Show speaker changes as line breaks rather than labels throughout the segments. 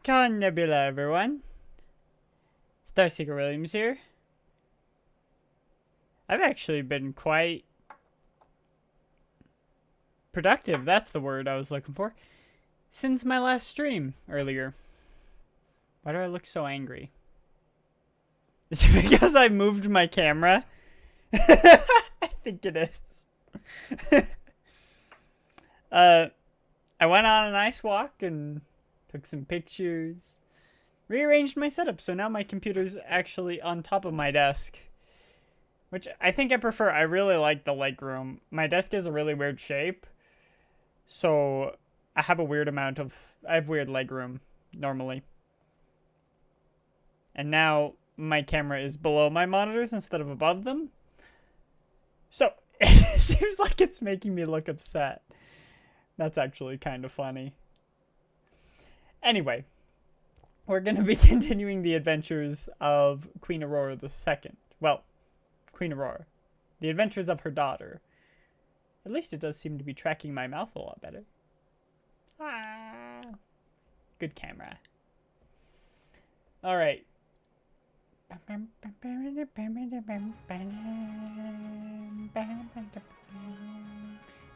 Con Nebula, everyone. Starseeker Williams here. I've actually been quite productive, that's the word I was looking for, since my last stream earlier. Why do I look so angry? Is it because I moved my camera? I think it is. I went on a nice walk and took some pictures. Rearranged my setup, so now my computer's actually on top of my desk. Which I think I prefer. I really like the leg room. My desk is a really weird shape. So I have a weird amount of... I have weird leg room, normally. And now my camera is below my monitors instead of above them. So it seems like it's making me look upset. That's actually kind of funny. Anyway, we're going to be continuing the adventures of Queen Aurora II. Well, Queen Aurora. The adventures of her daughter. At least it does seem to be tracking my mouth a lot better. Ah, good camera. Alright.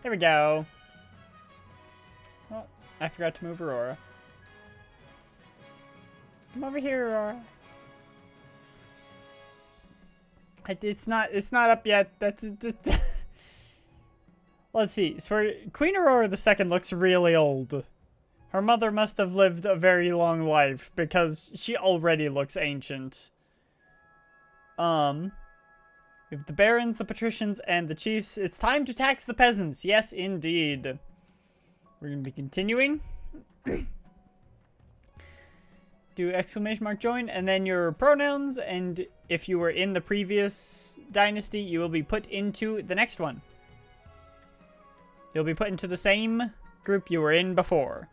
There we go. Oh, I forgot to move Aurora. Come over here, Aurora. It's not up yet. That's Let's see. So Queen Aurora II looks really old. Her mother must have lived a very long life because she already looks ancient. We have the barons, the patricians, and the chiefs. It's time to tax the peasants. Yes, indeed. We're going to be continuing. Do exclamation mark join, and then your pronouns, and if you were in the previous dynasty, you will be put into the next one. You'll be put into the same group you were in before.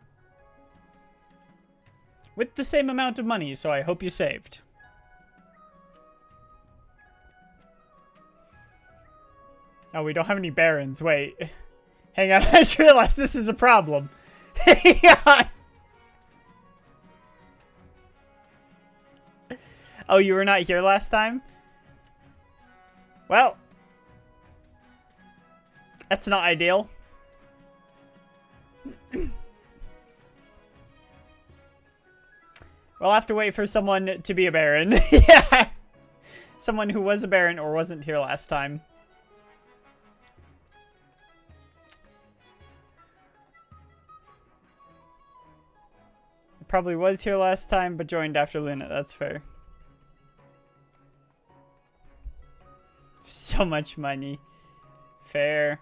With the same amount of money, so I hope you saved. Oh, we don't have any barons. Wait. Hang on, I just realized this is a problem. Hang on. Oh, you were not here last time? Well. That's not ideal. We'll have to wait for someone to be a baron. Yeah. Someone who was a baron or wasn't here last time. Probably was here last time, but joined after Luna. That's fair. So much money. Fair.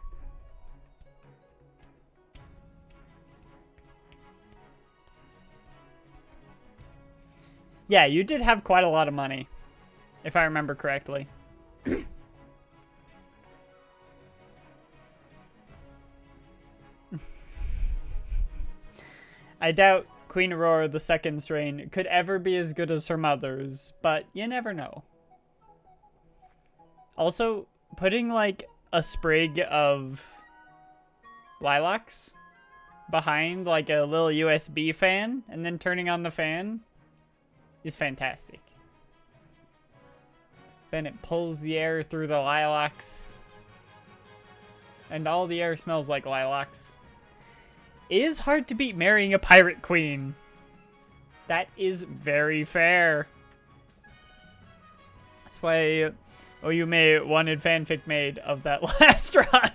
Yeah, you did have quite a lot of money, if I remember correctly. I doubt Queen Aurora II's reign could ever be as good as her mother's, but you never know. Also, putting like a sprig of lilacs behind like a little USB fan and then turning on the fan is fantastic. Then it pulls the air through the lilacs and all the air smells like lilacs. It is hard to beat marrying a pirate queen. That is very fair. That's why Oyume wanted fanfic made of that last run.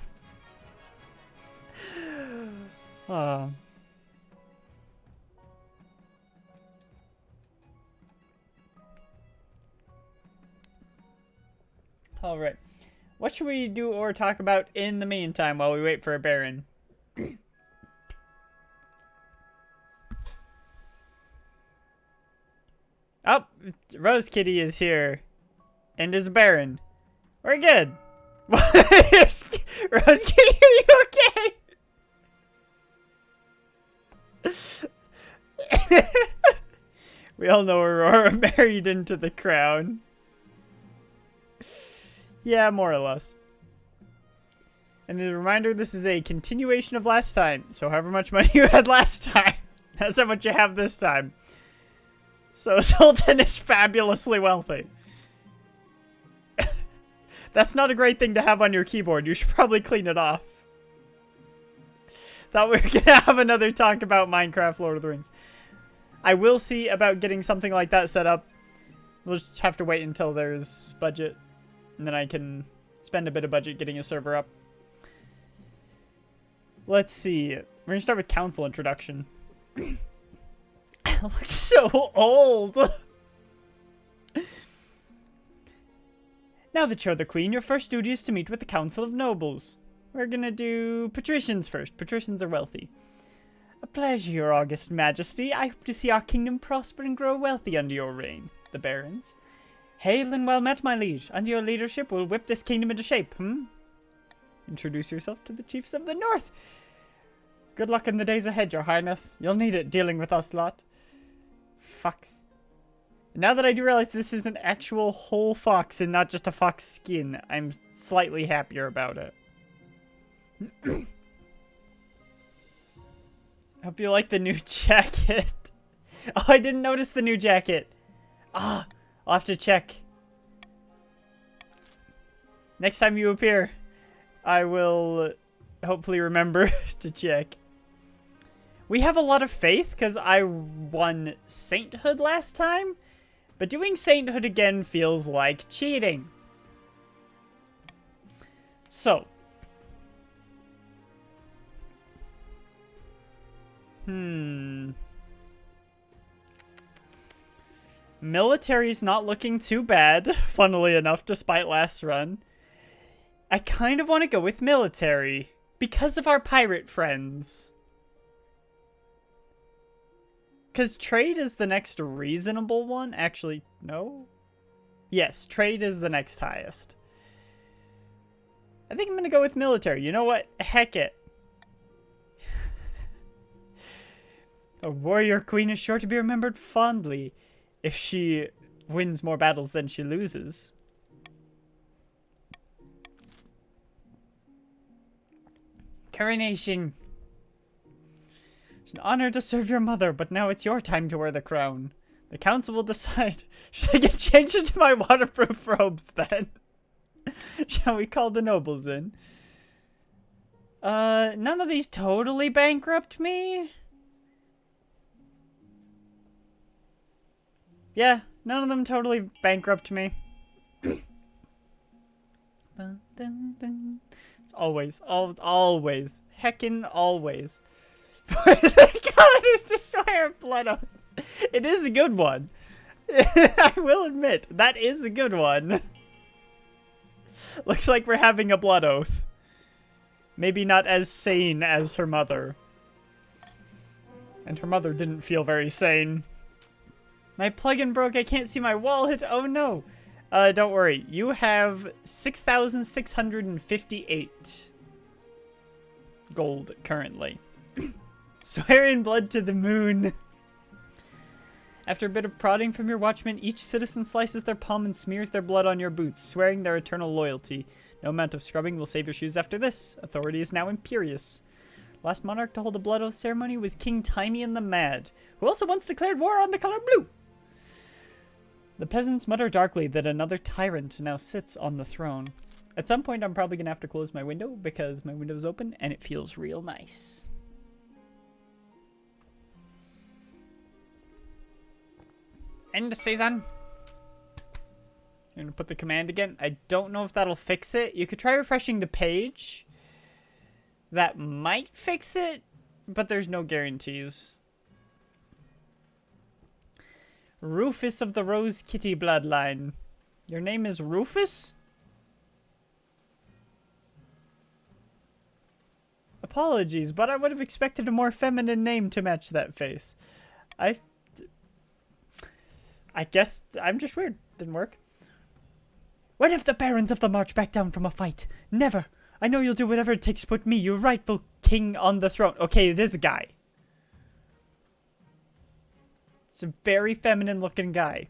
Alright. What should we do or talk about in the meantime while we wait for a baron? Oh, Rose Kitty is here. And is a baron. We're good. Rose Kitty, are you okay? We all know Aurora married into the crown. Yeah, more or less. And as a reminder, this is a continuation of last time. So however much money you had last time, that's how much you have this time. So Sultan is fabulously wealthy. That's not a great thing to have on your keyboard. You should probably clean it off. Thought we were gonna have another talk about Minecraft Lord of the Rings. I will see about getting something like that set up. We'll just have to wait until there's budget. And then I can spend a bit of budget getting a server up. Let's see. We're gonna start with council introduction. I look so old. Now that you're the queen, your first duty is to meet with the council of nobles. We're gonna do patricians first. Patricians are wealthy. A pleasure, your august majesty. I hope to see our kingdom prosper and grow wealthy under your reign. The barons. Hail and well met, my liege. Under your leadership, we'll whip this kingdom into shape, Introduce yourself to the chiefs of the north. Good luck in the days ahead, your highness. You'll need it dealing with us lot. Fox. Now that I do realize this is an actual whole fox and not just a fox skin, I'm slightly happier about it. Hope you like the new jacket. Oh, I didn't notice the new jacket. Ah, I'll have to check. Next time you appear, I will hopefully remember to check. We have a lot of faith because I won sainthood last time, but doing sainthood again feels like cheating. So. Military's not looking too bad, funnily enough, despite last run. I kind of want to go with military because of our pirate friends. Because trade is the next reasonable one. Actually, no. Yes, trade is the next highest. I think I'm going to go with military. You know what? Heck it. A warrior queen is sure to be remembered fondly if she wins more battles than she loses. Coronation. It's an honor to serve your mother, but now it's your time to wear the crown. The council will decide. Should I get changed into my waterproof robes then? Shall we call the nobles in? None of these totally bankrupt me. Yeah, none of them totally bankrupt me. It's always, heckin' always. God, who's to swear blood oath? It is a good one. I will admit, that is a good one. Looks like we're having a blood oath. Maybe not as sane as her mother. And her mother didn't feel very sane. My plugin broke. I can't see my wallet. Oh no. Don't worry. You have 6,658 gold currently. Swear in blood to the moon. After a bit of prodding from your watchmen, each citizen slices their palm and smears their blood on your boots, swearing their eternal loyalty. No amount of scrubbing will save your shoes after this. Authority is now imperious. Last monarch to hold a blood oath ceremony was King Timian the Mad, who also once declared war on the color blue. The peasants mutter darkly that another tyrant now sits on the throne. At some point, I'm probably going to have to close my window because my window's open and it feels real nice. End season. I'm going to put the command again. I don't know if that'll fix it. You could try refreshing the page. That might fix it, but there's no guarantees. Rufus of the Rose Kitty bloodline. Your name is Rufus? Apologies, but I would have expected a more feminine name to match that face. I guess I'm just weird. Didn't work. When have the barons of the march backed down from a fight? Never. I know you'll do whatever it takes to put me, your rightful king, on the throne. Okay, this guy. It's a very feminine looking guy.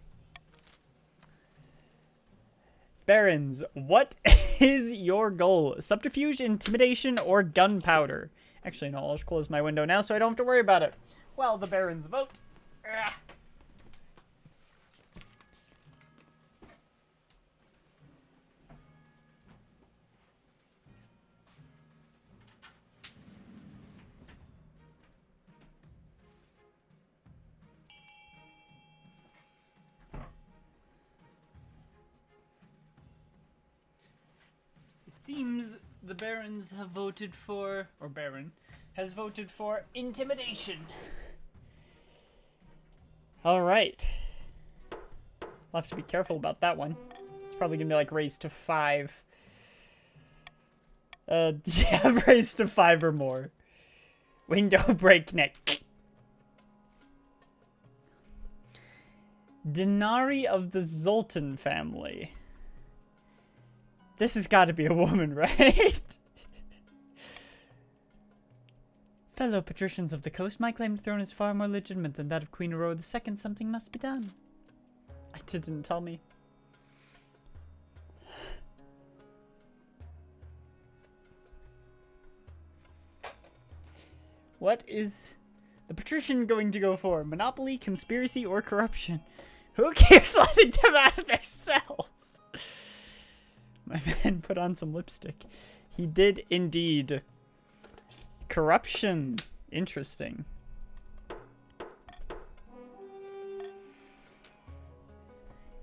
Barons, what is your goal? Subterfuge, intimidation, or gunpowder? Actually, no, I'll just close my window now so I don't have to worry about it. Well, the barons vote. Ugh. barons have voted for, or baron, has voted for intimidation. Alright. I'll have to be careful about that one. It's probably gonna be like raised to 5. Yeah, raised to 5 or more. Window breakneck. Denari of the Zoltan family. This has got to be a woman, right? Fellow patricians of the coast, my claim to the throne is far more legitimate than that of Queen Aurora II. Something must be done. It didn't tell me. What is the patrician going to go for? Monopoly, conspiracy, or corruption? Who keeps letting them out of their cells? My man put on some lipstick. He did indeed. Corruption. Interesting.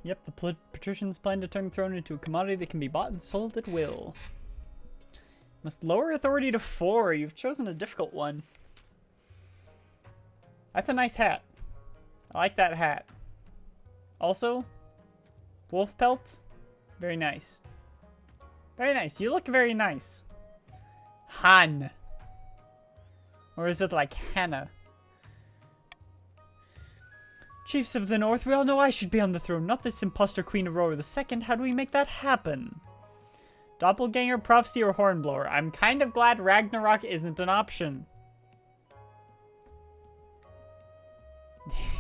Yep, the patricians plan to turn the throne into a commodity that can be bought and sold at will. Must lower authority to 4. You've chosen a difficult one. That's a nice hat. I like that hat. Also, wolf pelt. Very nice. Very nice. You look very nice. Han. Or is it like Hannah? Chiefs of the North, we all know I should be on the throne, not this imposter Queen Aurora II. How do we make that happen? Doppelganger, prophecy, or hornblower? I'm kind of glad Ragnarok isn't an option.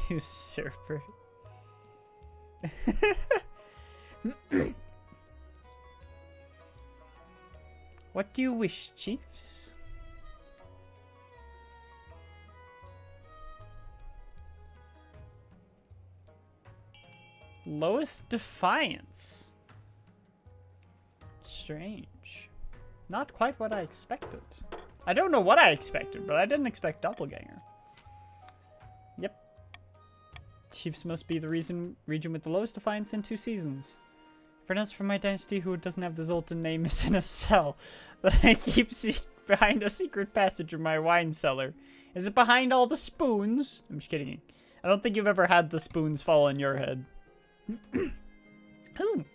Usurper. What do you wish, chiefs? Lowest defiance. Strange. Not quite what I expected. I don't know what I expected, but I didn't expect doppelganger. Yep. Chiefs must be the region with the lowest defiance in 2 seasons. Everyone else from my dynasty who doesn't have the Zoltan name is in a cell that I keep behind a secret passage in my wine cellar. Is it behind all the spoons? I'm just kidding. I don't think you've ever had the spoons fall on your head. Ooh.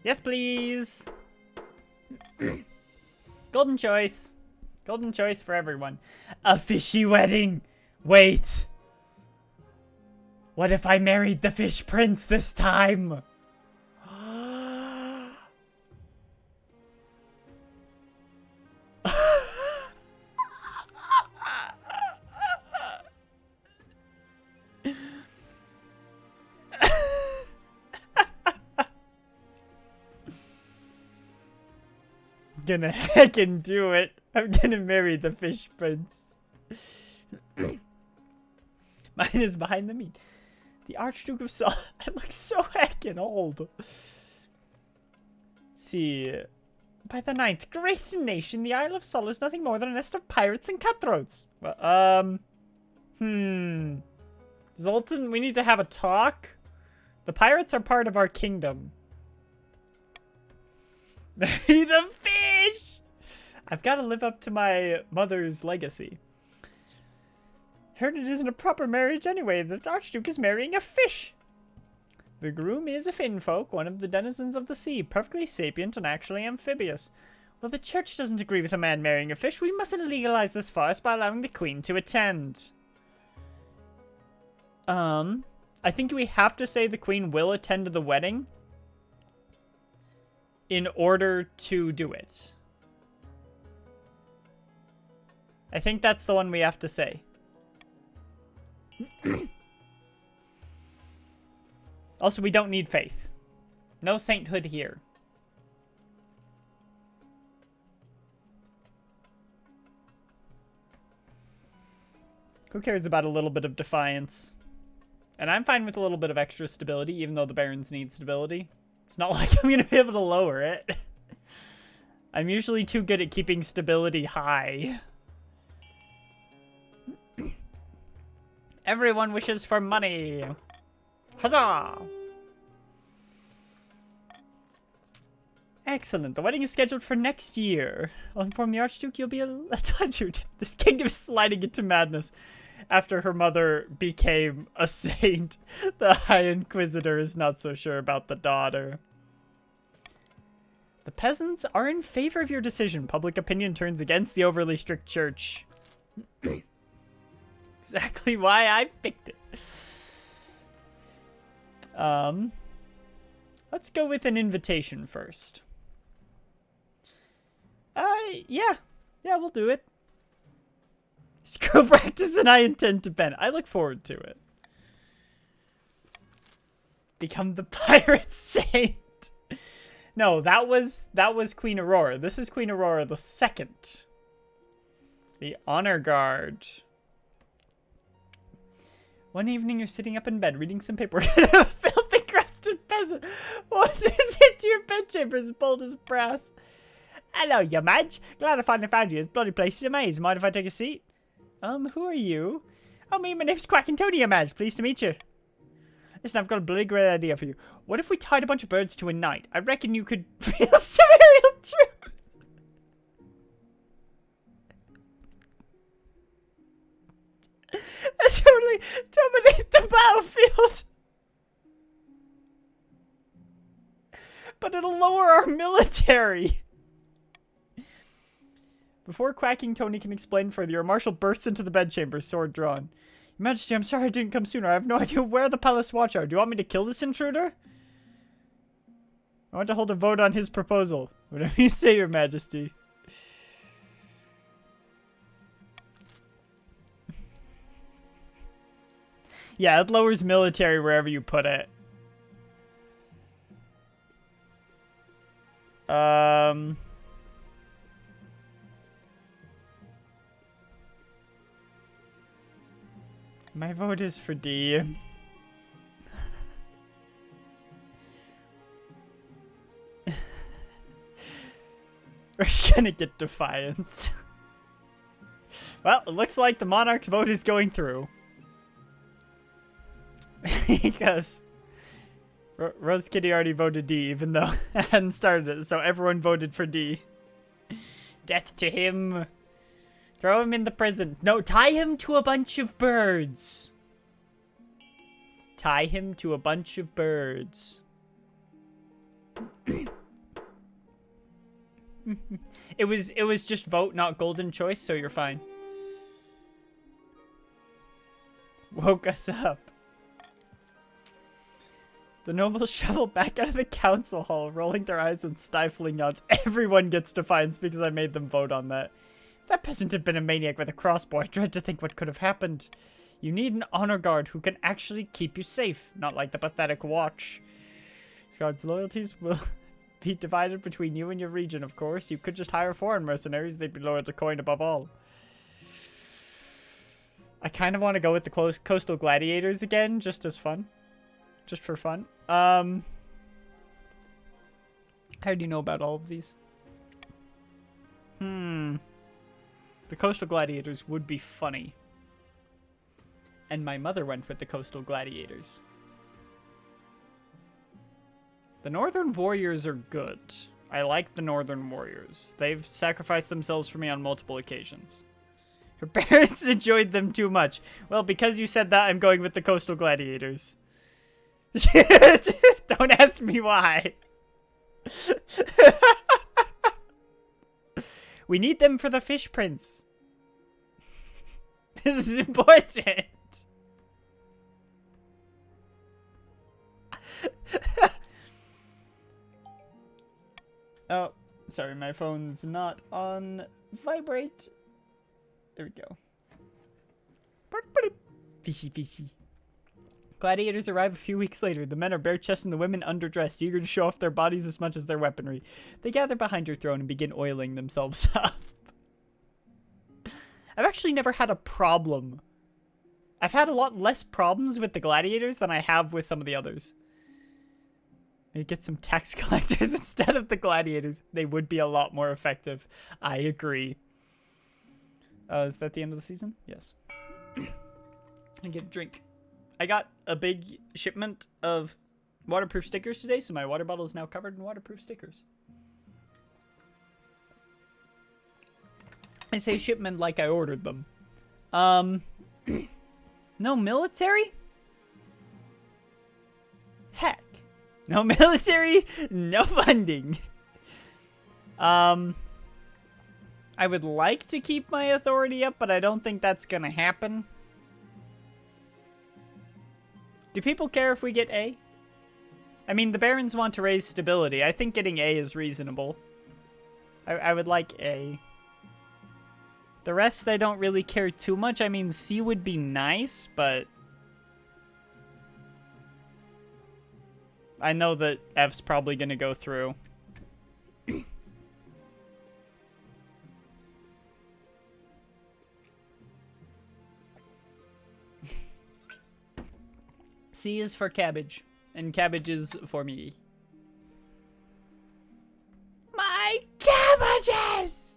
Yes, please. Golden choice. Golden choice for everyone. A fishy wedding. Wait. What if I married the fish prince this time? Gonna heckin' do it. I'm gonna marry the fish prince. Mine is behind the meat. The Archduke of Sol. I look so heckin' old. Let's see. By the 9th great nation, the Isle of Sol is nothing more than a nest of pirates and cutthroats. Well, Zoltan, we need to have a talk. The pirates are part of our kingdom. Marry the fish! I've got to live up to my mother's legacy. Heard it isn't a proper marriage anyway. The Archduke is marrying a fish. The groom is a finfolk, one of the denizens of the sea, perfectly sapient and actually amphibious. Well, the church doesn't agree with a man marrying a fish. We mustn't legalize this farce by allowing the queen to attend. I think we have to say the queen will attend the wedding in order to do it. I think that's the one we have to say. Also, we don't need faith. No sainthood here. Who cares about a little bit of defiance? And I'm fine with a little bit of extra stability, even though the barons need stability. It's not like I'm going to be able to lower it. I'm usually too good at keeping stability high. Everyone wishes for money. Huzzah! Excellent. The wedding is scheduled for next year. I'll inform the Archduke you'll be a touched. This kingdom is sliding into madness. After her mother became a saint, the High Inquisitor is not so sure about the daughter. The peasants are in favor of your decision. Public opinion turns against the overly strict church. Exactly why I picked it. Let's go with an invitation first. Yeah, we'll do it. Scroll practice and I intend to bend. I look forward to it. Become the pirate saint. No, that was Queen Aurora. This is Queen Aurora the Second. The Honor Guard. One evening you're sitting up in bed reading some paperwork. A filthy crusted peasant wanders into your bedchamber as bold as brass. Hello, you Madge. Glad I finally found you. This bloody place is a maze. Mind if I take a seat? Who are you? Oh, my name's Quacking Tony, your Madge. Pleased to meet you. Listen, I've got a bloody great idea for you. What if we tied a bunch of birds to a knight? I reckon you could feel some aerial truth. I totally dominate the battlefield. But it'll lower our military. Before Quacking Tony can explain further, your marshal bursts into the bedchamber, sword drawn. Your Majesty, I'm sorry I didn't come sooner. I have no idea where the palace watch are. Do you want me to kill this intruder? I want to hold a vote on his proposal. Whatever you say, Your Majesty. Yeah, it lowers military wherever you put it. My vote is for D. We're just gonna get defiance. Well, it looks like the monarch's vote is going through. Because Rose Kitty already voted D, even though I hadn't started it, so everyone voted for D. Death to him. Throw him in the prison. No, tie him to a bunch of birds. Tie him to a bunch of birds. It was just vote, not golden choice, so you're fine. Woke us up. The nobles shovel back out of the council hall, rolling their eyes and stifling yawns. Everyone gets defiance because I made them vote on that. That peasant had been a maniac with a crossbow. I dread to think what could have happened. You need an honor guard who can actually keep you safe, not like the pathetic watch. Scott's loyalties will be divided between you and your region, of course. You could just hire foreign mercenaries. They'd be loyal to coin above all. I kind of want to go with the coastal gladiators again, just as fun. Just for fun. How do you know about all of these? The coastal gladiators would be funny. And my mother went with the coastal gladiators. The northern warriors are good. I like the northern warriors. They've sacrificed themselves for me on multiple occasions. Her parents enjoyed them too much. Well, because you said that, I'm going with the coastal gladiators. Don't ask me why. We need them for the fish prince. This is important. Oh, sorry, my phone's not on vibrate. There we go. Fishy, fishy. Gladiators arrive a few weeks later. The men are bare-chested and the women underdressed, eager to show off their bodies as much as their weaponry. They gather behind your throne and begin oiling themselves up. I've actually never had a problem. I've had a lot less problems with the gladiators than I have with some of the others. Maybe get some tax collectors instead of the gladiators. They would be a lot more effective. I agree. Is that the end of the season? Yes. I get a drink. I got a big shipment of waterproof stickers today, so my water bottle is now covered in waterproof stickers. I say shipment like I ordered them. No military? Heck. No military, no funding. I would like to keep my authority up, but I don't think that's gonna happen. Do people care if we get A? I mean, the Barons want to raise stability. I think getting A is reasonable. I would like A. The rest, they don't really care too much. I mean, C would be nice, but I know that F's probably going to go through. C is for cabbage, and cabbage is for me. My cabbages!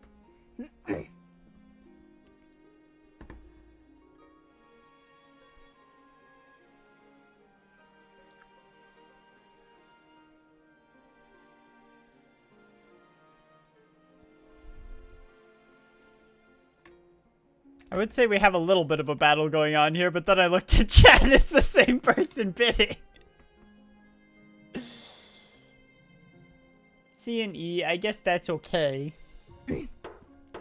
I would say we have a little bit of a battle going on here, but then I looked at chat, it's the same person bidding. C and E, I guess that's okay. I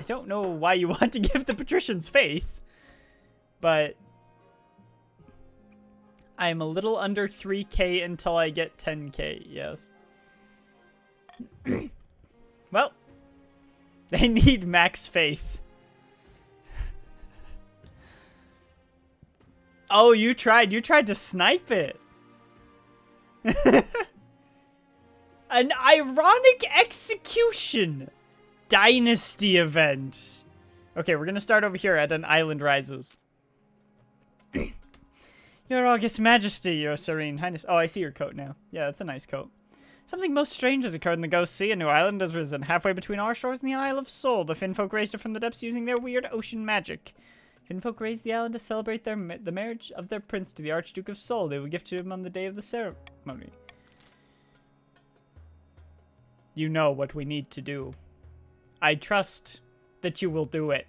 don't know why you want to give the patricians faith, but I'm a little under 3k until I get 10k, yes. Well, they need max faith. Oh, you tried to snipe it. An ironic execution Dynasty event. Okay, we're gonna start over here at an Island Rises. Your August Majesty, your Serene Highness. Oh, I see your coat now. Yeah, that's a nice coat. Something most strange has occurred in the Ghost Sea. A new island has risen halfway between our shores and the Isle of Sol. The Finfolk raised it from the depths using their weird ocean magic. Finfolk raised the island to celebrate the marriage of their prince to the Archduke of Sol. They will gift to him on the day of the ceremony. You know what we need to do. I trust that you will do it.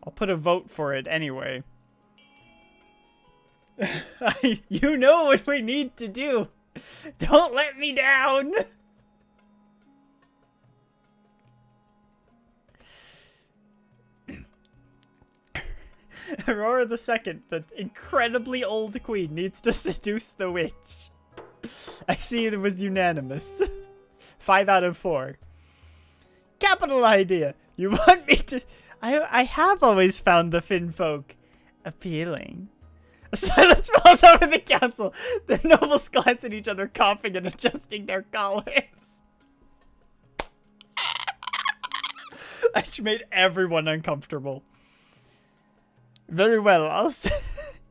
I'll put a vote for it anyway. You know what we need to do. Don't let me down. Aurora the Second, the incredibly old queen, needs to seduce the witch. I see it was unanimous. 5 out of 4. Capital idea. You want me to... I have always found the Finfolk appealing. A silence falls over the council. The nobles glance at each other, coughing and adjusting their collars. I just made everyone uncomfortable. Very well, I'll say here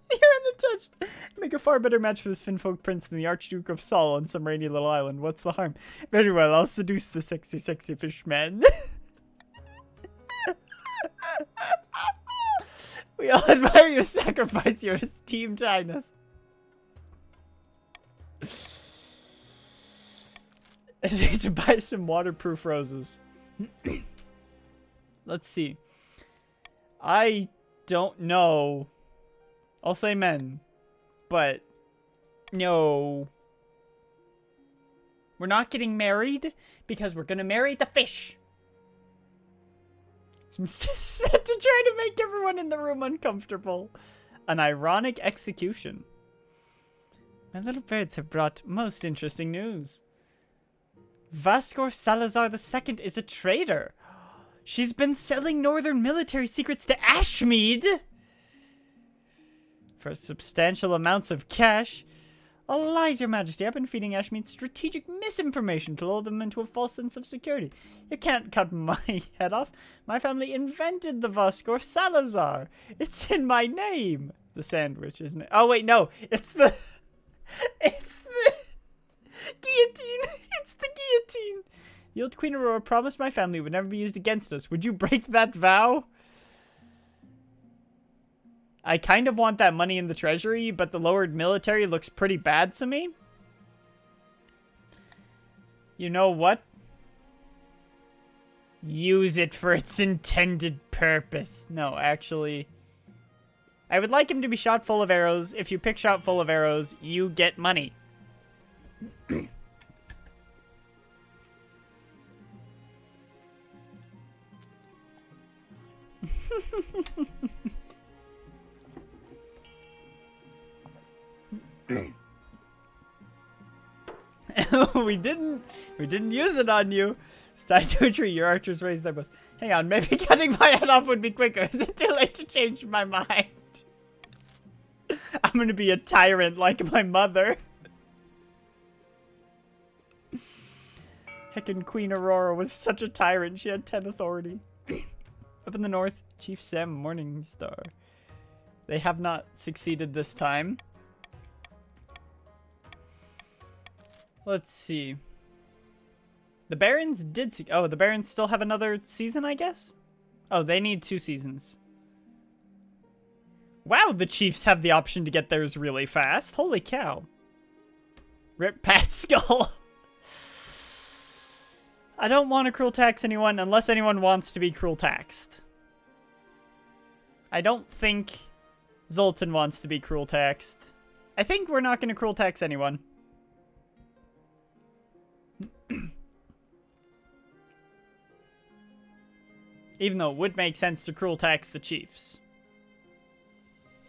in the touch. Make a far better match for this Finfolk prince than the Archduke of Sol on some rainy little island. What's the harm? Very well, I'll seduce the sexy, sexy fish man. We all admire your sacrifice, your esteemed highness. I need to buy some waterproof roses. Let's see. I don't know. I'll say men, but no. We're not getting married because we're gonna marry the fish. I'm set to try to make everyone in the room uncomfortable. An ironic execution. My little birds have brought most interesting news. Vasco Salazar II is a traitor. She's been selling northern military secrets to Ashmead for substantial amounts of cash. All lies, Your Majesty. I've been feeding Ashmead strategic misinformation to lull them into a false sense of security. You can't cut my head off. My family invented the Vasco Salazar. It's in my name. The sandwich, isn't it? Oh, wait, no. It's the... It's the... guillotine. It's the guillotine. The old Queen Aurora promised my family would never be used against us. Would you break that vow? I kind of want that money in the treasury, but the lowered military looks pretty bad to me. You know what? use it for its intended purpose. No, actually, I would like him to be shot full of arrows. If you pick shot full of arrows, you get money. we didn't use it on you. Tie to a tree, your archers raise their bows. Hang on, maybe cutting my head off would be quicker. Is it too late to change my mind? I'm gonna be a tyrant like my mother. Heckin' Queen Aurora was such a tyrant. She had 10 authority. Up in the north, Chief Sam Morningstar. They have not succeeded this time. Let's see. The Barons did see. Oh, the Barons still have another season, I guess? Oh, they need 2 seasons. Wow, the Chiefs have the option to get theirs really fast. Holy cow. Rip Pat's skull. I don't want to cruel tax anyone unless anyone wants to be cruel taxed. I don't think Zoltan wants to be cruel taxed. I think we're not going to cruel tax anyone. Even though it would make sense to cruel tax the chiefs.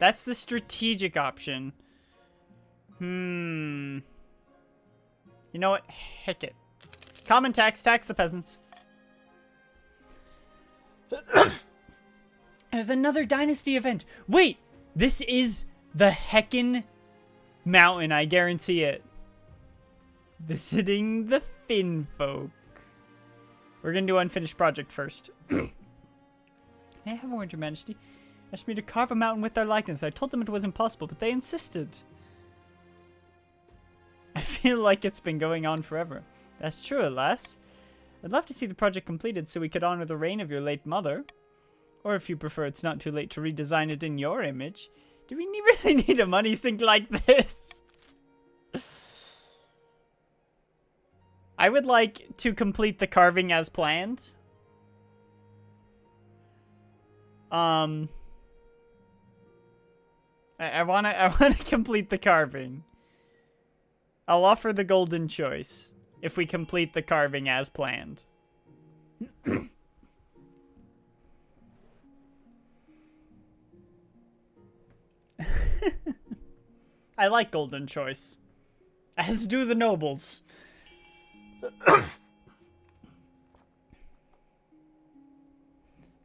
That's the strategic option. You know what? Heck it. Common tax, tax the peasants. There's another Dynasty event. Wait! This is the heckin' mountain, I guarantee it. Visiting the Fin folk. We're gonna do unfinished project first. May I have a word, Your Majesty? Asked me to carve a mountain with their likeness. I told them it was impossible, but they insisted. I feel like it's been going on forever. That's true, alas. I'd love to see the project completed so we could honor the reign of your late mother. Or if you prefer, it's not too late to redesign it in your image. Do we really need a money sink like this? I would like to complete the carving as planned. I wanna complete the carving. I'll offer the golden choice if we complete the carving as planned. I like golden choice. As do the nobles.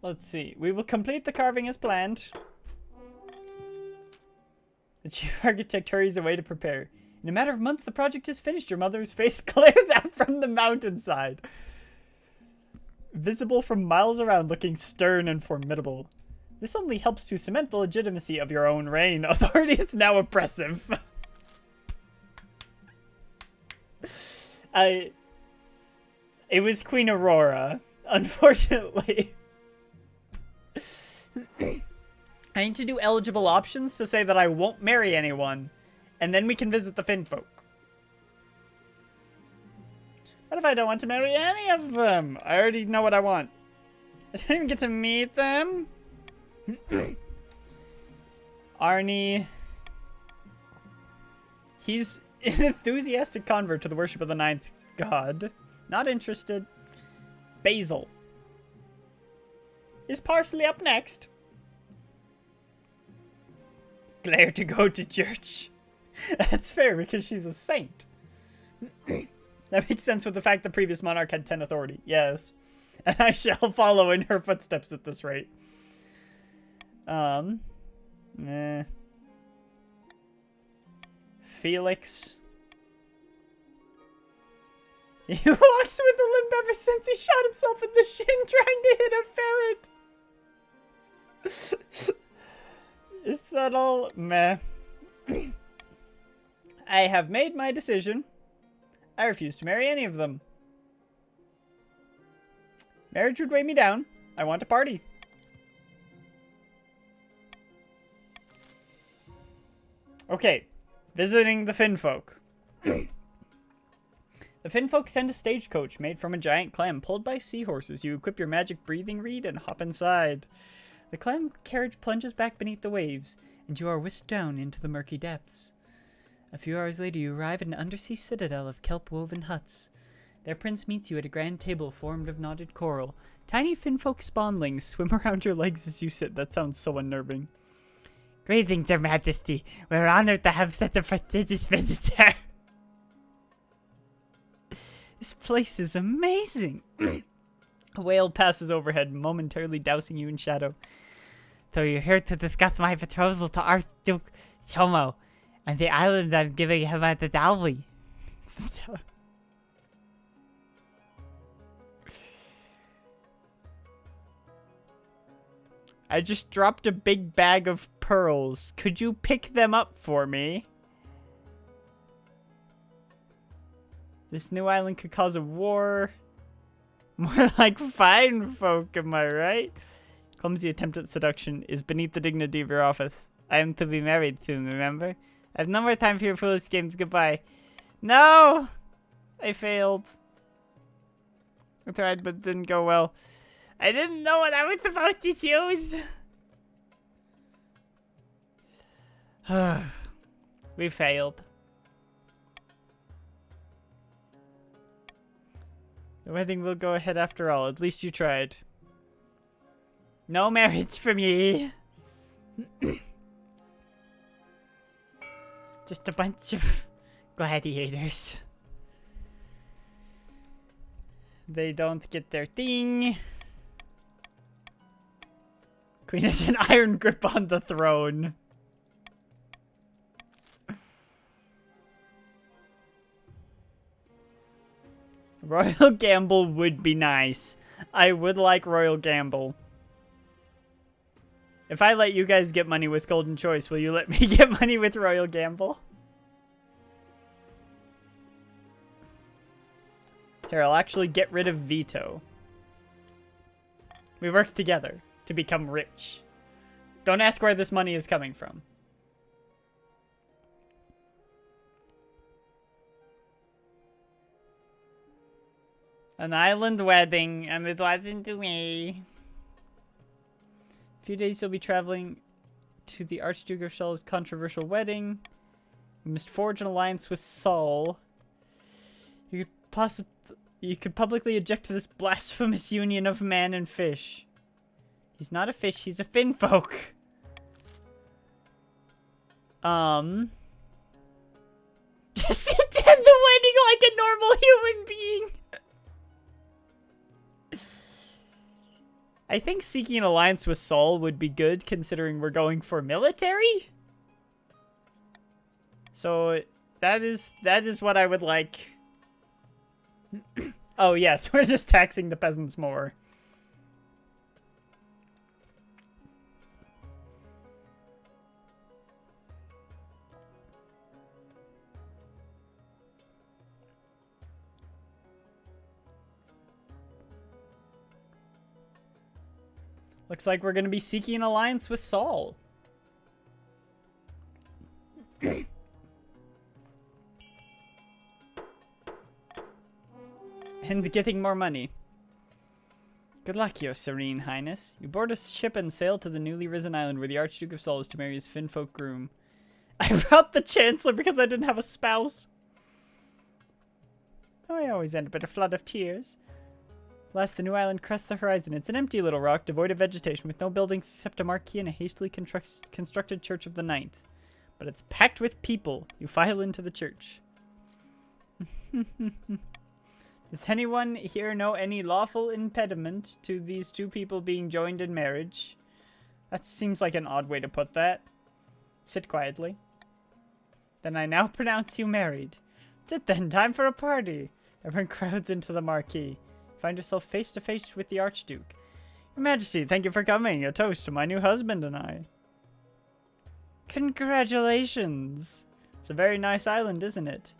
Let's see. We will complete the carving as planned. The chief architect hurries away to prepare. In a matter of months, the project is finished. Your mother's face glares out from the mountainside. Visible from miles around, looking stern and formidable. This only helps to cement the legitimacy of your own reign. Authority is now oppressive. It was Queen Aurora, unfortunately. I need to do eligible options to say that I won't marry anyone, and then we can visit the Fin folk. What if I don't want to marry any of them? I already know what I want. I didn't even get to meet them. Arnie. He's an enthusiastic convert to the worship of the ninth god. Not interested. Basil. Is Parsley up next? Claire to go to church. That's fair because she's a saint. That makes sense with the fact the previous monarch had 10 authority. Yes. And I shall follow in her footsteps at this rate. Felix. He walks with a limp ever since he shot himself in the shin trying to hit a ferret. Is that all? Meh. I have made my decision. I refuse to marry any of them. Marriage would weigh me down. I want a party. Okay. Visiting the Fin folk. The The Finfolk send a stagecoach made from a giant clam pulled by seahorses. You equip your magic breathing reed and hop inside. The clam carriage plunges back beneath the waves, and you are whisked down into the murky depths. A few hours later, you arrive at an undersea citadel of kelp-woven huts. Their prince meets you at a grand table formed of knotted coral. Tiny Finfolk spawnlings swim around your legs as you sit. That sounds so unnerving. Greetings, Your Majesty. We're honored to have such a prestigious visitor. This place is amazing. A whale passes overhead, momentarily dousing you in shadow. So you're here to discuss my betrothal to Archduke Chomo and the island I'm giving him as a dowry. I just dropped a big bag of pearls. Could you pick them up for me? This new island could cause a war. More like fine folk, am I right? Clumsy attempt at seduction is beneath the dignity of your office. I am to be married soon, remember? I have no more time for your foolish games. Goodbye. No! I failed. I tried, but it didn't go well. I didn't know what I was supposed to choose. We failed. The wedding will go ahead after all. At least you tried. No marriage for me. Just a bunch of gladiators. They don't get their thing. Queen has an iron grip on the throne. Royal Gamble would be nice. I would like Royal Gamble. If I let you guys get money with Golden Choice, will you let me get money with Royal Gamble? Here, I'll actually get rid of Veto. We work together to become rich. Don't ask where this money is coming from. An island wedding, and it wasn't to me. A few days you'll be traveling to the Archduke of Saul's controversial wedding. You must forge an alliance with Saul. You could publicly object to this blasphemous union of man and fish. He's not a fish, he's a finfolk. Just attend the wedding like a normal human being. I think seeking an alliance with Saul would be good, considering we're going for military. So that is what I would like. Oh yes, we're just taxing the peasants more. Looks like we're going to be seeking an alliance with Saul. And getting more money. Good luck, Your Serene Highness. You board a ship and sail to the newly risen island where the Archduke of Saul is to marry his Finfolk groom. I brought the Chancellor because I didn't have a spouse. Oh, I always end up in a flood of tears. Last, the new island crests the horizon. It's an empty little rock, devoid of vegetation, with no buildings except a marquee and a hastily constructed church of the Ninth. But it's packed with people. You file into the church. Does anyone here know any lawful impediment to these two people being joined in marriage? That seems like an odd way to put that. Sit quietly. Then I now pronounce you married. Sit then, time for a party. Everyone crowds into the marquee. Find yourself face to face with the Archduke. Your Majesty, thank you for coming. A toast to my new husband and I. Congratulations. It's a very nice island, isn't it?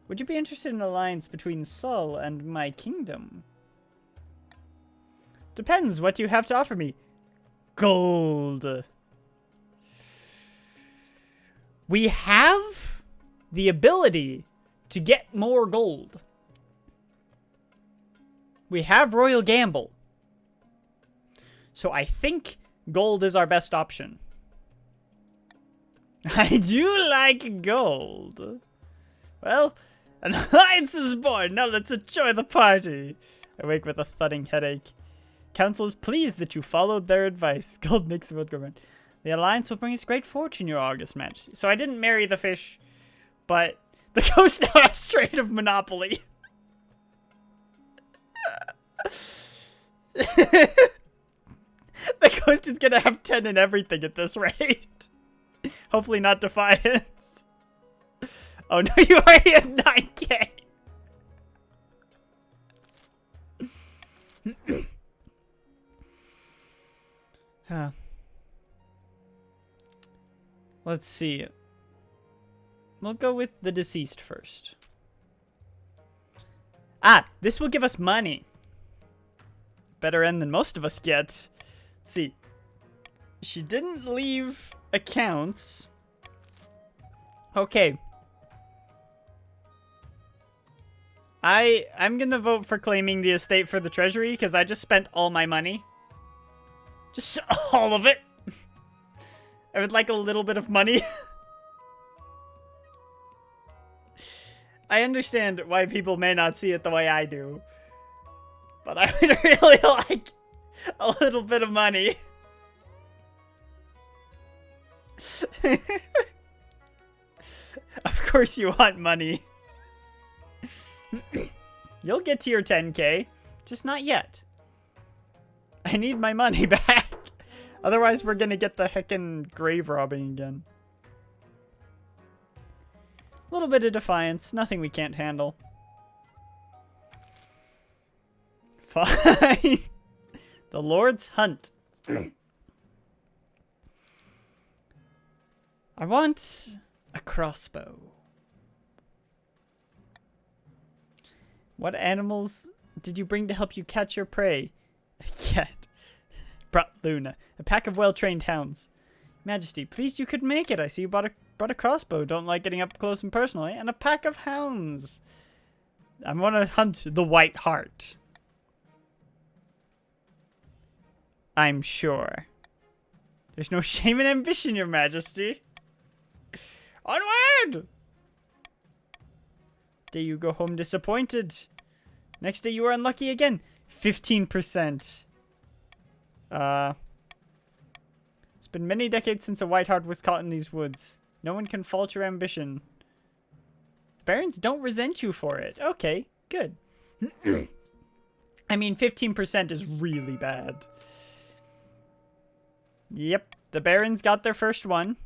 Would you be interested in an alliance between Saul and my kingdom? Depends what you have to offer me. Gold. We have the ability to get more gold. We have Royal Gamble. So I think gold is our best option. I do like gold. Well, an alliance is born. Now let's enjoy the party. I wake with a thudding headache. Council is pleased that you followed their advice. Gold makes the world go round. The alliance will bring us great fortune, your august majesty. So I didn't marry the fish, but the coast now has trade of monopoly. The coast is gonna have 10 in everything at this rate. Hopefully not Defiance. Oh no, you already have 9k. Huh. Let's see. We'll go with the deceased first. Ah, this will give us money. Better end than most of us get. Let's see. She didn't leave accounts. Okay. I'm gonna vote for claiming the estate for the treasury because I just spent all my money. Just all of it. I would like a little bit of money. I understand why people may not see it the way I do. But I would really like a little bit of money. Of course you want money. You'll get to your 10k, just not yet. I need my money back. Otherwise we're gonna get the heckin' grave robbing again. A little bit of defiance, nothing we can't handle. Fine. The Lord's Hunt. I want a crossbow. What animals did you bring to help you catch your prey? A cat. Brought Luna. A pack of well-trained hounds. Majesty, pleased you could make it. I see you brought a crossbow. Don't like getting up close and personal, eh? And a pack of hounds. I want to hunt the White Hart. I'm sure. There's no shame in ambition, your majesty. Onward! Day you go home disappointed. Next day you are unlucky again. 15%. It's been many decades since a white hart was caught in these woods. No one can fault your ambition. Barons don't resent you for it. Okay, good. I mean, 15% is really bad. Yep, the Barons got their first one.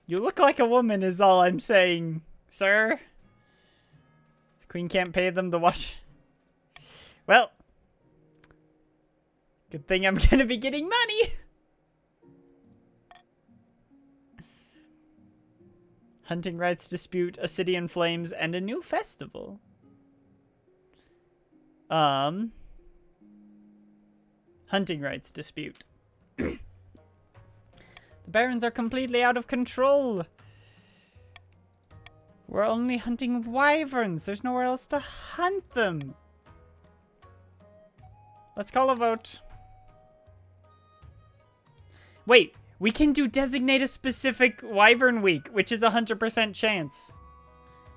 You look like a woman is all I'm saying, sir. The Queen can't pay them to watch. Well, good thing I'm gonna be getting money. Hunting rights dispute, a city in flames, and a new festival. Hunting rights dispute. The Barons are completely out of control. We're only hunting wyverns. There's nowhere else to hunt them. Let's call a vote. Wait, we can do designate a specific wyvern week, which is 100% chance.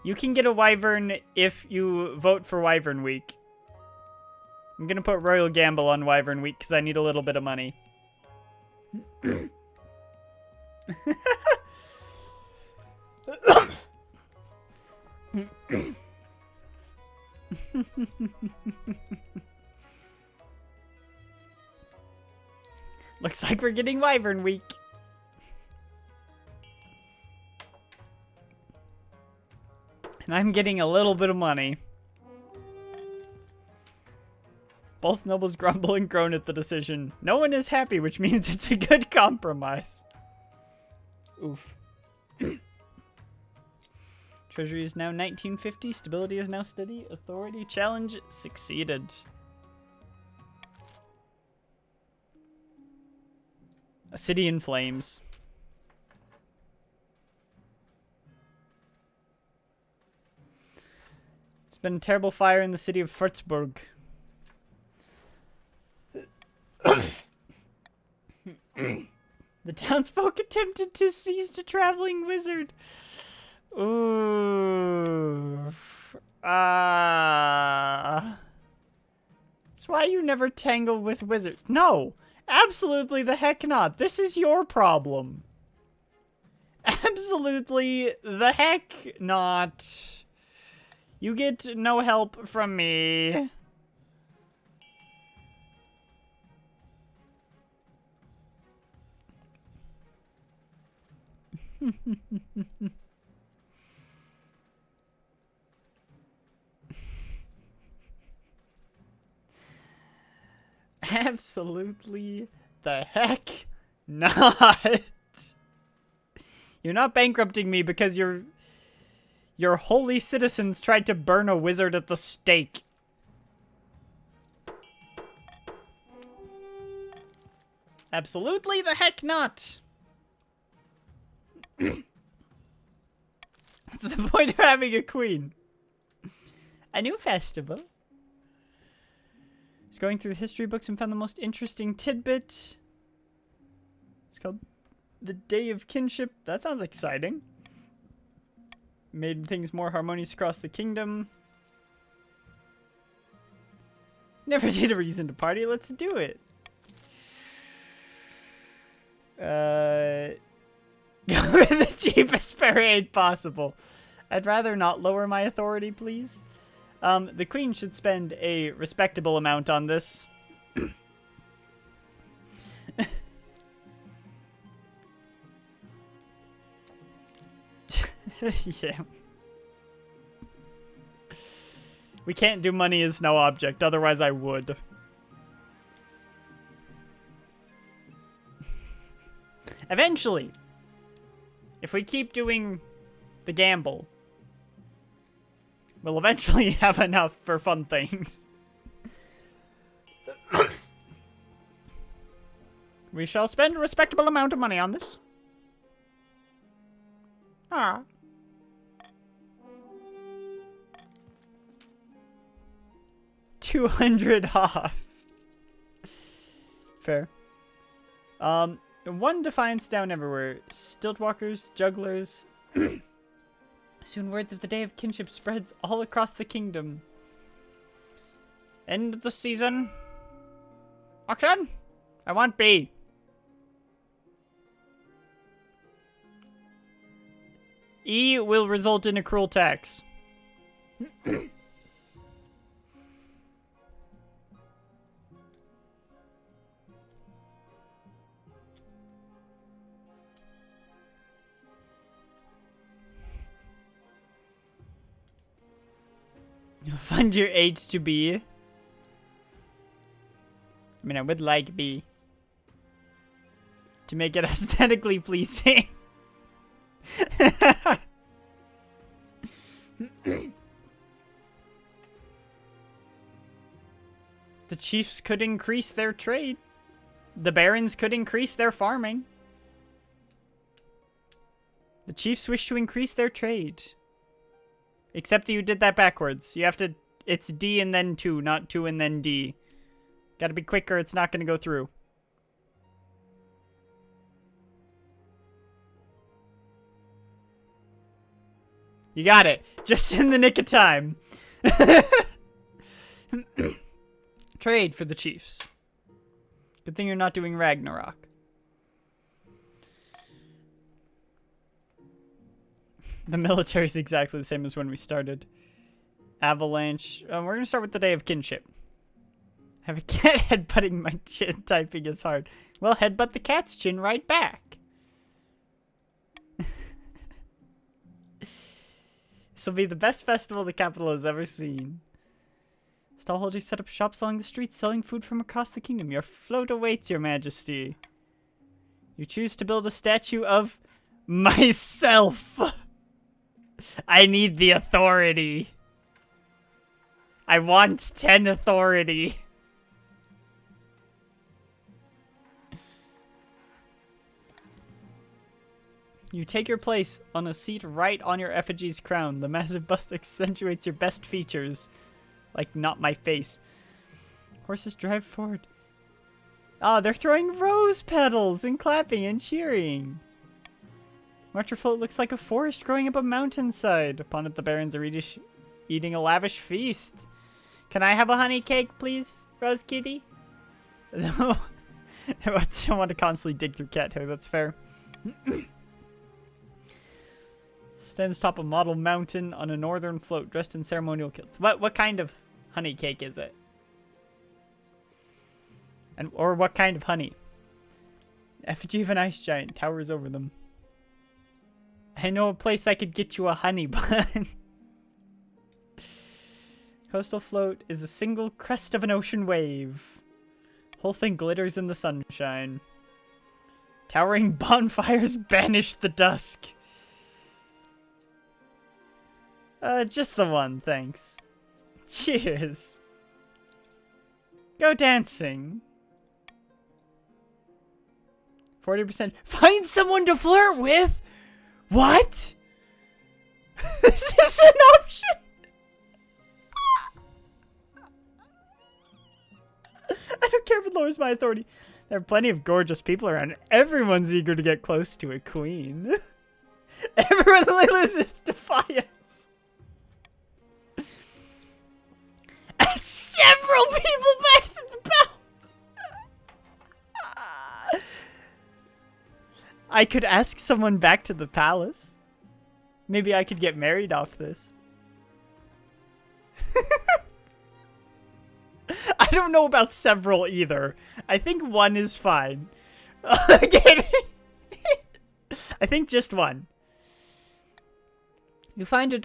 You can get a wyvern if you vote for wyvern week. I'm gonna put Royal Gamble on wyvern week because I need a little bit of money. Looks like we're getting wyvern week. And I'm getting a little bit of money. Both nobles grumble and groan at the decision. No one is happy, which means it's a good compromise. Oof. Treasury is now 1950. Stability is now steady. Authority challenge succeeded. A city in flames. been a terrible fire in the city of Würzburg. The townsfolk attempted to seize the traveling wizard. Ooh. That's why you never tangle with wizards. No, absolutely the heck not. This is your problem. Absolutely the heck not. You get no help from me. Absolutely the heck not. You're not bankrupting me because your holy citizens tried to burn a wizard at the stake. Absolutely the heck not. What's the point of having a queen? A new festival. Just going through the history books and found the most interesting tidbit. It's called the Day of Kinship. That sounds exciting. Made things more harmonious across the kingdom. Never need a reason to party. Let's do it. Go with the cheapest parade possible. I'd rather not lower my authority, please. The queen should spend a respectable amount on this. Yeah. We can't do money as no object, otherwise I would. Eventually, if we keep doing the gamble, we'll eventually have enough for fun things. We shall spend a respectable amount of money on this. Ah. $200 off. Fair. One defiance down everywhere. Stiltwalkers, jugglers. Soon words of the Day of Kinship spreads all across the kingdom. End of the season. Auction? I want B. E will result in a cruel tax. Fund your 8 to B. I mean, I would like B. To make it aesthetically pleasing. The chiefs could increase their trade. The barons could increase their farming. The chiefs wish to increase their trade. Except that you did that backwards. You have to... It's D and then 2, not 2 and then D. Gotta be quicker, it's not gonna go through. You got it. Just in the nick of time. Trade for the chiefs. Good thing you're not doing Ragnarok. The military's exactly the same as when we started. Avalanche. We're going to start with the Day of Kinship. Have a cat headbutting my chin. Typing is hard. Well, headbutt the cat's chin right back. This will be the best festival the capital has ever seen. Stallholders set up shops along the streets selling food from across the kingdom. Your float awaits, your majesty. You choose to build a statue of myself. I need the authority. I want 10 authority. You take your place on a seat right on your effigy's crown. The massive bust accentuates your best features. Like, not my face. Horses drive forward. Ah, they're throwing rose petals and clapping and cheering. Marcher float looks like a forest growing up a mountainside. Upon it, the barons are eating a lavish feast. Can I have a honey cake, please, Rose Kitty? No. I don't want to constantly dig through cat hair, that's fair. Stands atop a model mountain on a northern float, dressed in ceremonial kilts. What kind of honey cake is it? Or what kind of honey? Effigy of an ice giant towers over them. I know a place I could get you a honey bun. Coastal float is a single crest of an ocean wave. Whole thing glitters in the sunshine. Towering bonfires banish the dusk. Just the one, thanks. Cheers. Go dancing. 40%. Find someone to flirt with? What? This is an option? I don't care if it lowers my authority. There are plenty of gorgeous people around. Everyone's eager to get close to a queen. Everyone loses defiance. Several people back to the palace. I could ask someone back to the palace. Maybe I could get married off this. I don't know about several either. I think one is fine. Again, I think just one. You find it.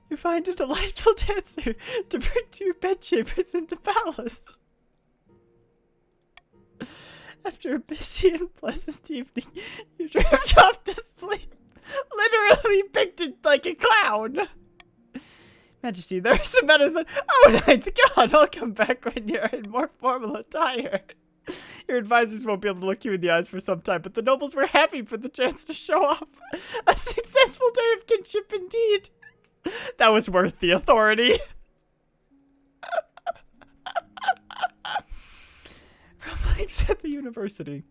You find a delightful dancer to bring to your bedchambers in the palace. After a busy and pleasant evening, you drift off to sleep, literally pictured like a clown. Majesty, there are some matters that— Oh, thank God, I'll come back when you're in more formal attire. Your advisors won't be able to look you in the eyes for some time, but the nobles were happy for the chance to show off. A successful day of kinship indeed. That was worth the authority. Rumblings at the university.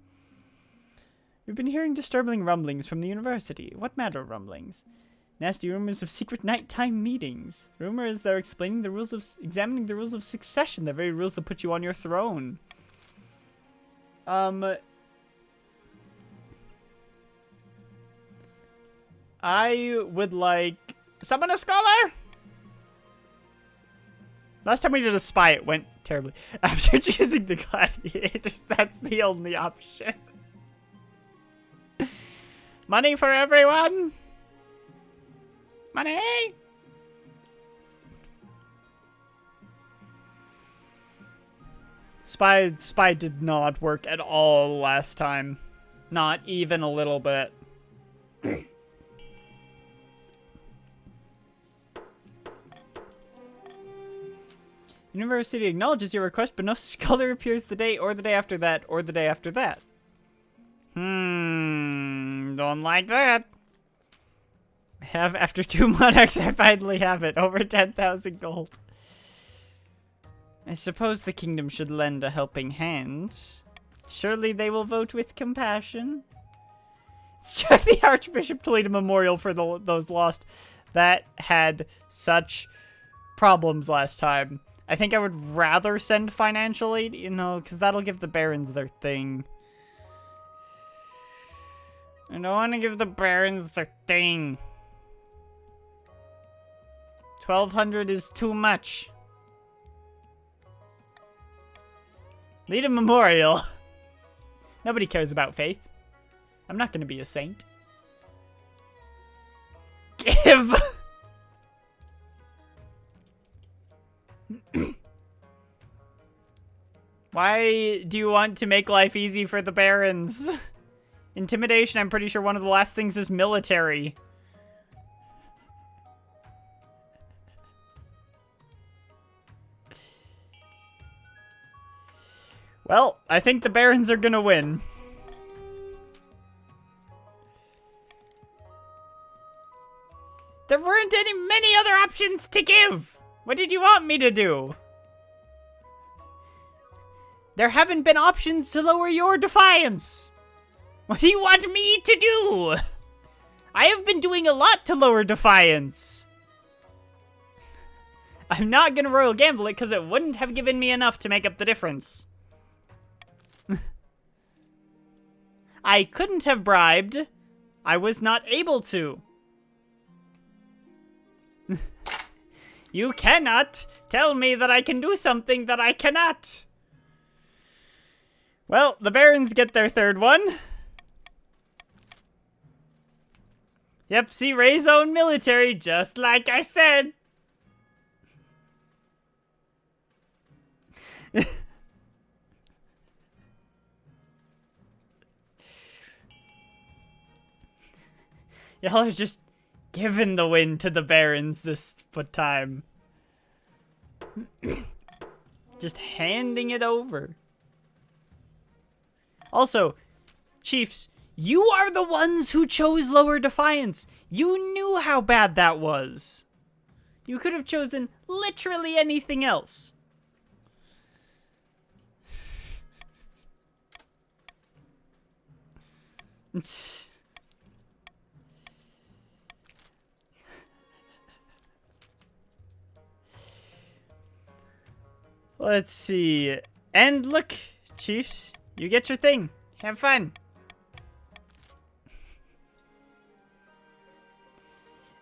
We've been hearing disturbing rumblings from the university. What matter of rumblings? Nasty rumors of secret nighttime meetings. Rumor is they're examining the rules of succession, the very rules that put you on your throne. I would like— Summon a scholar? Last time we did a spy, it went terribly. After choosing the gladiators, that's the only option. Money for everyone? Money! Spy did not work at all last time. Not even a little bit. University acknowledges your request, but no scholar appears the day or the day after that or the day after that. Don't like that. After 2 monarchs, I finally have it. Over 10,000 gold. I suppose the kingdom should lend a helping hand. Surely they will vote with compassion. Check the Archbishop to lead a memorial for those lost. That had such problems last time. I think I would rather send financial aid, you know, because that'll give the barons their thing. I don't want to give the barons their thing. 1,200 is too much. Lead a memorial. Nobody cares about faith. I'm not going to be a saint. Give. Why do you want to make life easy for the barons? Intimidation, I'm pretty sure one of the last things is military. Well, I think the Barons are gonna win. There weren't many other options to give. What did you want me to do? There haven't been options to lower your defiance. What do you want me to do? I have been doing a lot to lower defiance. I'm not gonna royal gamble it because it wouldn't have given me enough to make up the difference. I couldn't have bribed. I was not able to. You cannot tell me that I can do something that I cannot. Well, the Barons get their third one. Yep, see, Ray's own military, just like I said. Y'all are just giving the win to the Barons this time. Just handing it over. Also, Chiefs, you are the ones who chose lower defiance. You knew how bad that was. You could have chosen literally anything else. Let's see. And look, Chiefs, you get your thing. Have fun.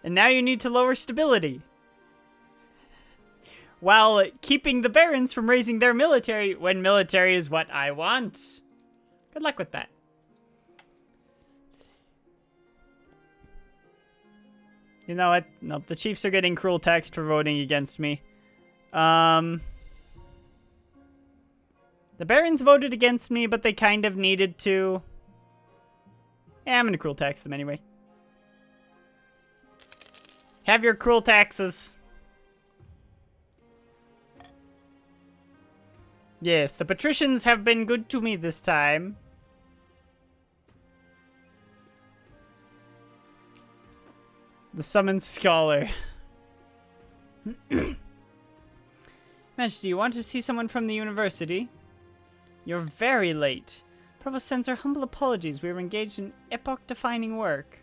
And now you need to lower stability, while keeping the Barons from raising their military when military is what I want. Good luck with that. You know what? Nope, the Chiefs are getting cruel text for voting against me. The Barons voted against me, but they kind of needed to. Yeah, I'm gonna cruel tax them anyway. Have your cruel taxes. Yes, the patricians have been good to me this time. The summoned scholar. Majesty, you want to see someone from the university? You're very late. Provost sends our humble apologies. We were engaged in epoch-defining work.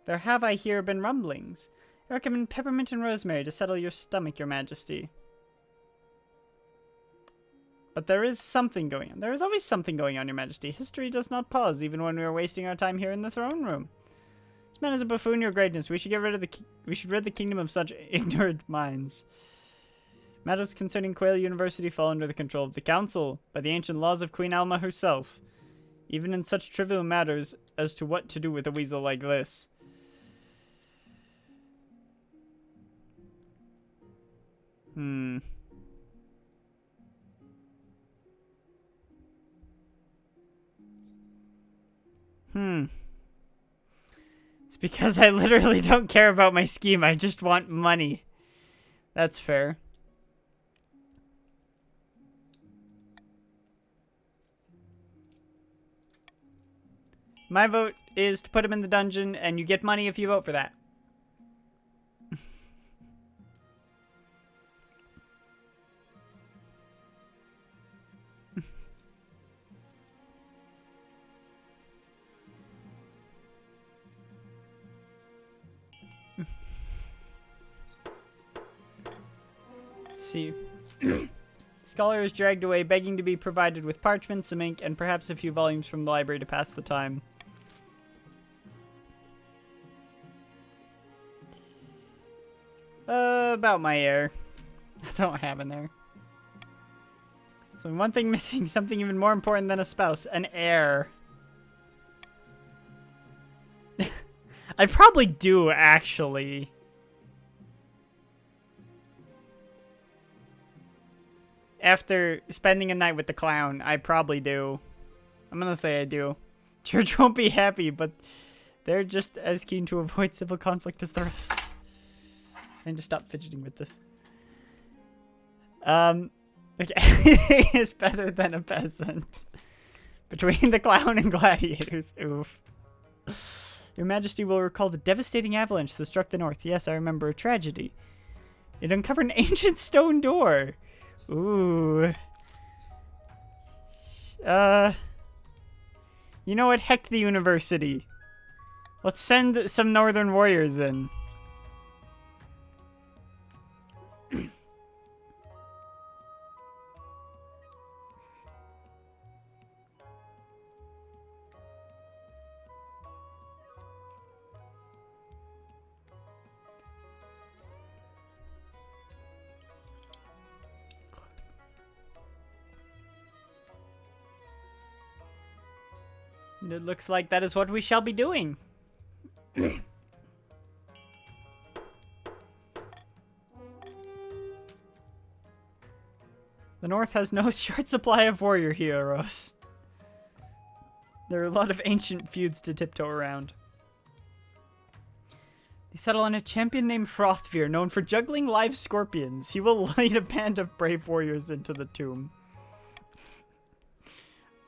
There have, I hear, been rumblings. I recommend peppermint and rosemary to settle your stomach, your majesty. But there is something going on. There is always something going on, your majesty. History does not pause, even when we are wasting our time here in the throne room. This man is a buffoon, your greatness. We should rid the kingdom of such ignorant minds. Matters concerning Quail University fall under the control of the council, by the ancient laws of Queen Alma herself. Even in such trivial matters as to what to do with a weasel like this. It's because I literally don't care about my scheme. I just want money. That's fair. My vote is to put him in the dungeon, and you get money if you vote for that. See. Scholar is dragged away, begging to be provided with parchment, some ink, and perhaps a few volumes from the library to pass the time. About my heir. I don't have an heir. So one thing missing, something even more important than a spouse, an heir. I probably do, actually. After spending a night with the clown, I probably do. I'm gonna say I do. Church won't be happy, but they're just as keen to avoid civil conflict as the rest. I need to stop fidgeting with this. Like, anything is better than a peasant. Between the clown and gladiators. Oof. Your Majesty will recall the devastating avalanche that struck the north. Yes, I remember a tragedy. It uncovered an ancient stone door. Ooh. You know what? Heck the university. Let's send some northern warriors in. It looks like that is what we shall be doing. The North has no short supply of warrior heroes. There are a lot of ancient feuds to tiptoe around. They settle on a champion named Hrothvir, known for juggling live scorpions. He will lead a band of brave warriors into the tomb.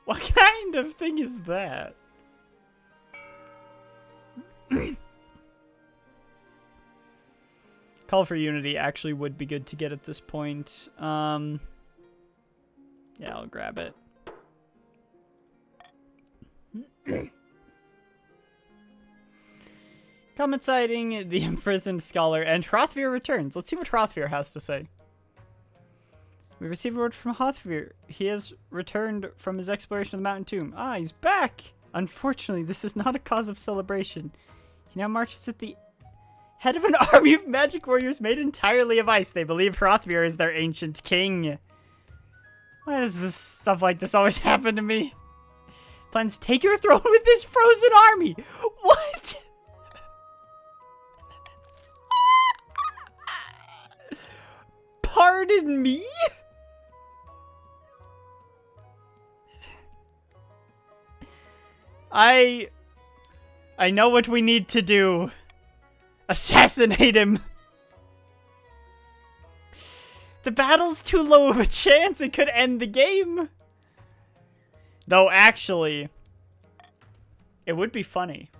What kind of thing is that? Call for Unity actually would be good to get at this point. Yeah, I'll grab it. Comment citing the imprisoned scholar and Hrothvir returns. Let's see what Hrothvir has to say. We received word from Hrothvir. He has returned from his exploration of the mountain tomb. Ah, he's back! Unfortunately, this is not a cause of celebration. He now marches at the head of an army of magic warriors made entirely of ice. They believe Hrothvir is their ancient king. Why does this stuff like this always happen to me? Plans to take your throne with this frozen army. What? Pardon me? I know what we need to do. Assassinate him. The battle's too low of a chance. It could end the game. Though, actually, it would be funny.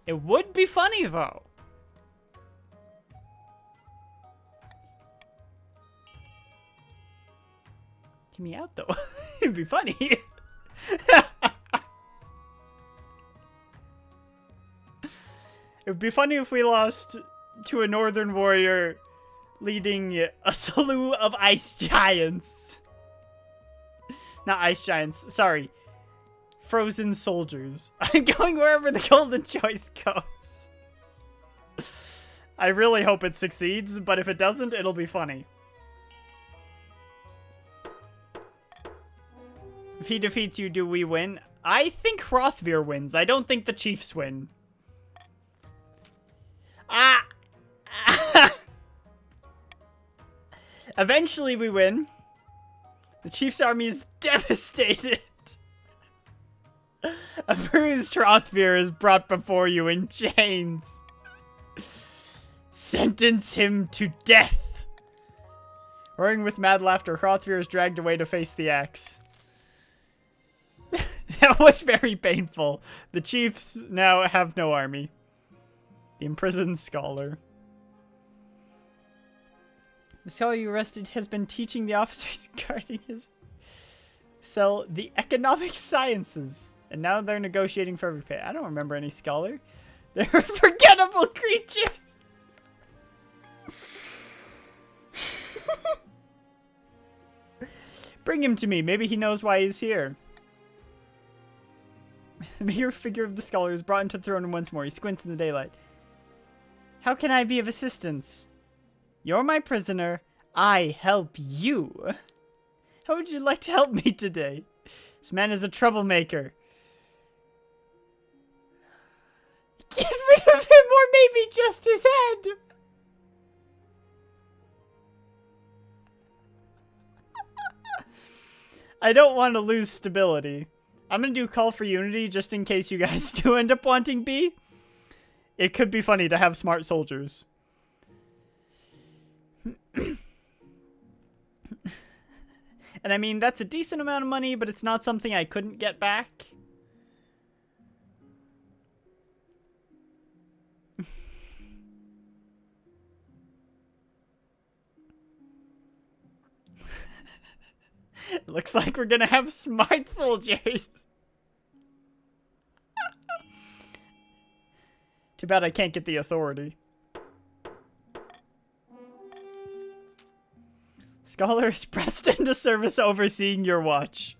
It would be funny, though. Get me out, though. It'd be funny. It would be funny if we lost to a northern warrior leading a slew of ice giants. Not ice giants, sorry. Frozen soldiers. I'm going wherever the golden choice goes. I really hope it succeeds, but if it doesn't, it'll be funny. If he defeats you, do we win? I think Hrothvir wins. I don't think the Chiefs win. Ah! Eventually we win. The Chiefs' army is devastated. A bruised Hrothvir is brought before you in chains. Sentence him to death. Roaring with mad laughter, Hrothvir is dragged away to face the axe. That was very painful. The Chiefs now have no army. The imprisoned scholar. The scholar you arrested has been teaching the officers guarding his cell the economic sciences. And now they're negotiating for every pay. I don't remember any scholar. They're forgettable creatures. Bring him to me. Maybe he knows why he's here. The mere figure of the scholar is brought into the throne room once more. He squints in the daylight. How can I be of assistance? You're my prisoner. I help you. How would you like to help me today? This man is a troublemaker. Get rid of him or maybe just his head. I don't want to lose stability. I'm going to do Call for Unity just in case you guys do end up wanting B. It could be funny to have smart soldiers. And I mean, that's a decent amount of money, but it's not something I couldn't get back. It looks like we're gonna have smart soldiers. Too bad I can't get the authority. Scholar is pressed into service overseeing your watch.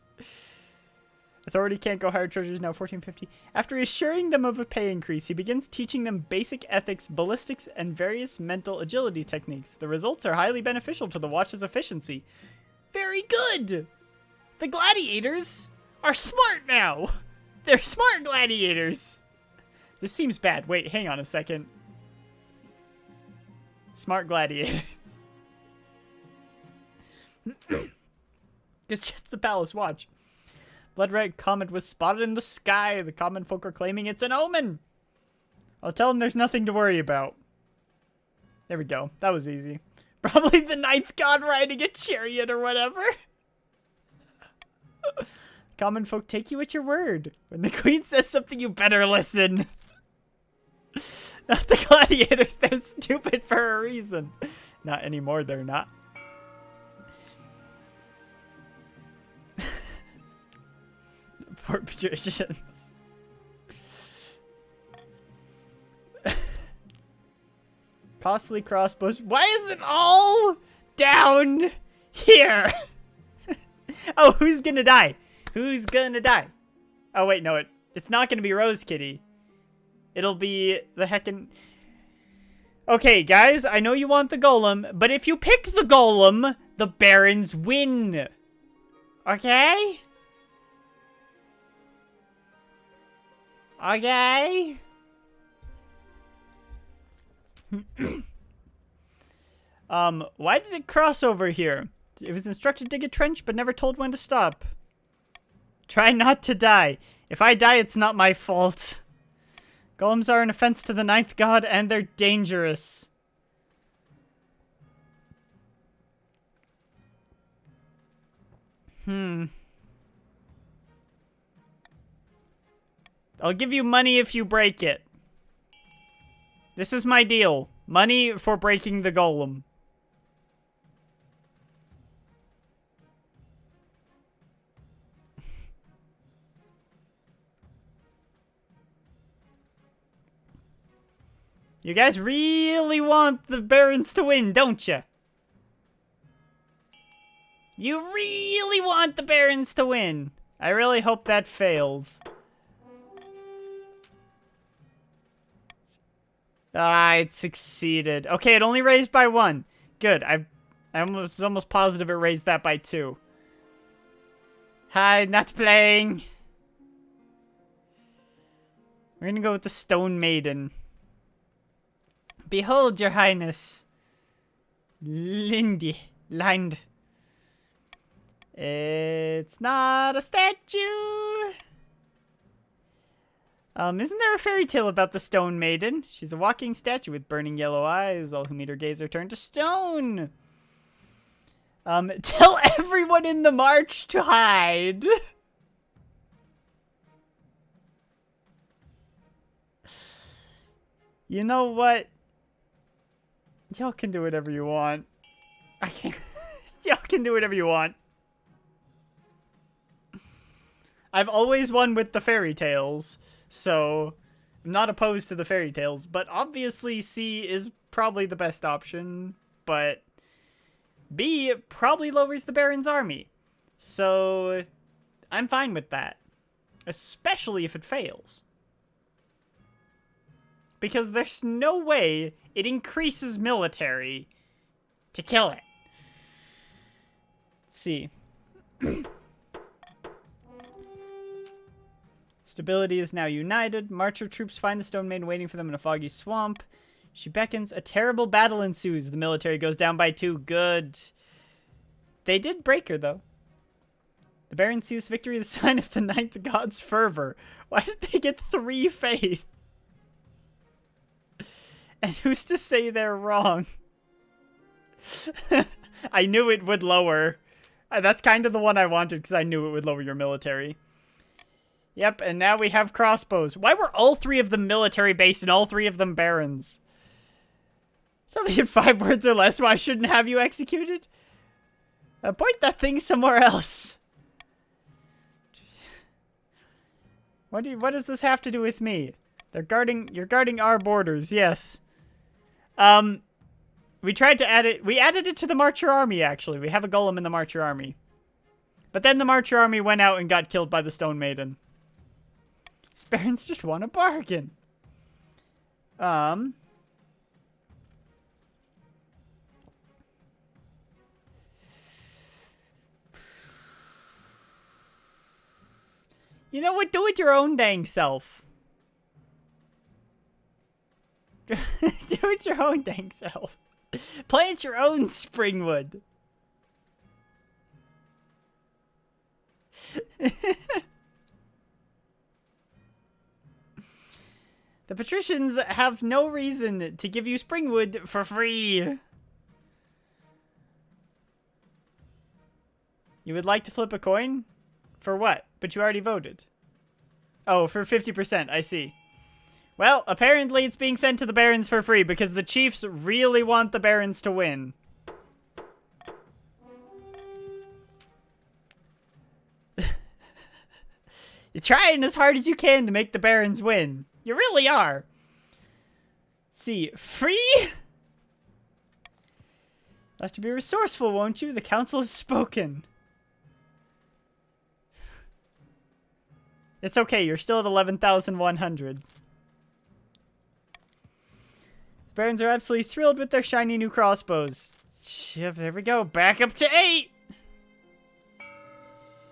Authority can't go higher. Treasure is now 1450. After assuring them of a pay increase, he begins teaching them basic ethics, ballistics, and various mental agility techniques. The results are highly beneficial to the watch's efficiency. Very good! The gladiators are smart now! They're smart gladiators! This seems bad. Wait, hang on a second. Smart gladiators. It's just the palace watch. Blood red comet was spotted in the sky. The common folk are claiming it's an omen. I'll tell them there's nothing to worry about. There we go. That was easy. Probably the ninth god riding a chariot or whatever. Common folk take you at your word. When the queen says something, you better listen. Not the gladiators. They're stupid for a reason. Not anymore, they're not. Poor patricians. Costly crossbows. Why is it all down here? Oh, who's gonna die? Who's gonna die? Oh, wait, no, it's not gonna be Rose Kitty. It'll be the heckin'... Okay, guys, I know you want the golem, but if you pick the golem, the barons win. Okay? Okay? Why did it cross over here? It was instructed to dig a trench, but never told when to stop. Try not to die. If I die, it's not my fault. Golems are an offense to the ninth god, and they're dangerous. I'll give you money if you break it. This is my deal. Money for breaking the golem. You guys really want the barons to win, don't you? You really want the barons to win. I really hope that fails. Ah, it succeeded. Okay, it only raised by 1. Good. I was almost positive it raised that by 2. Hi, not playing. We're gonna go with the Stone Maiden. Behold, your highness. Land. It's not a statue. Isn't there a fairy tale about the Stone Maiden? She's a walking statue with burning yellow eyes. All who meet her gaze are turned to stone. Tell everyone in the march to hide. You know what? Y'all can do whatever you want. I can't. Y'all can do whatever you want. I've always won with the fairy tales, so I'm not opposed to the fairy tales, but obviously C is probably the best option, but B probably lowers the Baron's army, so I'm fine with that, especially if it fails. Because there's no way it increases military to kill it. Let's see. Stability is now united. Marcher troops find the Stone Maiden waiting for them in a foggy swamp. She beckons. A terrible battle ensues. The military goes down by 2. Good. They did break her, though. The Barons see this victory as a sign of the ninth god's fervor. Why did they get 3 faith? And who's to say they're wrong? I knew it would lower. That's kind of the one I wanted because I knew it would lower your military. Yep, and now we have crossbows. Why were all 3 of them military-based and all 3 of them barons? Something in 5 words or less, why I shouldn't have you executed? Point that thing somewhere else. What does this have to do with me? You're guarding our borders, yes. We tried to add it. We added it to the Marcher Army, actually. We have a golem in the Marcher Army. But then the Marcher Army went out and got killed by the Stone Maiden. Barons just want a bargain. You know what? Do it your own dang self. Do it your own dang self. Plant your own springwood. The patricians have no reason to give you springwood for free. You would like to flip a coin? For what? But you already voted. Oh, for 50%, I see. Well, apparently it's being sent to the barons for free because the chiefs really want the barons to win. You're trying as hard as you can to make the barons win. You really are. Let's see, free? You'll have to be resourceful, won't you? The council has spoken. It's okay, you're still at 11,100. Barons are absolutely thrilled with their shiny new crossbows. Yep, there we go. Back up to 8!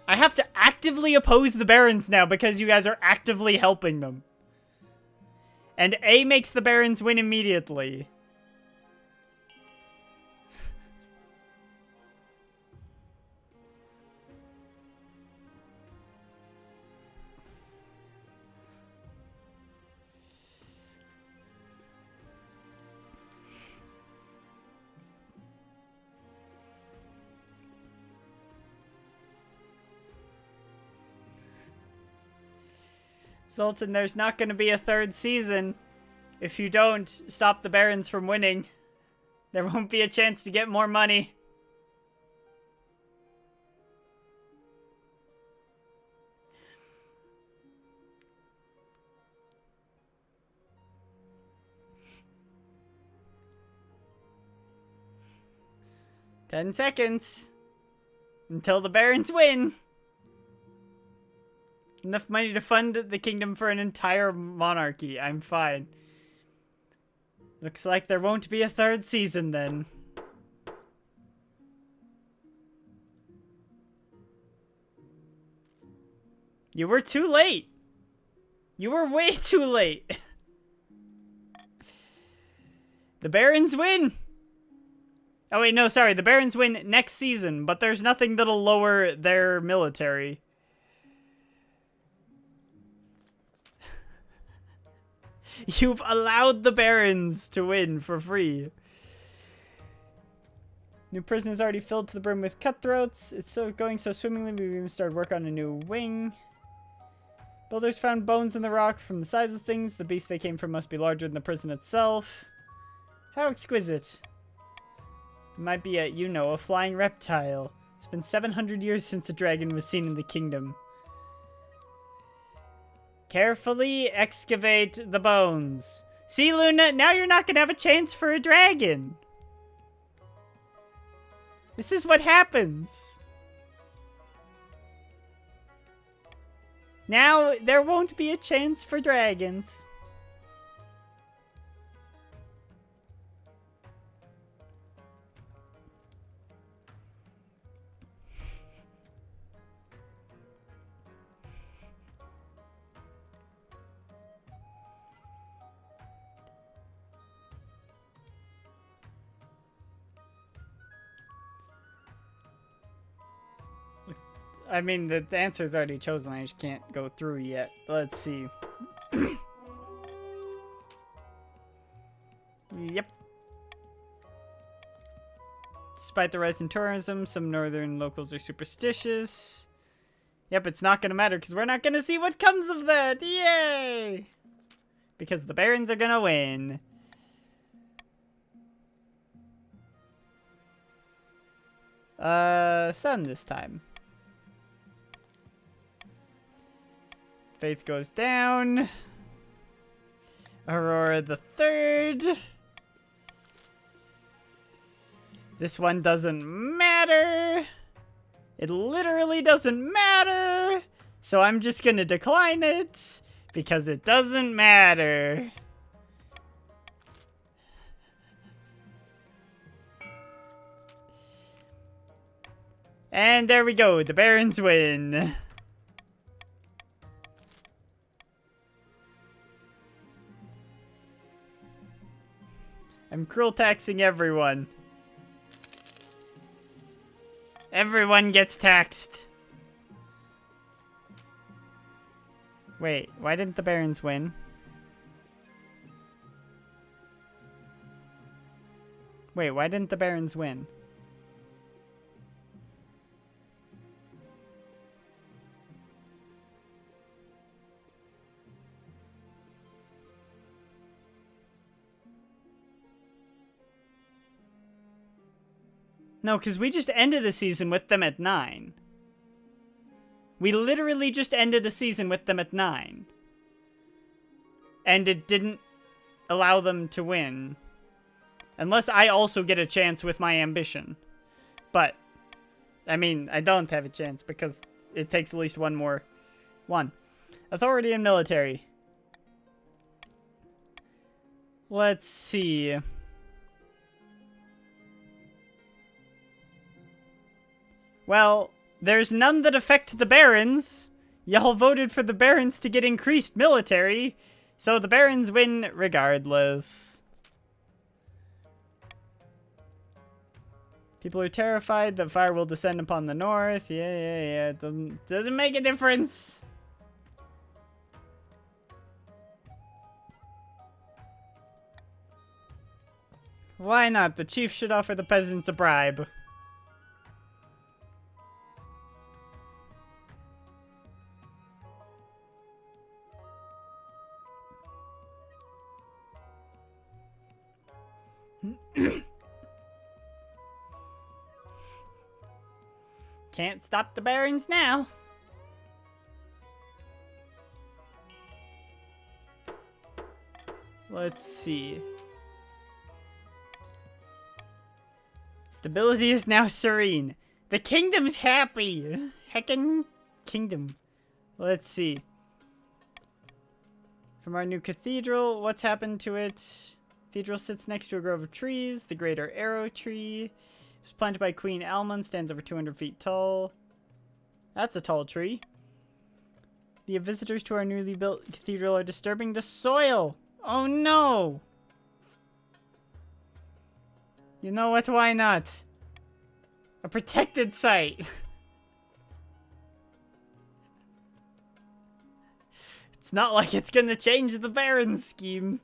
I have to actively oppose the barons now because you guys are actively helping them. And A makes the barons win immediately. Sultan, there's not going to be a 3rd season. If you don't stop the barons from winning, there won't be a chance to get more money. "10 seconds until the barons win. Enough money to fund the kingdom for an entire monarchy. I'm fine. Looks like there won't be a 3rd season then." You were too late. You were way too late. The barons win. Oh wait, no, sorry. The barons win next season, but there's nothing that'll lower their military. You've allowed the barons to win for free. New prison is already filled to the brim with cutthroats. It's going so swimmingly, we've even started work on a new wing. Builders found bones in the rock. From the size of things, the beast they came from must be larger than the prison itself. How exquisite. It might be a flying reptile. It's been 700 years since a dragon was seen in the kingdom. Carefully excavate the bones. See, Luna, now you're not going to have a chance for a dragon. This is what happens. Now there won't be a chance for dragons. I mean, the answer's already chosen. I just can't go through yet. Let's see. Yep. Despite the rise in tourism, some northern locals are superstitious. Yep, it's not gonna matter because we're not gonna see what comes of that. Yay! Because the Barons are gonna win. Sun this time. Faith goes down. Aurora the third. This one doesn't matter. It literally doesn't matter. So I'm just gonna decline it because it doesn't matter. And there we go. The Barons win. I'm cruel taxing everyone. Everyone gets taxed. Wait, why didn't the Barons win? Wait, why didn't the Barons win? No, because we just ended a season with them at 9. We literally just ended a season with them at 9. And it didn't allow them to win. Unless I also get a chance with my ambition. But, I mean, I don't have a chance because it takes at least one more. Authority and military. Let's see. Well, there's none that affect the Barons. Y'all voted for the Barons to get increased military, so the Barons win regardless. People are terrified that fire will descend upon the north. Yeah. It doesn't make a difference. Why not? The chief should offer the peasants a bribe. Can't stop the Barons now. Let's see. Stability is now serene. The kingdom's happy. Heckin' kingdom. Let's see. From our new cathedral, what's happened to it? Cathedral sits next to a grove of trees. The greater arrow tree. It was planted by Queen Alma and stands over 200 feet tall. That's a tall tree. The visitors to our newly built cathedral are disturbing the soil. Oh no! You know what? Why not? A protected site. It's not like it's gonna change the Baron's scheme.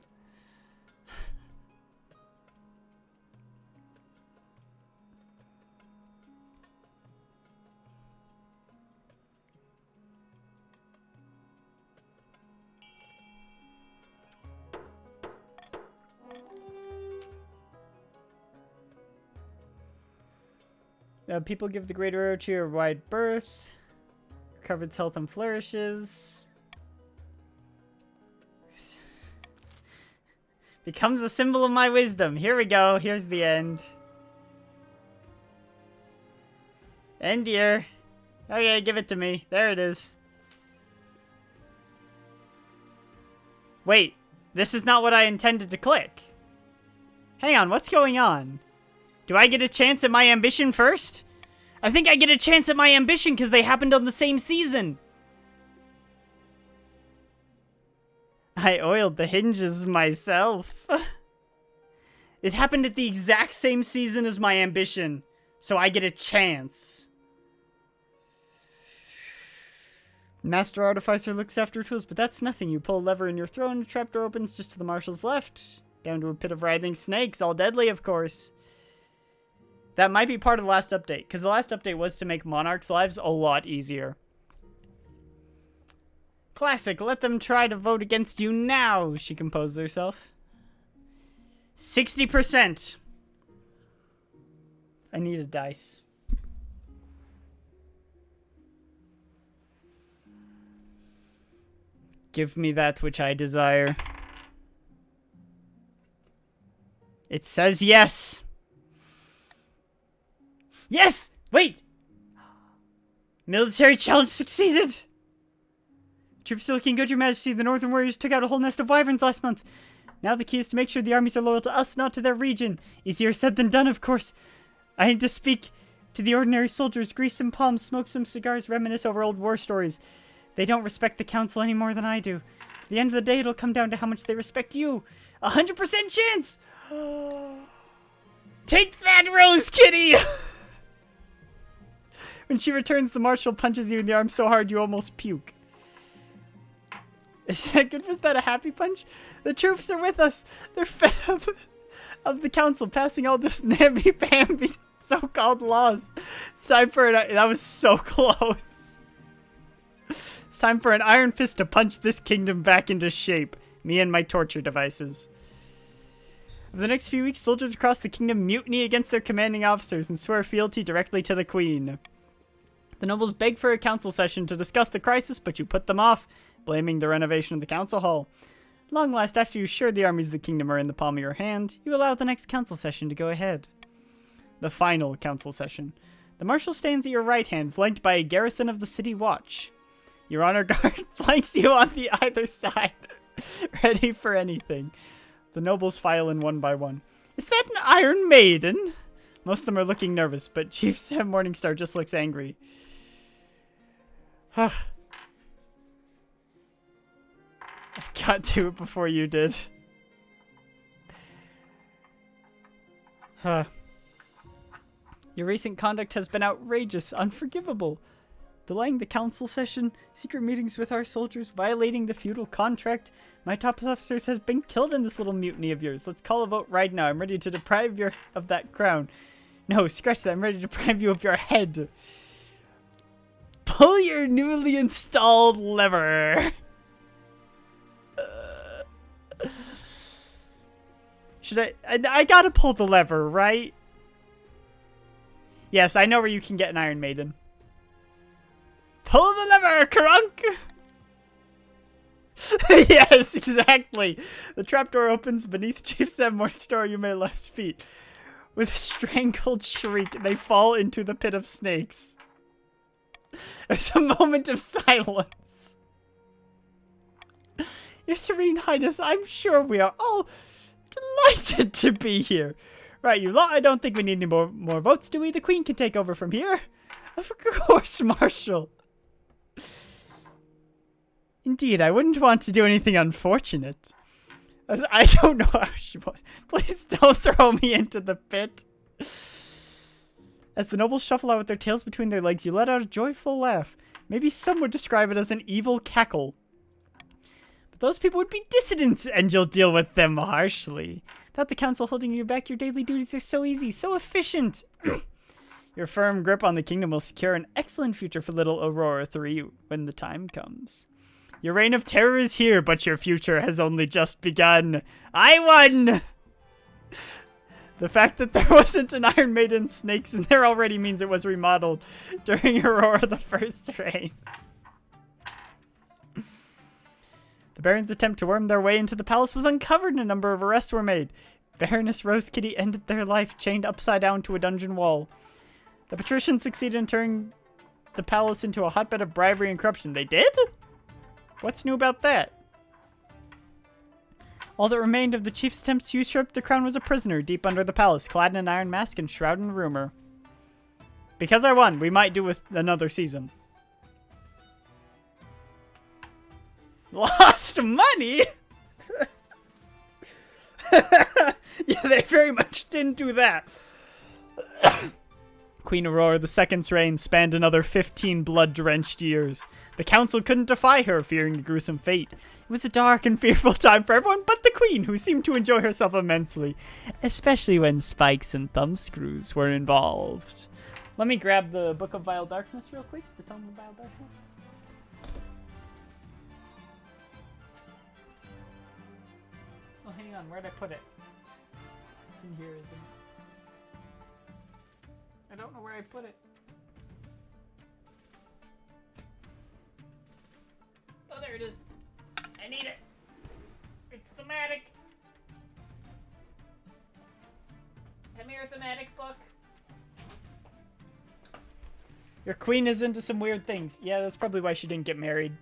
People give the greater arrow tree a wide berth. Recover its health and flourishes. Becomes a symbol of my wisdom. Here we go. Here's the end. End year. Okay, give it to me. There it is. Wait, this is not what I intended to click. Hang on, what's going on? Do I get a chance at my ambition first? I think I get a chance at my ambition because they happened on the same season. I oiled the hinges myself. It happened at the exact same season as my ambition, so I get a chance. Master Artificer looks after tools, but that's nothing. You pull a lever in your throne, a trapdoor opens just to the marshal's left. Down to a pit of writhing snakes, all deadly, of course. That might be part of the last update, because the last update was to make monarchs' lives a lot easier. Classic, let them try to vote against you now, she composed herself. 60%. I need a dice. Give me that which I desire. It says yes. Yes! Wait! Military challenge succeeded! Troops still looking good, Your Majesty. The Northern Warriors took out a whole nest of wyverns last month. Now the key is to make sure the armies are loyal to us, not to their region. Easier said than done, of course. I need to speak to the ordinary soldiers, grease some palms, smoke some cigars, reminisce over old war stories. They don't respect the council any more than I do. At the end of the day, it'll come down to how much they respect you. 100% chance! Take that, Rose Kitty! When she returns, the marshal punches you in the arm so hard you almost puke. Is that good? Was that a happy punch? The troops are with us. They're fed up of the council passing all this namby-pamby so-called laws. It's time for an... That was so close. It's time for an iron fist to punch this kingdom back into shape. Me and my torture devices. Over the next few weeks, soldiers across the kingdom mutiny against their commanding officers and swear fealty directly to the queen. The nobles beg for a council session to discuss the crisis, but you put them off, blaming the renovation of the council hall. Long last, after you're sure the armies of the kingdom are in the palm of your hand, you allow the next council session to go ahead. The final council session. The marshal stands at your right hand, flanked by a garrison of the city watch. Your honor guard flanks you on the either side, ready for anything. The nobles file in one by one. Is that an Iron Maiden? Most of them are looking nervous, but Chief Sam Morningstar just looks angry. I got to it before you did. Your recent conduct has been outrageous, unforgivable. Delaying the council session, secret meetings with our soldiers, violating the feudal contract. My top officers has been killed in this little mutiny of yours. Let's call a vote right now. I'm ready to deprive you of that crown. No, scratch that. I'm ready to deprive you of your head. Pull your newly installed lever. Should I gotta pull the lever, right? Yes, I know where you can get an Iron Maiden. Pull the lever, Karunk! Yes, exactly. The trapdoor opens beneath Chief Sam Morningstar, you may left feet. With a strangled shriek, they fall into the pit of snakes. There's a moment of silence. Your Serene Highness, I'm sure we are all delighted to be here. Right, you lot, I don't think we need any more votes, do we? The Queen can take over from here. Of course, Marshal. Indeed, I wouldn't want to do anything unfortunate. As I don't know how she would. Please don't throw me into the pit. As the nobles shuffle out with their tails between their legs, you let out a joyful laugh. Maybe some would describe it as an evil cackle. But those people would be dissidents, and you'll deal with them harshly. Without the council holding you back, your daily duties are so easy, so efficient. Your firm grip on the kingdom will secure an excellent future for little Aurora 3 when the time comes. Your reign of terror is here, but your future has only just begun. I won! The fact that there wasn't an Iron Maiden snakes in there already means it was remodeled during Aurora the First's reign. The Barons' attempt to worm their way into the palace was uncovered and a number of arrests were made. Baroness Rose Kitty ended their life chained upside down to a dungeon wall. The patricians succeeded in turning the palace into a hotbed of bribery and corruption. They did? What's new about that? All that remained of the chief's attempts to usurp the crown was a prisoner deep under the palace, clad in an iron mask and shrouded in rumor. Because I won, we might do with another season. Lost money? Yeah, they very much didn't do that. Queen Aurora II's reign spanned another 15 blood-drenched years. The council couldn't defy her, fearing a gruesome fate. It was a dark and fearful time for everyone but the queen, who seemed to enjoy herself immensely, especially when spikes and thumbscrews were involved. Let me grab the Book of Vile Darkness real quick, the Tome of Vile Darkness. Oh, hang on, where'd I put it? It's in here, isn't it? I don't know where I put it. Oh, there it is. I need it. It's thematic. Come here, thematic book. Your queen is into some weird things. Yeah, that's probably why she didn't get married.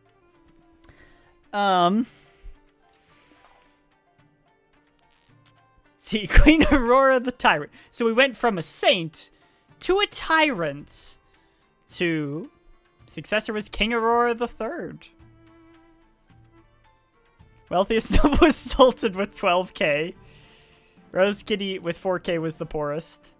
See, Queen Aurora the Tyrant. So we went from a saint to a tyrant to successor was King Aurora III. Wealthiest noble was Sultan with 12k. Rose Kitty with 4k was the poorest.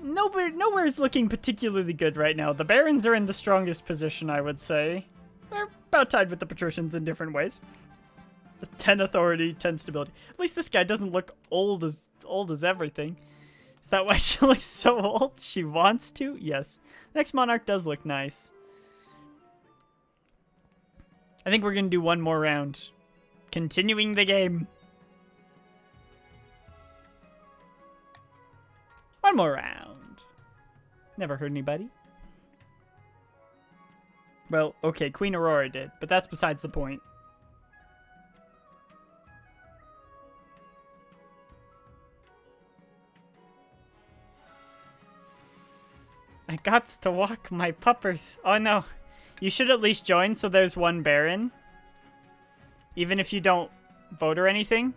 Nowhere is looking particularly good right now. The barons are in the strongest position, I would say. They're about tied with the patricians in different ways. 10 authority, 10 stability. At least this guy doesn't look old as everything. Is that why she looks so old? She wants to? Yes. Next monarch does look nice. I think we're going to do one more round. Continuing the game. One more round. Never hurt anybody. Well, okay, Queen Aurora did, but that's besides the point. I got to walk my puppers. Oh no. You should at least join so there's one baron. Even if you don't vote or anything.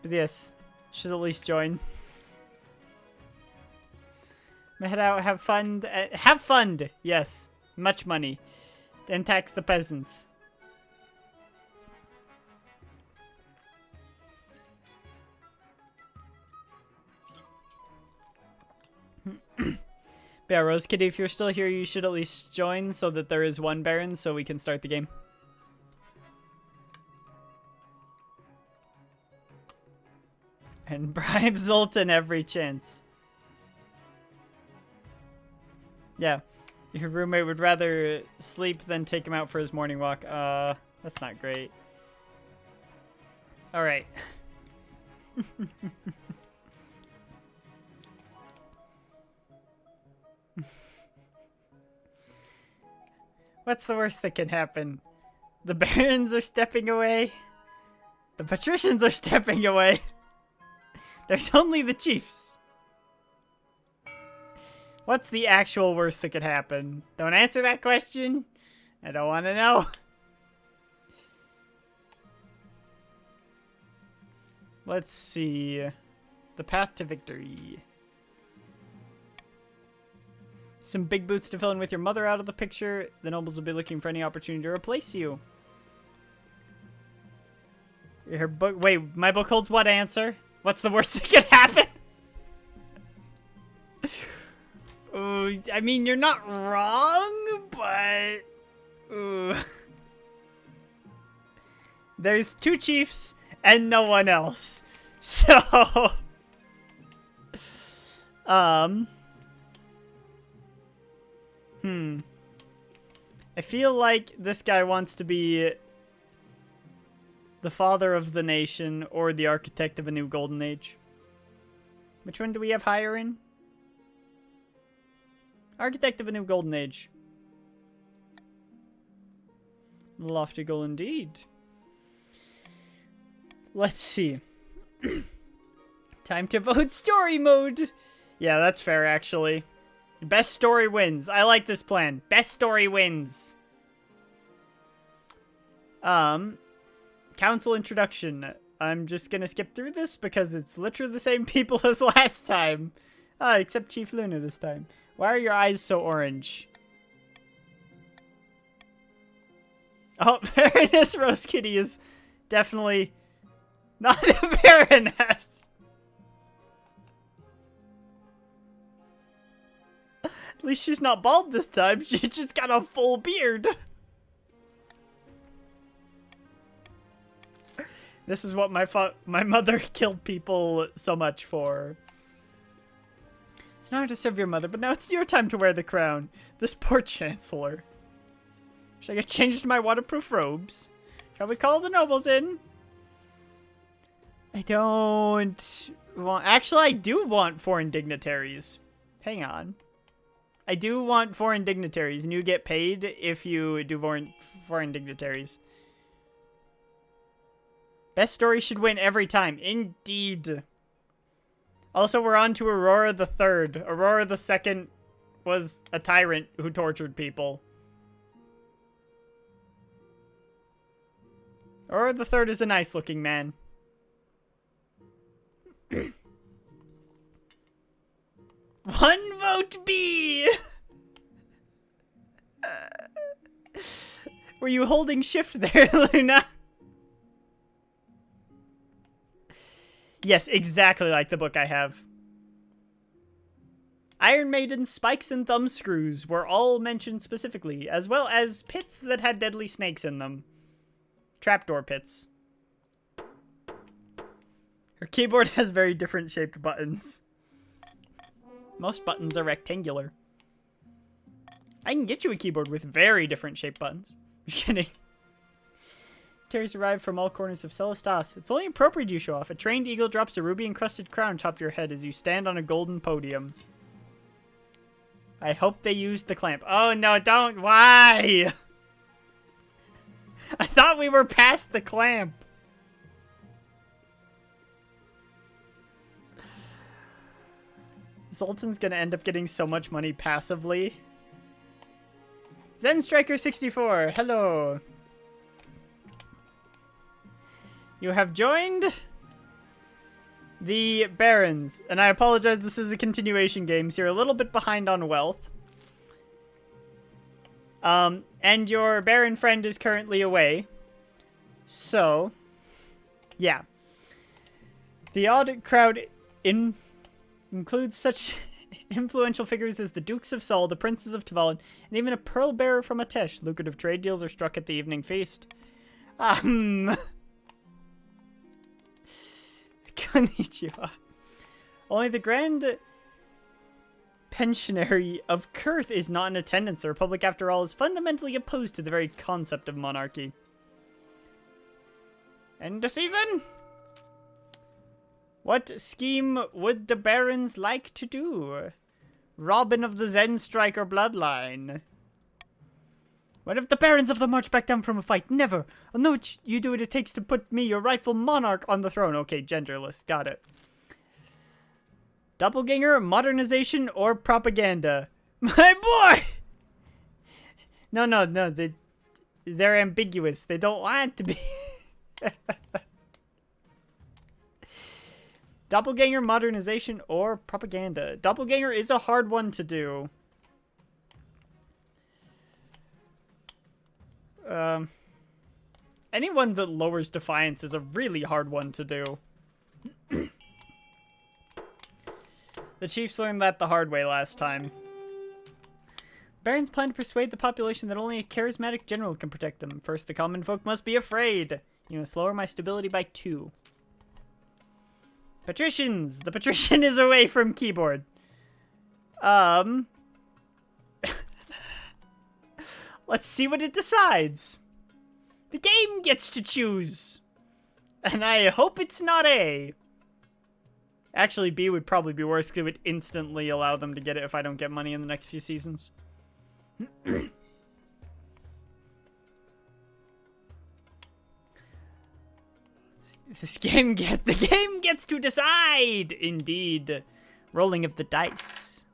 But yes, should at least join. Head out, have fun. Have fun! Yes. Much money. Then tax the peasants. Yeah, Rose Kitty, if you're still here, you should at least join so that there is one baron so we can start the game. And bribe Zoltan every chance. Yeah. Your roommate would rather sleep than take him out for his morning walk. That's not great. Alright. What's the worst that can happen? The barons are stepping away. The patricians are stepping away. There's only the chiefs. What's the actual worst that could happen? Don't answer that question. I don't want to know. Let's see. The path to victory. Some big boots to fill in with your mother out of the picture. The nobles will be looking for any opportunity to replace you. Your book. Wait, my book holds what answer? What's the worst that could happen? Ooh, I mean, you're not wrong, but... Ooh. There's two chiefs and no one else. So... I feel like this guy wants to be the father of the nation or the architect of a new golden age. Which one do we have higher in? Architect of a new golden age. Lofty goal indeed. Let's see. Time to vote story mode. Yeah, that's fair actually. Best story wins. I like this plan. Best story wins. Council introduction. I'm just gonna skip through this because it's literally the same people as last time. Except Chief Luna this time. Why are your eyes so orange? Oh, Baroness Rose Kitty is definitely not a Baroness. At least she's not bald this time. She just got a full beard. This is what my mother killed people so much for. It's an honor to serve your mother, but now it's your time to wear the crown. This poor chancellor. Should I get changed to my waterproof robes? Shall we call the nobles in? I don't want... Actually, I do want foreign dignitaries. Hang on. I do want foreign dignitaries, and you get paid if you do foreign dignitaries. Best story should win every time. Indeed. Also, we're on to Aurora the Third. Aurora the Second was a tyrant who tortured people. Aurora the Third is a nice-looking man. One vote B! Were you holding shift there, Luna? Yes, exactly like the book I have. Iron Maiden spikes and thumb screws were all mentioned specifically, as well as pits that had deadly snakes in them. Trapdoor pits. Her keyboard has very different shaped buttons. Most buttons are rectangular. I can get you a keyboard with very different shaped buttons. I'm kidding. Terrors arrive from all corners of Celestoth. It's only appropriate you show off. A trained eagle drops a ruby-encrusted crown atop your head as you stand on a golden podium. I hope they used the clamp. Oh no, don't! Why? I thought we were past the clamp. Zoltan's gonna end up getting so much money passively. Zen Striker 64, hello. You have joined the Barons, and I apologize, this is a continuation game, so you're a little bit behind on wealth. And your Baron friend is currently away. So, yeah. The odd crowd includes such influential figures as the Dukes of Sol, the Princes of Tavalin, and even a pearl bearer from Atesh. Lucrative trade deals are struck at the evening feast. Konnichiwa. Only the Grand Pensionary of Kurth is not in attendance. The Republic, after all, is fundamentally opposed to the very concept of monarchy. End of season? What scheme would the Barons like to do? Robin of the Zen Striker bloodline. What if the Barons of the March back down from a fight? Never. I'll know what you do what it takes to put me, your rightful monarch, on the throne. Okay, genderless. Got it. Doppelganger, modernization, or propaganda? My boy! No. They're ambiguous. They don't want to be. Doppelganger, modernization, or propaganda? Doppelganger is a hard one to do. Anyone that lowers defiance is a really hard one to do. The chiefs learned that the hard way last time. Barons plan to persuade the population that only a charismatic general can protect them. First, the common folk must be afraid. You must lower my stability by 2. Patricians! The patrician is away from keyboard. Let's see what it decides. The game gets to choose. And I hope it's not A. Actually, B would probably be worse because it would instantly allow them to get it if I don't get money in the next few seasons. The game gets to decide. Indeed. Rolling of the dice.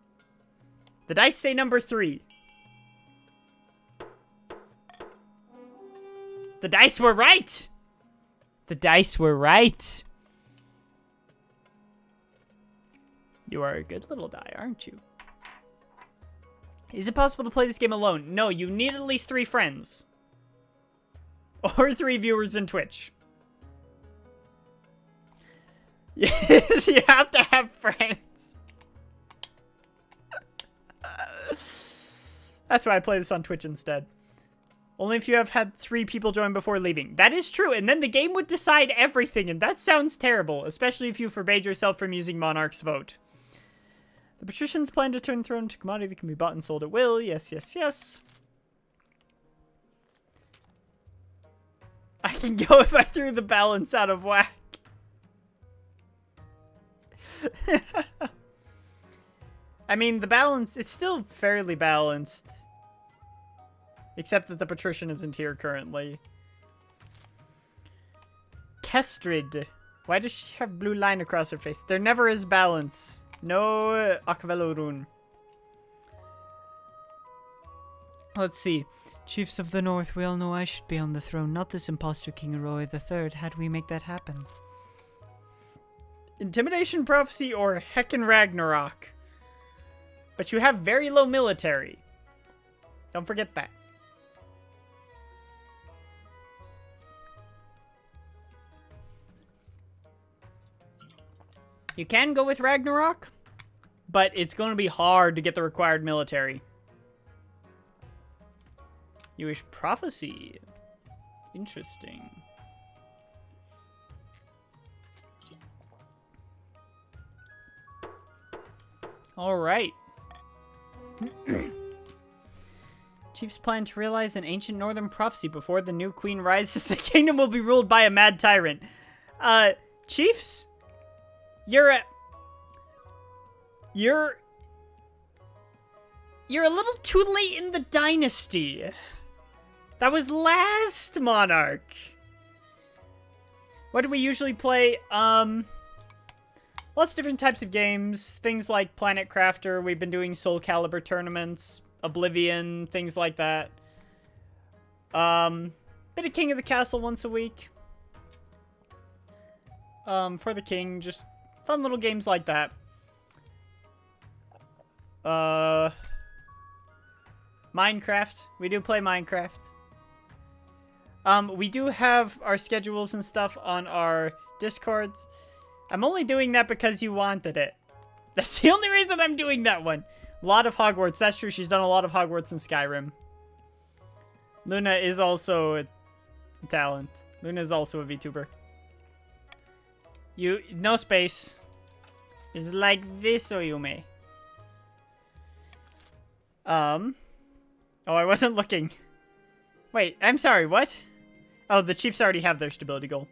The dice say number 3. The dice were right. The dice were right. You are a good little die, aren't you? Is it possible to play this game alone? No, you need at least 3 friends. Or 3 viewers in Twitch. Yes, you have to have friends. That's why I play this on Twitch instead. Only if you have had 3 people join before leaving. That is true, and then the game would decide everything, and that sounds terrible, especially if you forbade yourself from using Monarch's vote. The patricians plan to turn the throne into a commodity that can be bought and sold at will. Yes, yes, yes. I can go if I threw the balance out of whack. I mean, the balance, it's still fairly balanced. Except that the patrician isn't here currently. Kestrid. Why does she have blue line across her face? There never is balance. No Akvelo rune. Let's see. Chiefs of the North, we all know I should be on the throne, not this impostor King Aurora III. How do we make that happen? Intimidation Prophecy or Heckin' Ragnarok. But you have very low military. Don't forget that. You can go with Ragnarok, but it's going to be hard to get the required military. Jewish Prophecy. Interesting. All right. Chiefs plan to realize an ancient northern prophecy before the new queen rises. The kingdom will be ruled by a mad tyrant. Chiefs? You're a little too late in the dynasty. That was last monarch. What do we usually play? Lots of different types of games. Things like Planet Crafter. We've been doing Soul Calibur tournaments. Oblivion. Things like that. Bit of King of the Castle once a week. For the king. Just fun little games like that. Minecraft. We do play Minecraft. We do have our schedules and stuff on our Discords. I'm only doing that because you wanted it. That's the only reason I'm doing that one. A lot of Hogwarts. That's true. She's done a lot of Hogwarts and Skyrim. Luna is also a talent. Luna is also a VTuber. No space. Is it like this, Oyume? Oh, I wasn't looking. Wait, I'm sorry, what? Oh, the Chiefs already have their stability goal.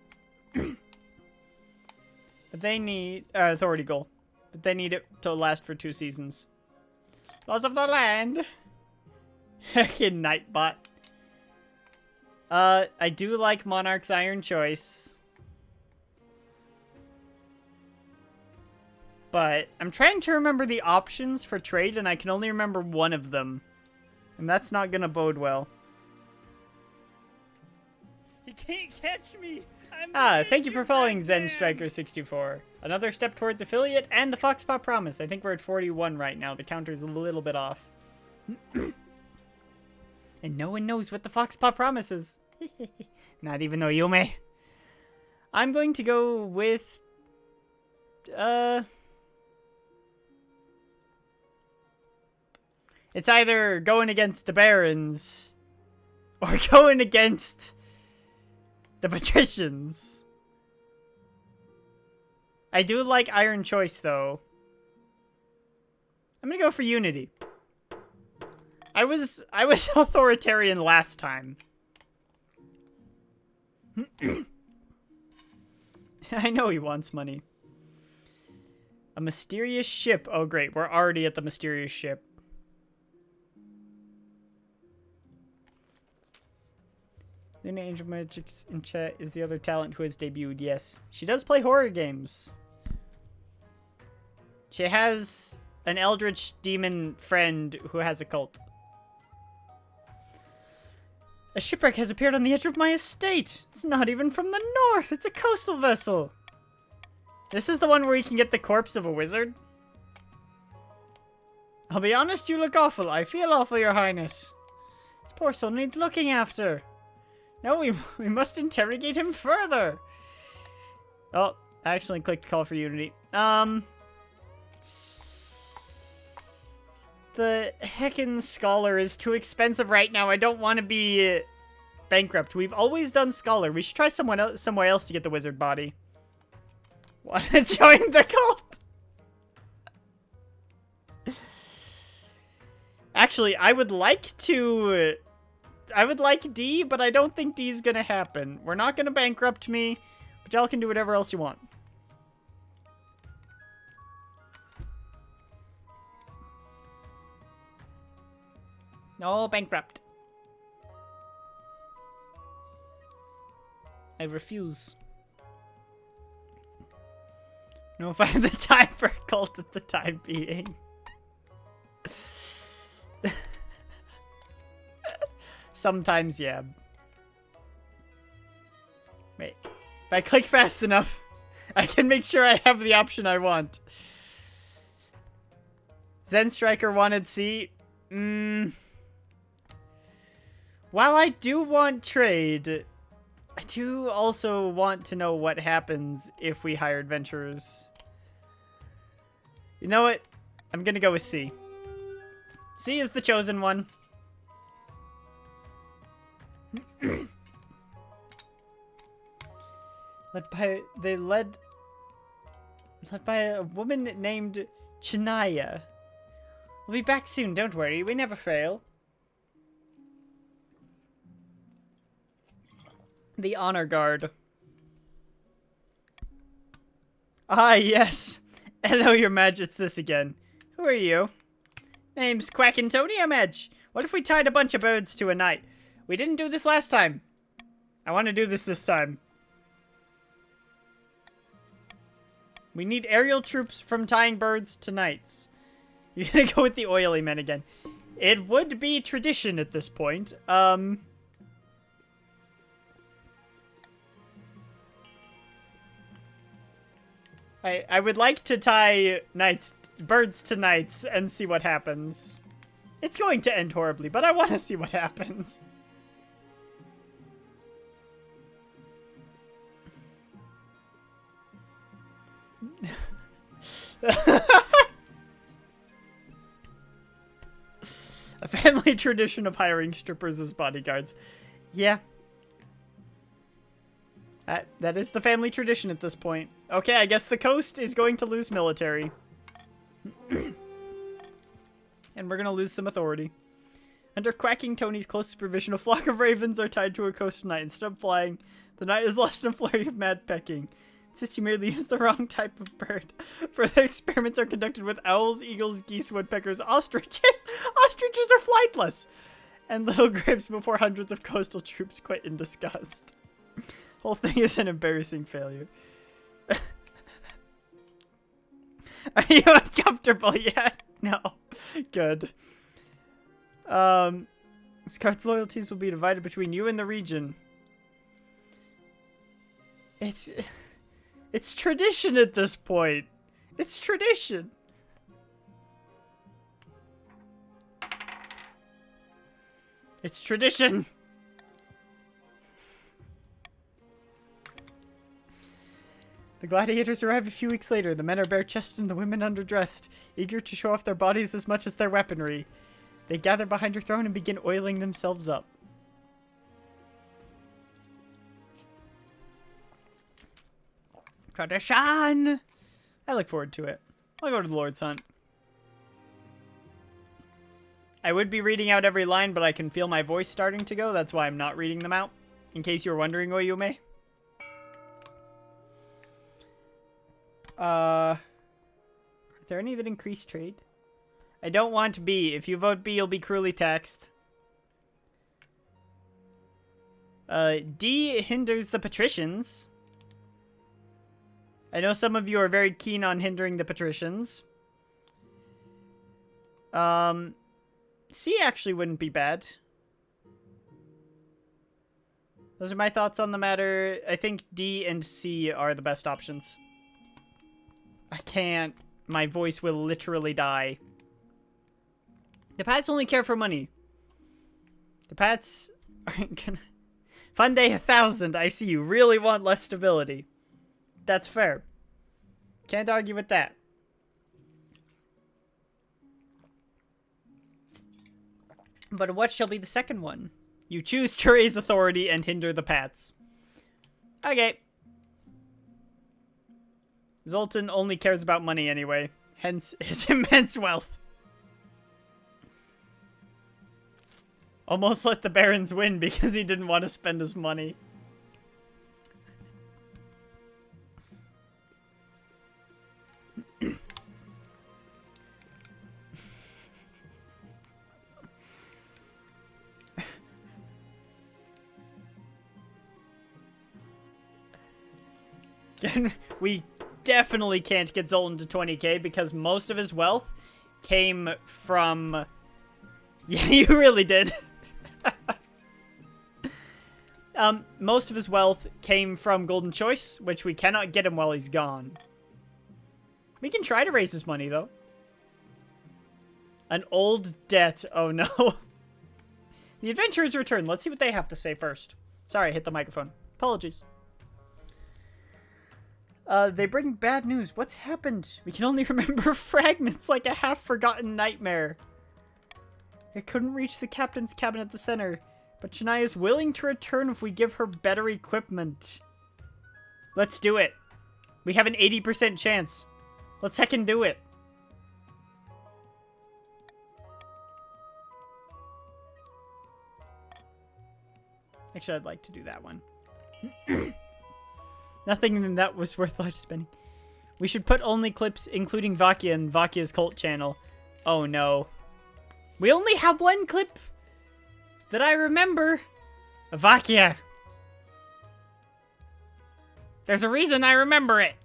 But they need... authority goal. But they need it to last for 2 seasons. Laws of the land! Heckin' Nightbot. I do like Monarch's Iron Choice. But I'm trying to remember the options for trade, and I can only remember one of them. And that's not gonna bode well. He can't catch me! Thank you for following ZenStriker624. Another step towards affiliate and the Foxpaw Promise. I think we're at 41 right now. The counter's a little bit off. And no one knows what the Foxpaw Promise is. Not even Oyume. I'm going to go with... It's either going against the Barons or going against the Patricians. I do like Iron Choice, though. I'm gonna go for Unity. I was authoritarian last time. I know he wants money. A mysterious ship. Oh, great. We're already at the mysterious ship. Luna Angel Magic's in chat is the other talent who has debuted. Yes. She does play horror games. She has an eldritch demon friend who has a cult. A shipwreck has appeared on the edge of my estate. It's not even from the north. It's a coastal vessel. This is the one where you can get the corpse of a wizard. I'll be honest, you look awful. I feel awful, your highness. This poor soul needs looking after. No, we must interrogate him further. Oh, I actually clicked call for Unity. The heckin' scholar is too expensive right now. I don't want to be bankrupt. We've always done scholar. We should try somewhere else to get the wizard body. Want to join the cult? Actually, I would like D, but I don't think D's gonna happen. We're not gonna bankrupt me, but y'all can do whatever else you want. No bankrupt. I refuse. No, if I have the time for a cult at the time being. Sometimes, yeah. Wait. If I click fast enough, I can make sure I have the option I want. Zen Striker wanted C. While I do want trade, I do also want to know what happens if we hire adventurers. You know what? I'm gonna go with C. C is the chosen one. led by a woman named Chania. We'll be back soon, don't worry, we never fail. The Honor Guard. Ah, yes. Hello, your Madge, it's this again. Who are you? Name's Quackin' Tony, I'm Edge. What if we tied a bunch of birds to a knight? We didn't do this last time. I want to do this time. We need aerial troops from tying birds to knights. You're gonna go with the oily men again. It would be tradition at this point. I would like to tie birds to knights and see what happens. It's going to end horribly, but I want to see what happens. A family tradition of hiring strippers as bodyguards. Yeah. That is the family tradition at this point. Okay, I guess the coast is going to lose military. And we're going to lose some authority. Under Quacking Tony's close supervision, a flock of ravens are tied to a coastal knight. Instead of flying, the knight is lost in a flurry of mad pecking. Since you merely used the wrong type of bird. Further experiments are conducted with owls, eagles, geese, woodpeckers, ostriches. Ostriches are flightless. And little grapes before hundreds of coastal troops quit in disgust. Whole thing is an embarrassing failure. Are you uncomfortable yet? No. Good. Scart's loyalties will be divided between you and the region. It's tradition at this point. It's tradition. It's tradition. The gladiators arrive a few weeks later. The men are bare-chested and the women underdressed, eager to show off their bodies as much as their weaponry. They gather behind your throne and begin oiling themselves up. Tradition! I look forward to it. I'll go to the Lord's Hunt. I would be reading out every line, but I can feel my voice starting to go. That's why I'm not reading them out. In case you were wondering, Oyume. Are there any that increase trade? I don't want B. If you vote B, you'll be cruelly taxed. D hinders the patricians. I know some of you are very keen on hindering the patricians. C actually wouldn't be bad. Those are my thoughts on the matter. I think D and C are the best options. I can't. My voice will literally die. The Pats only care for money. The Pats aren't gonna... Fun day 1,000. I see you really want less stability. That's fair. Can't argue with that. But what shall be the second one? You choose to raise authority and hinder the Pats. Okay. Zoltan only cares about money anyway, hence his immense wealth. Almost let the barons win because he didn't want to spend his money. We definitely can't get Zoltan to 20k because most of his wealth came from... Yeah, you really did. Most of his wealth came from Golden Choice, which we cannot get him while he's gone. We can try to raise his money, though. An old debt. Oh, no. The adventurers return. Let's see what they have to say first. Sorry, I hit the microphone. Apologies. They bring bad news. What's happened? We can only remember fragments like a half-forgotten nightmare. It couldn't reach the captain's cabin at the center, but Shania is willing to return if we give her better equipment. Let's do it. We have an 80% chance. Let's heckin' do it. Actually, I'd like to do that one. Nothing that was worth large spending. We should put only clips including Vakia in Vakia's cult channel. Oh no. We only have one clip that I remember. Vakia. There's a reason I remember it.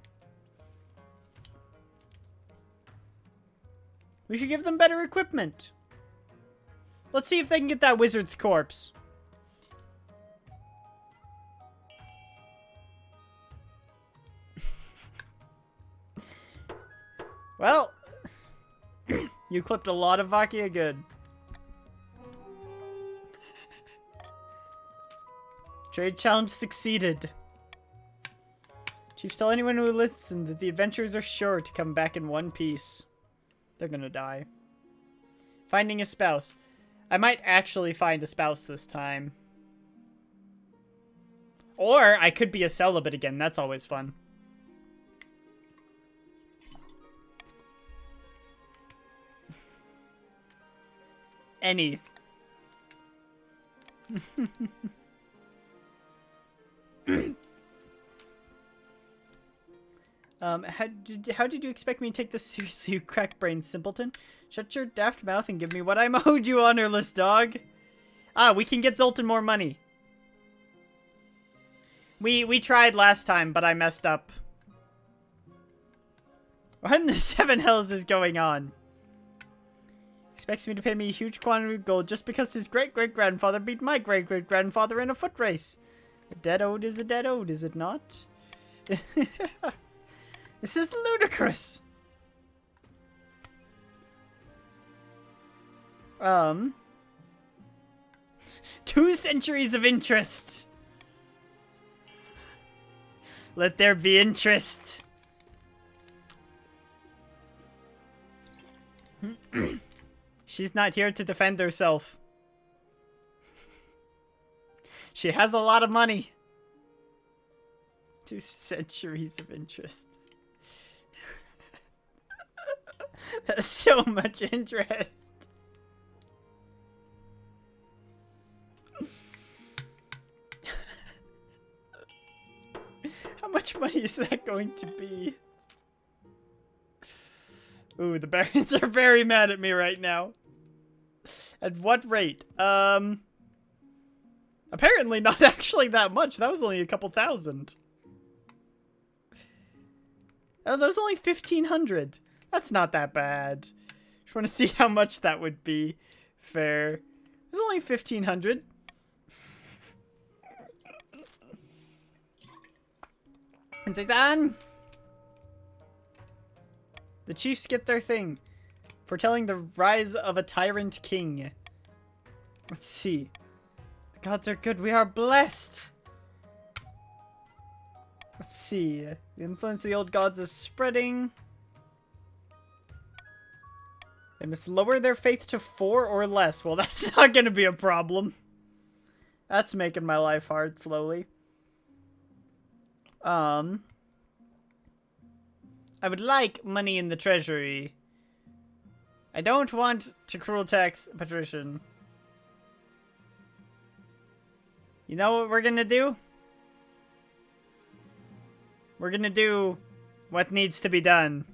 We should give them better equipment. Let's see if they can get that wizard's corpse. Well, you clipped a lot of Vakia good. Trade challenge succeeded. Chiefs, tell anyone who listens that the adventurers are sure to come back in one piece. They're gonna die. Finding a spouse. I might actually find a spouse this time. Or I could be a celibate again. That's always fun. Any. How did you expect me to take this seriously, you crack-brained simpleton? Shut your daft mouth and give me what I'm owed, you honorless dog. Ah, we can get Zoltan more money. We tried last time, but I messed up. What in the seven hells is going on? Expects me to pay me a huge quantity of gold just because his great-great-grandfather beat my great-great-grandfather in a foot race. A dead ode is a dead ode, is it not? This is ludicrous. 2 centuries of interest. Let there be interest. She's not here to defend herself. She has a lot of money. 2 centuries of interest. That's so much interest. How much money is that going to be? Ooh, the barons are very mad at me right now. At what rate? Apparently not actually that much. That was only a couple thousand. Oh, that was only 1,500. That's not that bad. Just want to see how much that would be fair. It was only 1,500. And says on. The chiefs get their thing. Foretelling the rise of a tyrant king. Let's see. The gods are good. We are blessed. Let's see. The influence of the old gods is spreading. They must lower their faith to 4 or less. Well, that's not going to be a problem. That's making my life hard slowly. I would like money in the treasury. I don't want to cruel tax patrician. You know what we're gonna do? We're gonna do what needs to be done.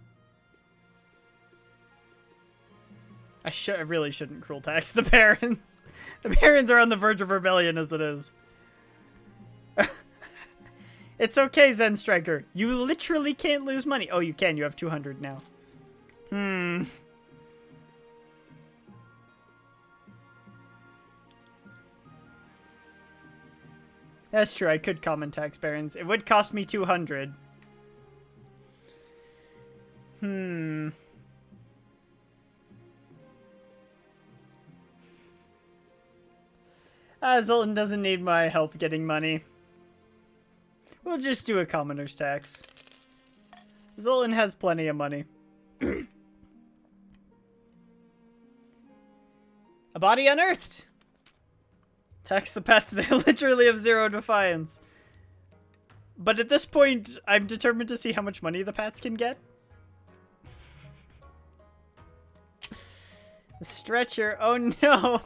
I really shouldn't cruel tax the barons. The barons are on the verge of rebellion as it is. It's okay, Zen Striker. You literally can't lose money. Oh, you can. You have 200 now. That's true. I could common tax barons. It would cost me 200. Zoltan doesn't need my help getting money. We'll just do a commoner's tax. Zoltan has plenty of money. A body unearthed! Tax the pets, they literally have 0 defiance. But at this point, I'm determined to see how much money the pets can get. The stretcher, oh no!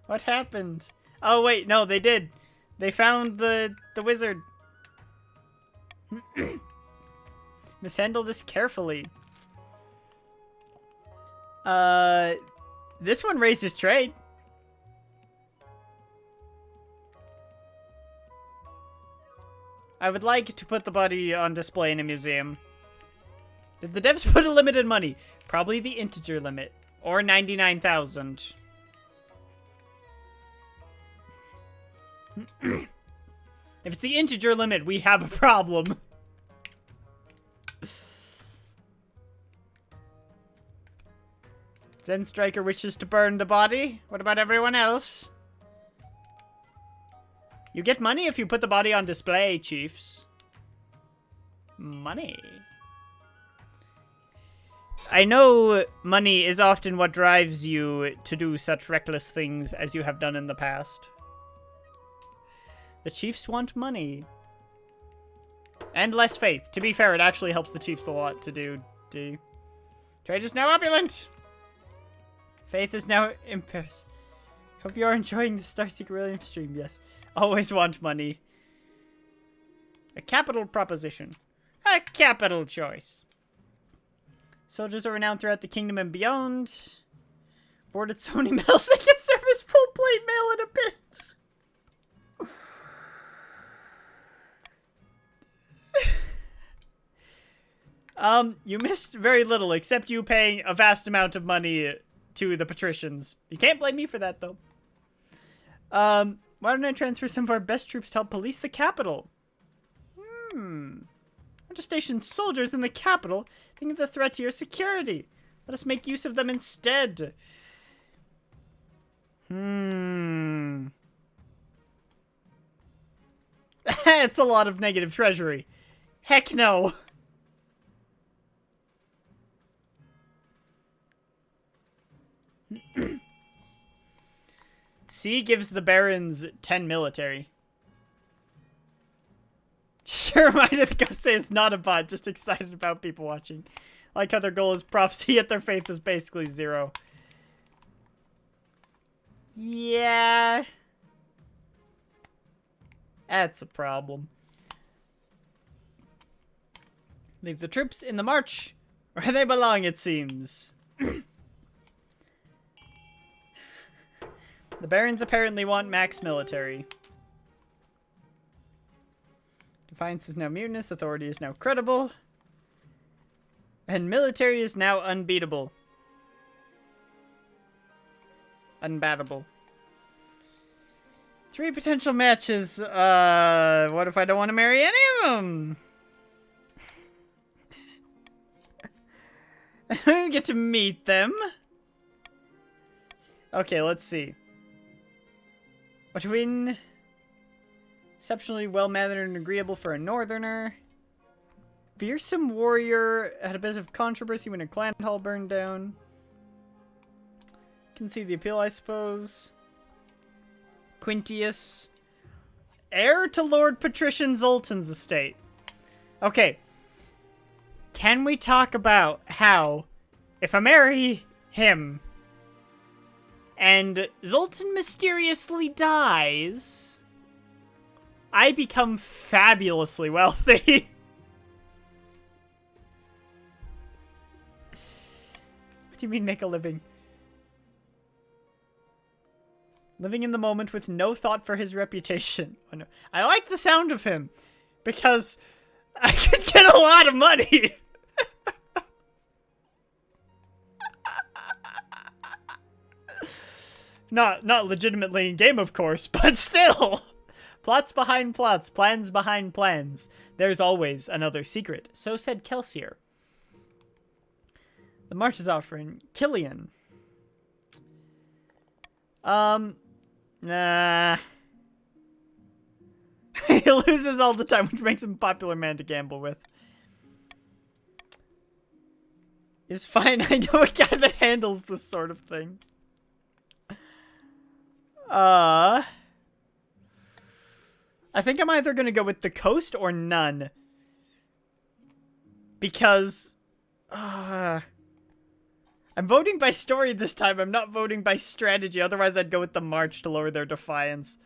What happened? Oh wait, no, they did. They found the wizard. Mishandle this carefully. This one raised his trade. I would like to put the body on display in a museum. Did the devs put a limit in money? Probably the integer limit. Or 99,000. If it's the integer limit, we have a problem. Zen Striker wishes to burn the body. What about everyone else? You get money if you put the body on display, chiefs. Money. I know money is often what drives you to do such reckless things as you have done in the past. The chiefs want money. And less faith. To be fair, it actually helps the chiefs a lot to do. Trade is now opulent. Faith is now impaired. Hope you are enjoying the Starseeker Williams stream. Yes. Always want money. A capital proposition. A capital choice. Soldiers are renowned throughout the kingdom and beyond. Boarded Sony medals that can serve as full plate mail in a pinch. You missed very little, except you paying a vast amount of money to the patricians. You can't blame me for that, though. Why don't I transfer some of our best troops to help police the capital? Want to station soldiers in the capital? Think of the threat to your security. Let us make use of them instead. It's a lot of negative treasury. Heck no. C gives the barons 10 military. Sure, minded go say it's not a bot, just excited about people watching. Like how their goal is prophecy, yet their faith is basically 0. Yeah. That's a problem. Leave the troops in the march, where they belong, it seems. The barons apparently want max military. Defiance is now mutinous, authority is now credible, and military is now unbeatable. Unbattable. 3 potential matches. What if I don't want to marry any of them? I don't even get to meet them. Okay, let's see. Between exceptionally well-mannered and agreeable for a northerner. Fearsome warrior had a bit of controversy when a clan hall burned down. Can see the appeal, I suppose. Quintius. Heir to Lord Patrician Zoltan's estate. Okay. Can we talk about how, if I marry him, and Zoltan mysteriously dies, I become fabulously wealthy? What do you mean make a living? Living in the moment with no thought for his reputation. Oh, no. I like the sound of him, because I could get a lot of money. Not legitimately in game, of course, but still. Plots behind plots, plans behind plans. There's always another secret. So said Kelsier. The march is offering Killian. Nah. He loses all the time, which makes him a popular man to gamble with. Is fine. I know a guy that handles this sort of thing. I think I'm either gonna go with the coast or none. Because, I'm voting by story this time. I'm not voting by strategy. Otherwise, I'd go with the march to lower their defiance.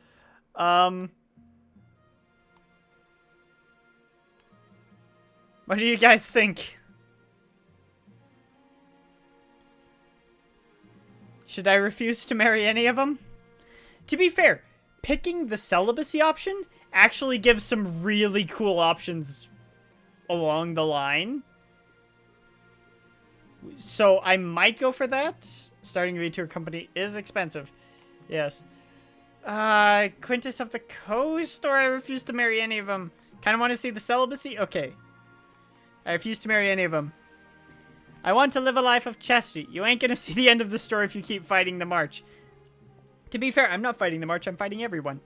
What do you guys think? Should I refuse to marry any of them? To be fair, picking the celibacy option actually gives some really cool options along the line. So I might go for that. Starting a V-Tour company is expensive. Yes. Quintus of the Coast, or I refuse to marry any of them. Kind of want to see the celibacy? Okay. I refuse to marry any of them. I want to live a life of chastity. You ain't gonna see the end of the story if you keep fighting the march. To be fair, I'm not fighting the march, I'm fighting everyone.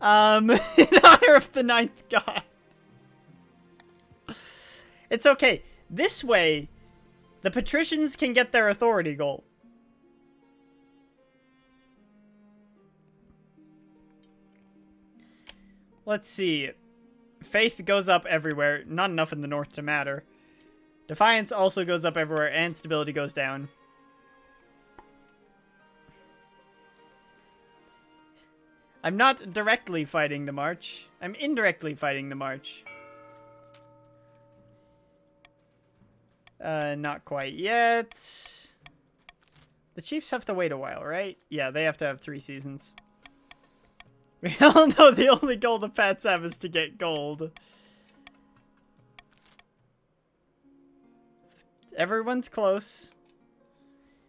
In honor of the 9th god. It's okay. This way, the patricians can get their authority goal. Let's see. Faith goes up everywhere. Not enough in the north to matter. Defiance also goes up everywhere, and stability goes down. I'm not directly fighting the march. I'm indirectly fighting the march. Not quite yet. The Chiefs have to wait a while, right? Yeah, they have to have 3 seasons. We all know the only goal the Pats have is to get gold. Everyone's close.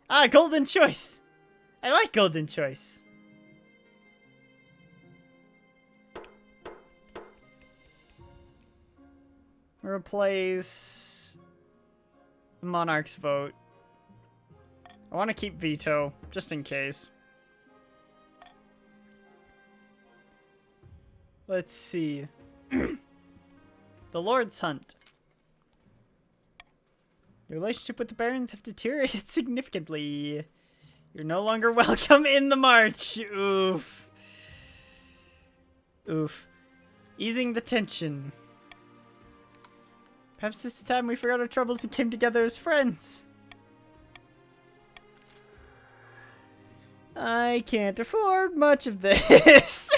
Ah, golden choice. I like golden choice. Replace Monarch's vote. I want to keep veto, just in case. Let's see. The Lord's Hunt. Your relationship with the Barons have deteriorated significantly. You're no longer welcome in the march. Oof. Oof. Easing the tension. Perhaps this time we forgot our troubles and came together as friends. I can't afford much of this.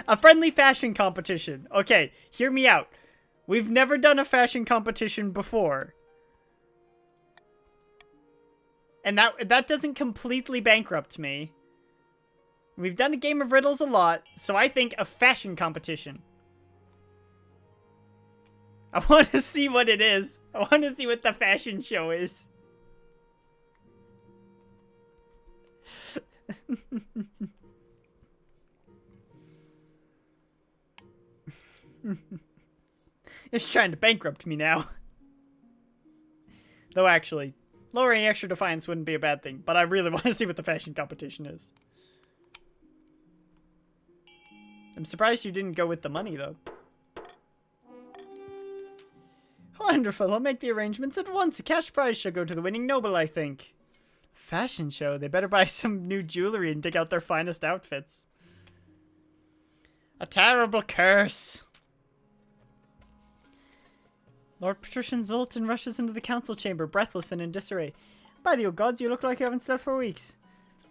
A friendly fashion competition. Okay, hear me out. We've never done a fashion competition before. And that doesn't completely bankrupt me. We've done a game of riddles a lot, so I think a fashion competition. I want to see what it is. I want to see what the fashion show is. It's trying to bankrupt me now. Though actually, lowering extra defiance wouldn't be a bad thing, but I really want to see what the fashion competition is. I'm surprised you didn't go with the money, though. Wonderful, I'll make the arrangements at once. A cash prize shall go to the winning noble, I think. fashion show. They better buy some new jewelry and dig out their finest outfits. A terrible curse. Lord Patrician Zoltan rushes into the council chamber, breathless and in disarray. By the old gods, you look like you haven't slept for weeks.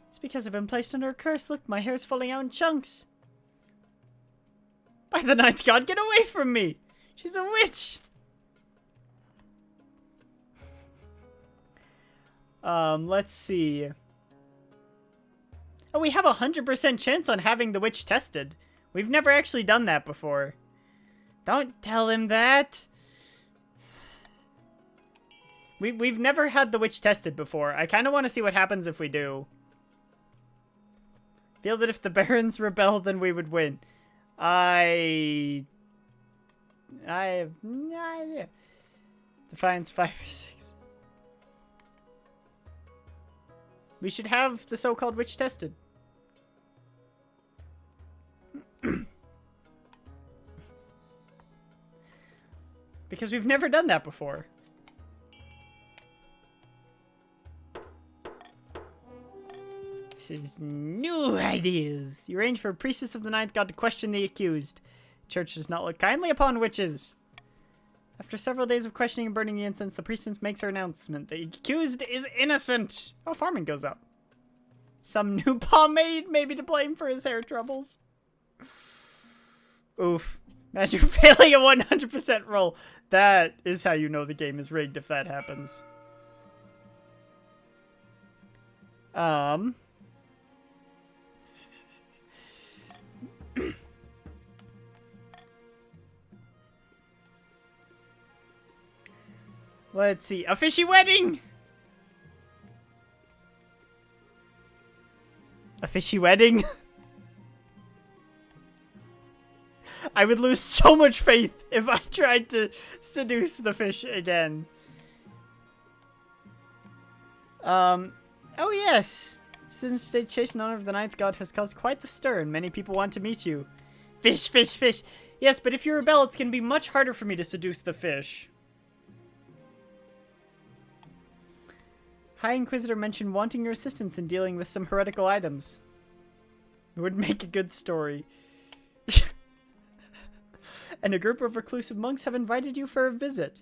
It's because I've been placed under a curse. Look, my hair's falling out in chunks. By the ninth god, get away from me! She's a witch! Let's see. Oh, we have a 100% chance on having the witch tested. We've never actually done that before. Don't tell him that. We've never had the witch tested before. I kind of want to see what happens if we do. Feel that if the barons rebel, then we would win. I have no idea. Defiance 5 or 6. We should have the so-called witch tested. Because we've never done that before. This is new ideas. You arrange for a priestess of the ninth god to question the accused. Church does not look kindly upon witches. After several days of questioning and burning the incense, the priestess makes her announcement. The accused is innocent. Oh, farming goes up. Some new pomade may be to blame for his hair troubles. Oof. Imagine failing a 100% roll. That is how you know the game is rigged if that happens. Let's see. A fishy wedding! A fishy wedding? I would lose so much faith if I tried to seduce the fish again. Oh yes. Since state chase in honor of the ninth god has caused quite the stir, and many people want to meet you. Fish, fish, fish. Yes, but if you rebel, it's going to be much harder for me to seduce the fish. High Inquisitor mentioned wanting your assistance in dealing with some heretical items. It would make a good story. And a group of reclusive monks have invited you for a visit.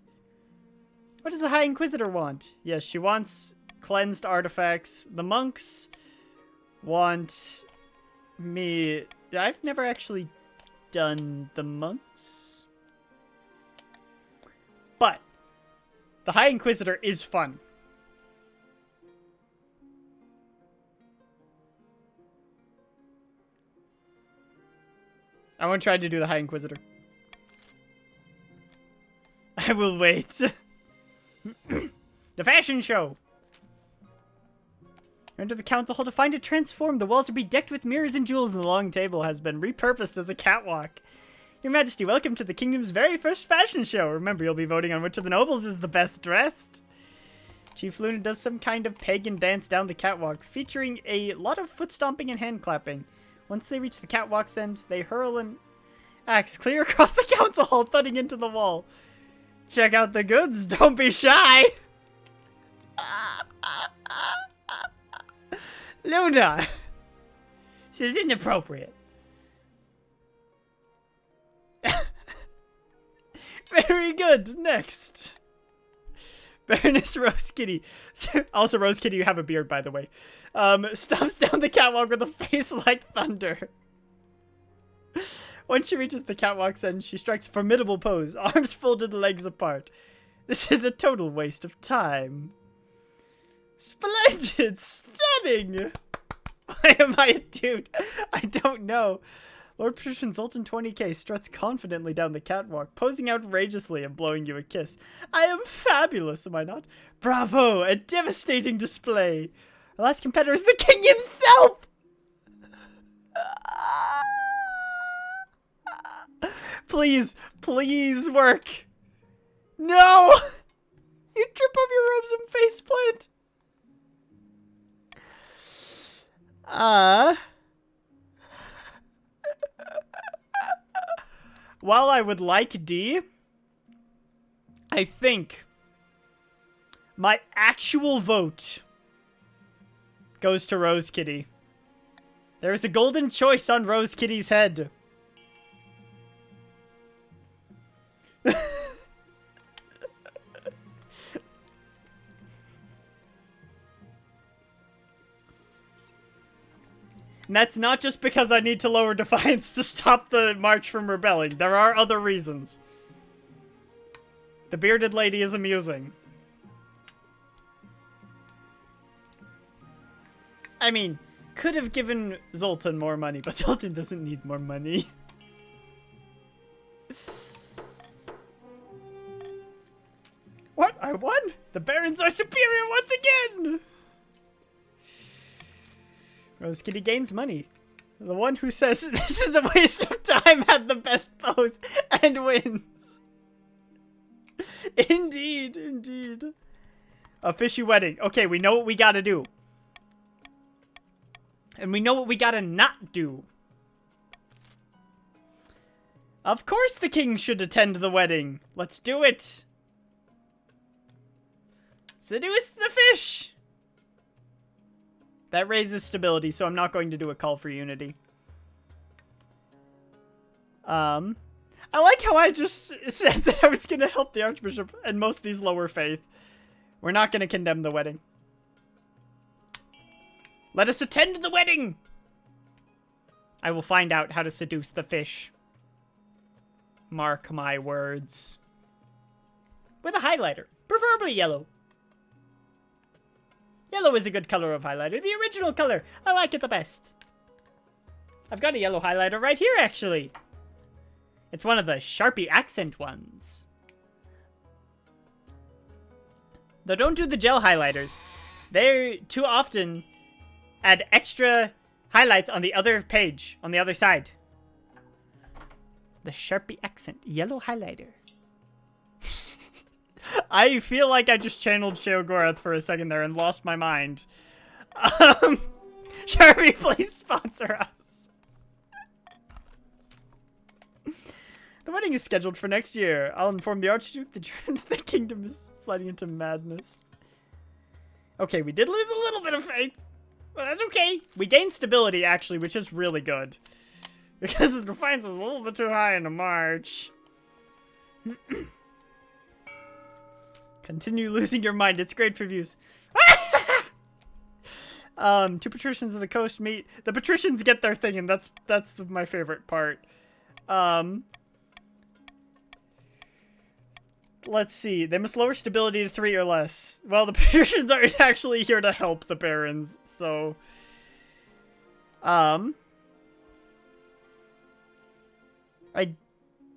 What does the High Inquisitor want? Yes, she wants cleansed artifacts. The monks want me... I've never actually done the monks. But the High Inquisitor is fun. I want to try to do the High Inquisitor. I will wait. The fashion show. Enter the council hall to find it transformed. The walls are bedecked with mirrors and jewels, and the long table has been repurposed as a catwalk. Your Majesty, welcome to the kingdom's very first fashion show. Remember, you'll be voting on which of the nobles is the best dressed. Chief Luna does some kind of pagan dance down the catwalk, featuring a lot of foot stomping and hand clapping. Once they reach the catwalk's end, they hurl an axe clear across the council hall, thudding into the wall. Check out the goods, don't be shy! Luna! This is inappropriate. Very good, next. Baroness Rose Kitty. Also, Rose Kitty, you have a beard, by the way. Stomps down the catwalk with a face like thunder. Once she reaches the catwalk's end, she strikes a formidable pose, arms folded, legs apart. This is a total waste of time. Splendid! Stunning! Why am I a dude? I don't know. Lord Patrician Zoltan 20k struts confidently down the catwalk, posing outrageously and blowing you a kiss. I am fabulous, am I not? Bravo! A devastating display! Our last competitor is the king himself! Please, please work. No! You trip over your robes and faceplant. While I would like D, I think my actual vote goes to Rose Kitty. There is a golden choice on Rose Kitty's head. And that's not just because I need to lower Defiance to stop the March from rebelling. There are other reasons. The bearded lady is amusing. I mean, could have given Zoltan more money, but Zoltan doesn't need more money. What? I won? The Barons are superior once again! Rose Kitty gains money. The one who says this is a waste of time had the best pose and wins. Indeed, indeed. A fishy wedding. Okay, we know what we gotta do. And we know what we gotta not do. Of course the king should attend the wedding. Let's do it. Seduce the fish. That raises stability, so I'm not going to do a call for unity. I like how I just said that I was going to help the Archbishop and most of these lower faith. We're not going to condemn the wedding. Let us attend the wedding! I will find out how to seduce the fish. Mark my words. With a highlighter, preferably yellow. Yellow is a good color of highlighter. The original color. I like it the best. I've got a yellow highlighter right here, actually. It's one of the Sharpie accent ones. Though don't do the gel highlighters. They too often add extra highlights on the other page, on the other side. The Sharpie accent yellow highlighter. I feel like I just channeled Sheogorath for a second there and lost my mind. Sharpie, please sponsor us. The wedding is scheduled for next year. I'll inform the Archduke the kingdom is sliding into madness. Okay, we did lose a little bit of faith. But that's okay. We gained stability, actually, which is really good. Because the Defiance was a little bit too high in the March. Continue losing your mind. It's great for views. Two patricians of the coast meet. The patricians get their thing, and that's my favorite part. Let's see. They must lower stability to 3 or less. Well, the patricians aren't actually here to help the barons, so... I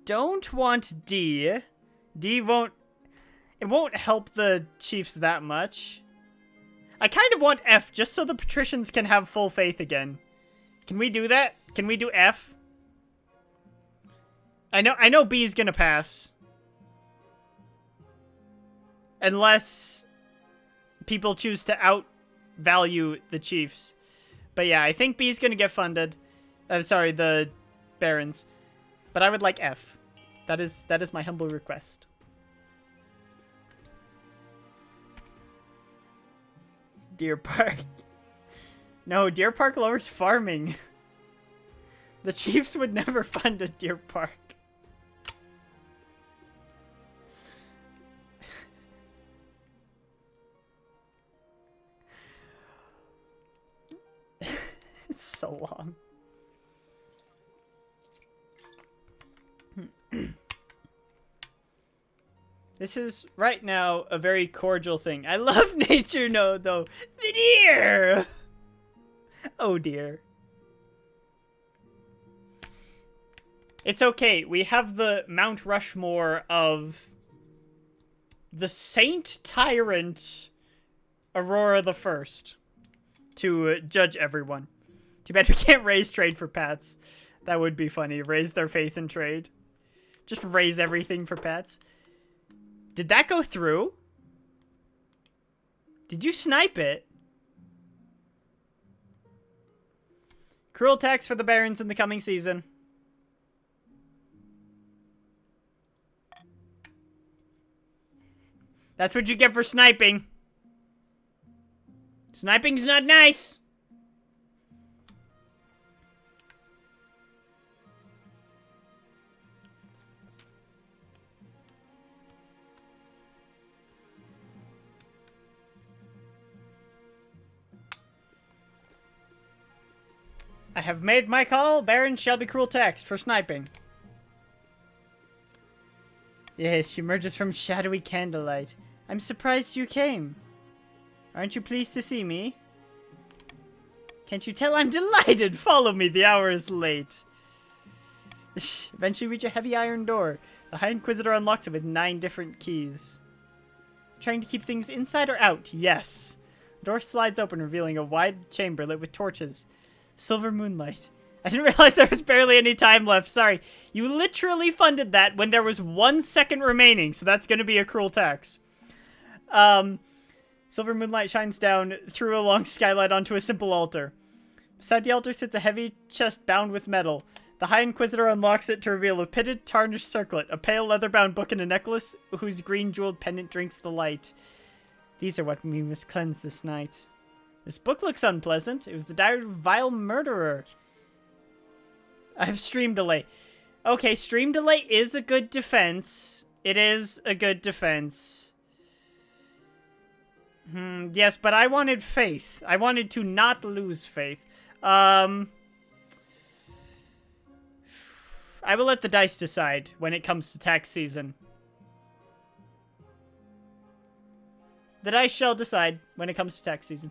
don't want D. D won't... It won't help the chiefs that much. I kind of want F, just so the patricians can have full faith again. Can we do that? Can we do F? I know B's gonna pass. Unless people choose to outvalue the chiefs. But yeah, I think B's gonna get funded. I'm sorry, the barons. But I would like F. That is my humble request. Deer Park. No, Deer Park lowers farming. The chiefs would never fund a Deer Park. It's so long. This is, right now, a very cordial thing. I love nature, no, though. The deer! Oh, dear. It's okay. We have the Mount Rushmore of the Saint Tyrant Aurora the First to judge everyone. Too bad we can't raise trade for pets. That would be funny. Raise their faith in trade. Just raise everything for pets. Did that go through? Did you snipe it? Cruel tax for the barons in the coming season. That's what you get for sniping. Sniping's not nice. I have made my call. Baron shall be cruel taxed for sniping. Yes, she emerges from shadowy candlelight. I'm surprised you came. Aren't you pleased to see me? Can't you tell I'm delighted? Follow me, the hour is late. Eventually reach a heavy iron door. The High Inquisitor unlocks it with 9 different keys. Trying to keep things inside or out? Yes. The door slides open, revealing a wide chamber lit with torches. Silver moonlight. I didn't realize there was barely any time left. Sorry. You literally funded that when there was 1 second remaining, so that's going to be a cruel tax. Silver moonlight shines down through a long skylight onto a simple altar. Beside the altar sits a heavy chest bound with metal. The High Inquisitor unlocks it to reveal a pitted, tarnished circlet, a pale leather-bound book and a necklace whose green jeweled pendant drinks the light. These are what we must cleanse this night. This book looks unpleasant. It was the diary of a vile murderer. I have stream delay. Okay, stream delay is a good defense. It is a good defense. Yes, but I wanted faith. I wanted to not lose faith. I will let the dice decide when it comes to tax season. The dice shall decide when it comes to tax season.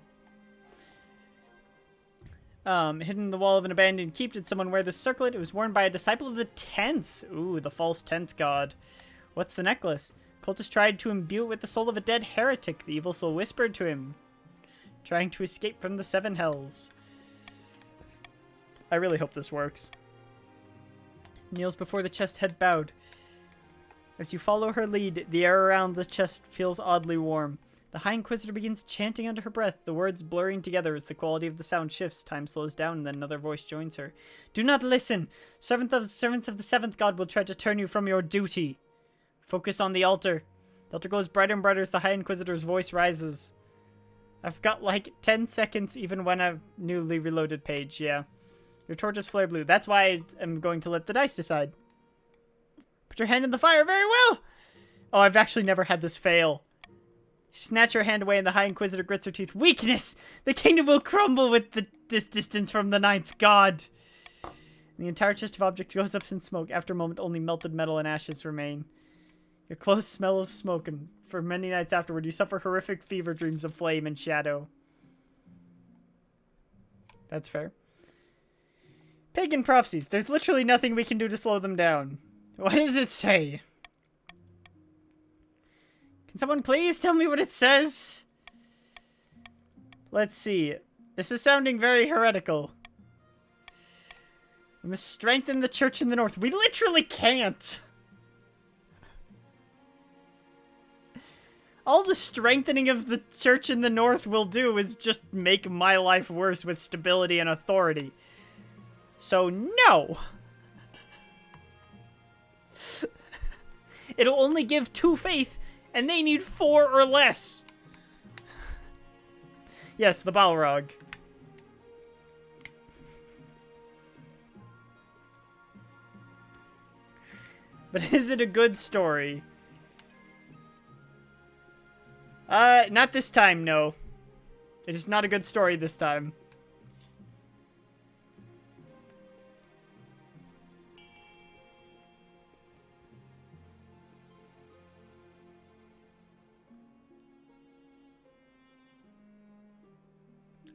Hidden in the wall of an abandoned keep, did someone wear this circlet? It was worn by a disciple of the 10th. Ooh, the false 10th god. What's the necklace? Cultist tried to imbue it with the soul of a dead heretic. The evil soul whispered to him, trying to escape from the 7 hells. I really hope this works. Kneels before the chest, head bowed. As you follow her lead, the air around the chest feels oddly warm. The High Inquisitor begins chanting under her breath, the words blurring together as the quality of the sound shifts. Time slows down, and then another voice joins her. Do not listen! Servants of the 7th god will try to turn you from your duty. Focus on the altar. The altar glows brighter and brighter as the High Inquisitor's voice rises. I've got like 10 seconds even when a newly reloaded page, yeah. Your torches flare blue. That's why I'm going to let the dice decide. Put your hand in the fire. Very well! Oh, I've actually never had this fail. Snatch her hand away and the High Inquisitor grits her teeth. Weakness! The kingdom will crumble with this distance from the 9th god. The entire chest of objects goes up in smoke. After a moment, only melted metal and ashes remain. Your clothes smell of smoke, and for many nights afterward, you suffer horrific fever dreams of flame and shadow. That's fair. Pagan prophecies. There's literally nothing we can do to slow them down. What does it say? Can someone please tell me what it says? Let's see. This is sounding very heretical. We must strengthen the church in the north. We literally can't. All the strengthening of the church in the north will do is just make my life worse with stability and authority. So, no! It'll only give 2 faith, and they need 4 or less. Yes, the Balrog. But is it a good story? Not this time, no. It is not a good story this time.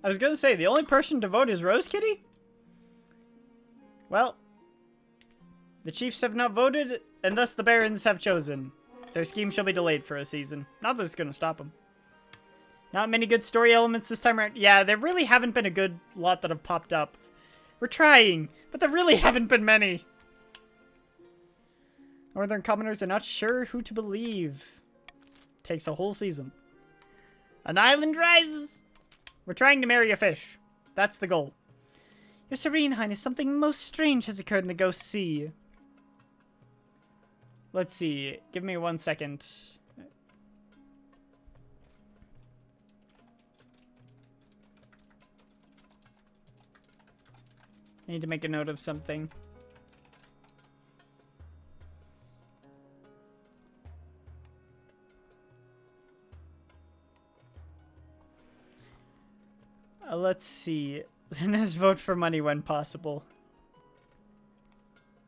I was gonna say, the only person to vote is Rose Kitty? Well, the chiefs have not voted, and thus the barons have chosen. Their scheme shall be delayed for a season. Not that it's gonna stop them. Not many good story elements this time around. Yeah, there really haven't been a good lot that have popped up. We're trying, but there really haven't been many. Northern commoners are not sure who to believe. Takes a whole season. An island rises. We're trying to marry a fish. That's the goal. Your Serene Highness, something most strange has occurred in the Ghost Sea. Let's see. Give me 1 second. I need to make a note of something. Let's see. Let's vote for money when possible.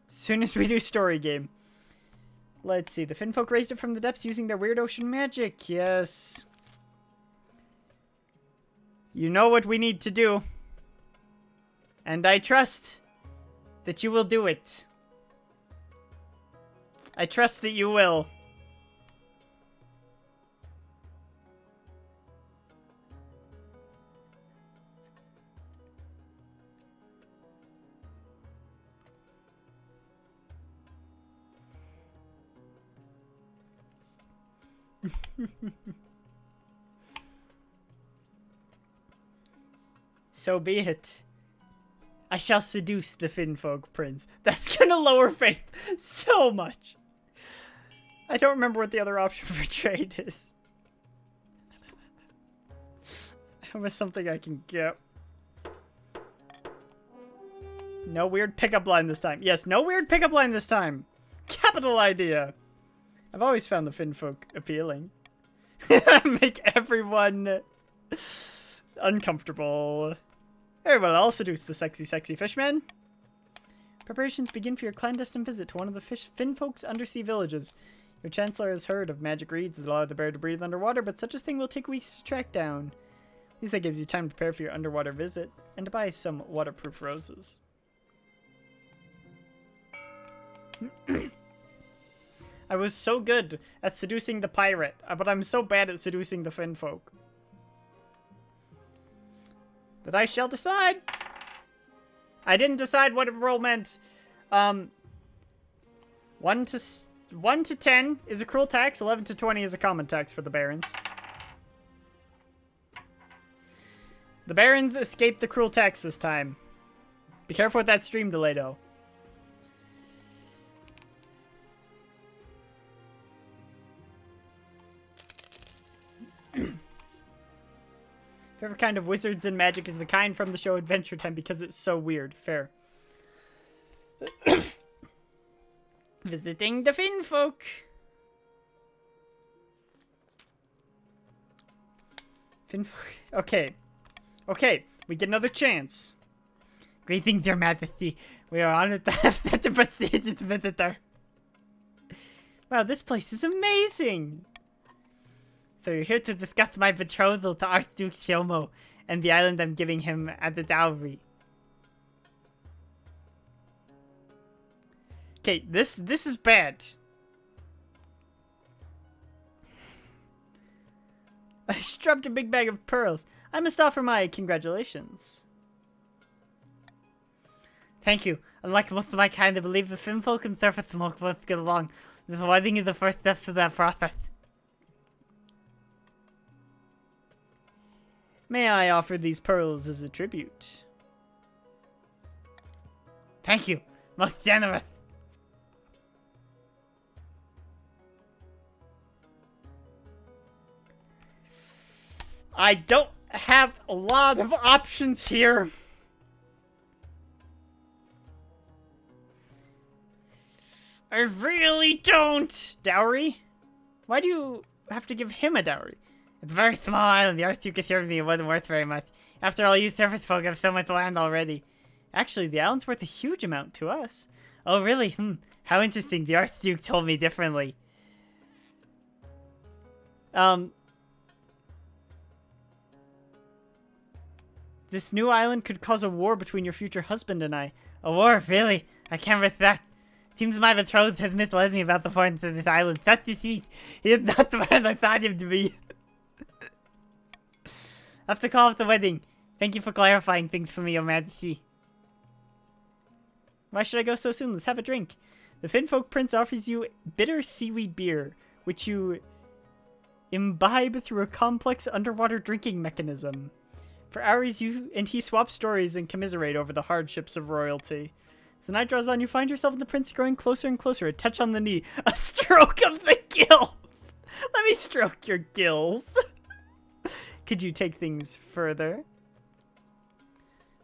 Soon as we do story game. Let's see. The Finfolk raised it from the depths using their weird ocean magic. Yes. You know what we need to do. And I trust that you will do it. I trust that you will. So be it. I shall seduce the Finfolk prince. That's gonna lower faith so much. I don't remember what the other option for trade is. With something I can get. No weird pickup line this time. Yes, no weird pickup line this time. Capital idea. I've always found the Finfolk appealing. Make everyone uncomfortable. Very well, I'll seduce the sexy fishman. Preparations begin for your clandestine visit to one of the Finfolk's undersea villages. Your chancellor has heard of magic reeds that allow the bear to breathe underwater, but such a thing will take weeks to track down. At least that gives you time to prepare for your underwater visit, and to buy some waterproof roses. I was so good at seducing the pirate, but I'm so bad at seducing the Finfolk. That I shall decide. I didn't decide what a roll meant. 1 to 10 is a cruel tax. 11 to 20 is a common tax for the barons. The barons escaped the cruel tax this time. Be careful with that stream delay, though. Favorite kind of wizards and magic is the kind from the show Adventure Time because it's so weird. Fair. Visiting the Finfolk. Finfolk. Okay. Okay. We get another chance. Greetings, Your Majesty. We are honored to have such a prestigious visitor. Wow, this place is amazing. So you're here to discuss my betrothal to Archduke Shomo and the island I'm giving him as a dowry. Okay, this is bad. I strapped a big bag of pearls. I must offer my congratulations. Thank you. Unlike most of my kind, I believe the Finfolk and surface folk both get along. This wedding is the first step to that process. May I offer these pearls as a tribute? Thank you. Most generous. I don't have a lot of options here. I really don't. Dowry? Why do you have to give him a dowry? It's very small, and the Archduke assured me it wasn't worth very much. After all, you surface folk have so much land already. Actually, the island's worth a huge amount to us. Oh, really? How interesting. The Archduke told me differently. This new island could cause a war between your future husband and I. A war? Really? I can't risk that. Seems my betrothed has misled me about the importance of this island. Such deceit. He is not the man I thought him to be. I have to call off the wedding. Thank you for clarifying things for me, Your Majesty. Why should I go so soon? Let's have a drink. The Finfolk Prince offers you bitter seaweed beer, which you imbibe through a complex underwater drinking mechanism. For hours, you and he swap stories and commiserate over the hardships of royalty. As the night draws on, you find yourself and the prince growing closer and closer. A touch on the knee. A stroke of the gills. Let me stroke your gills. Could you take things further?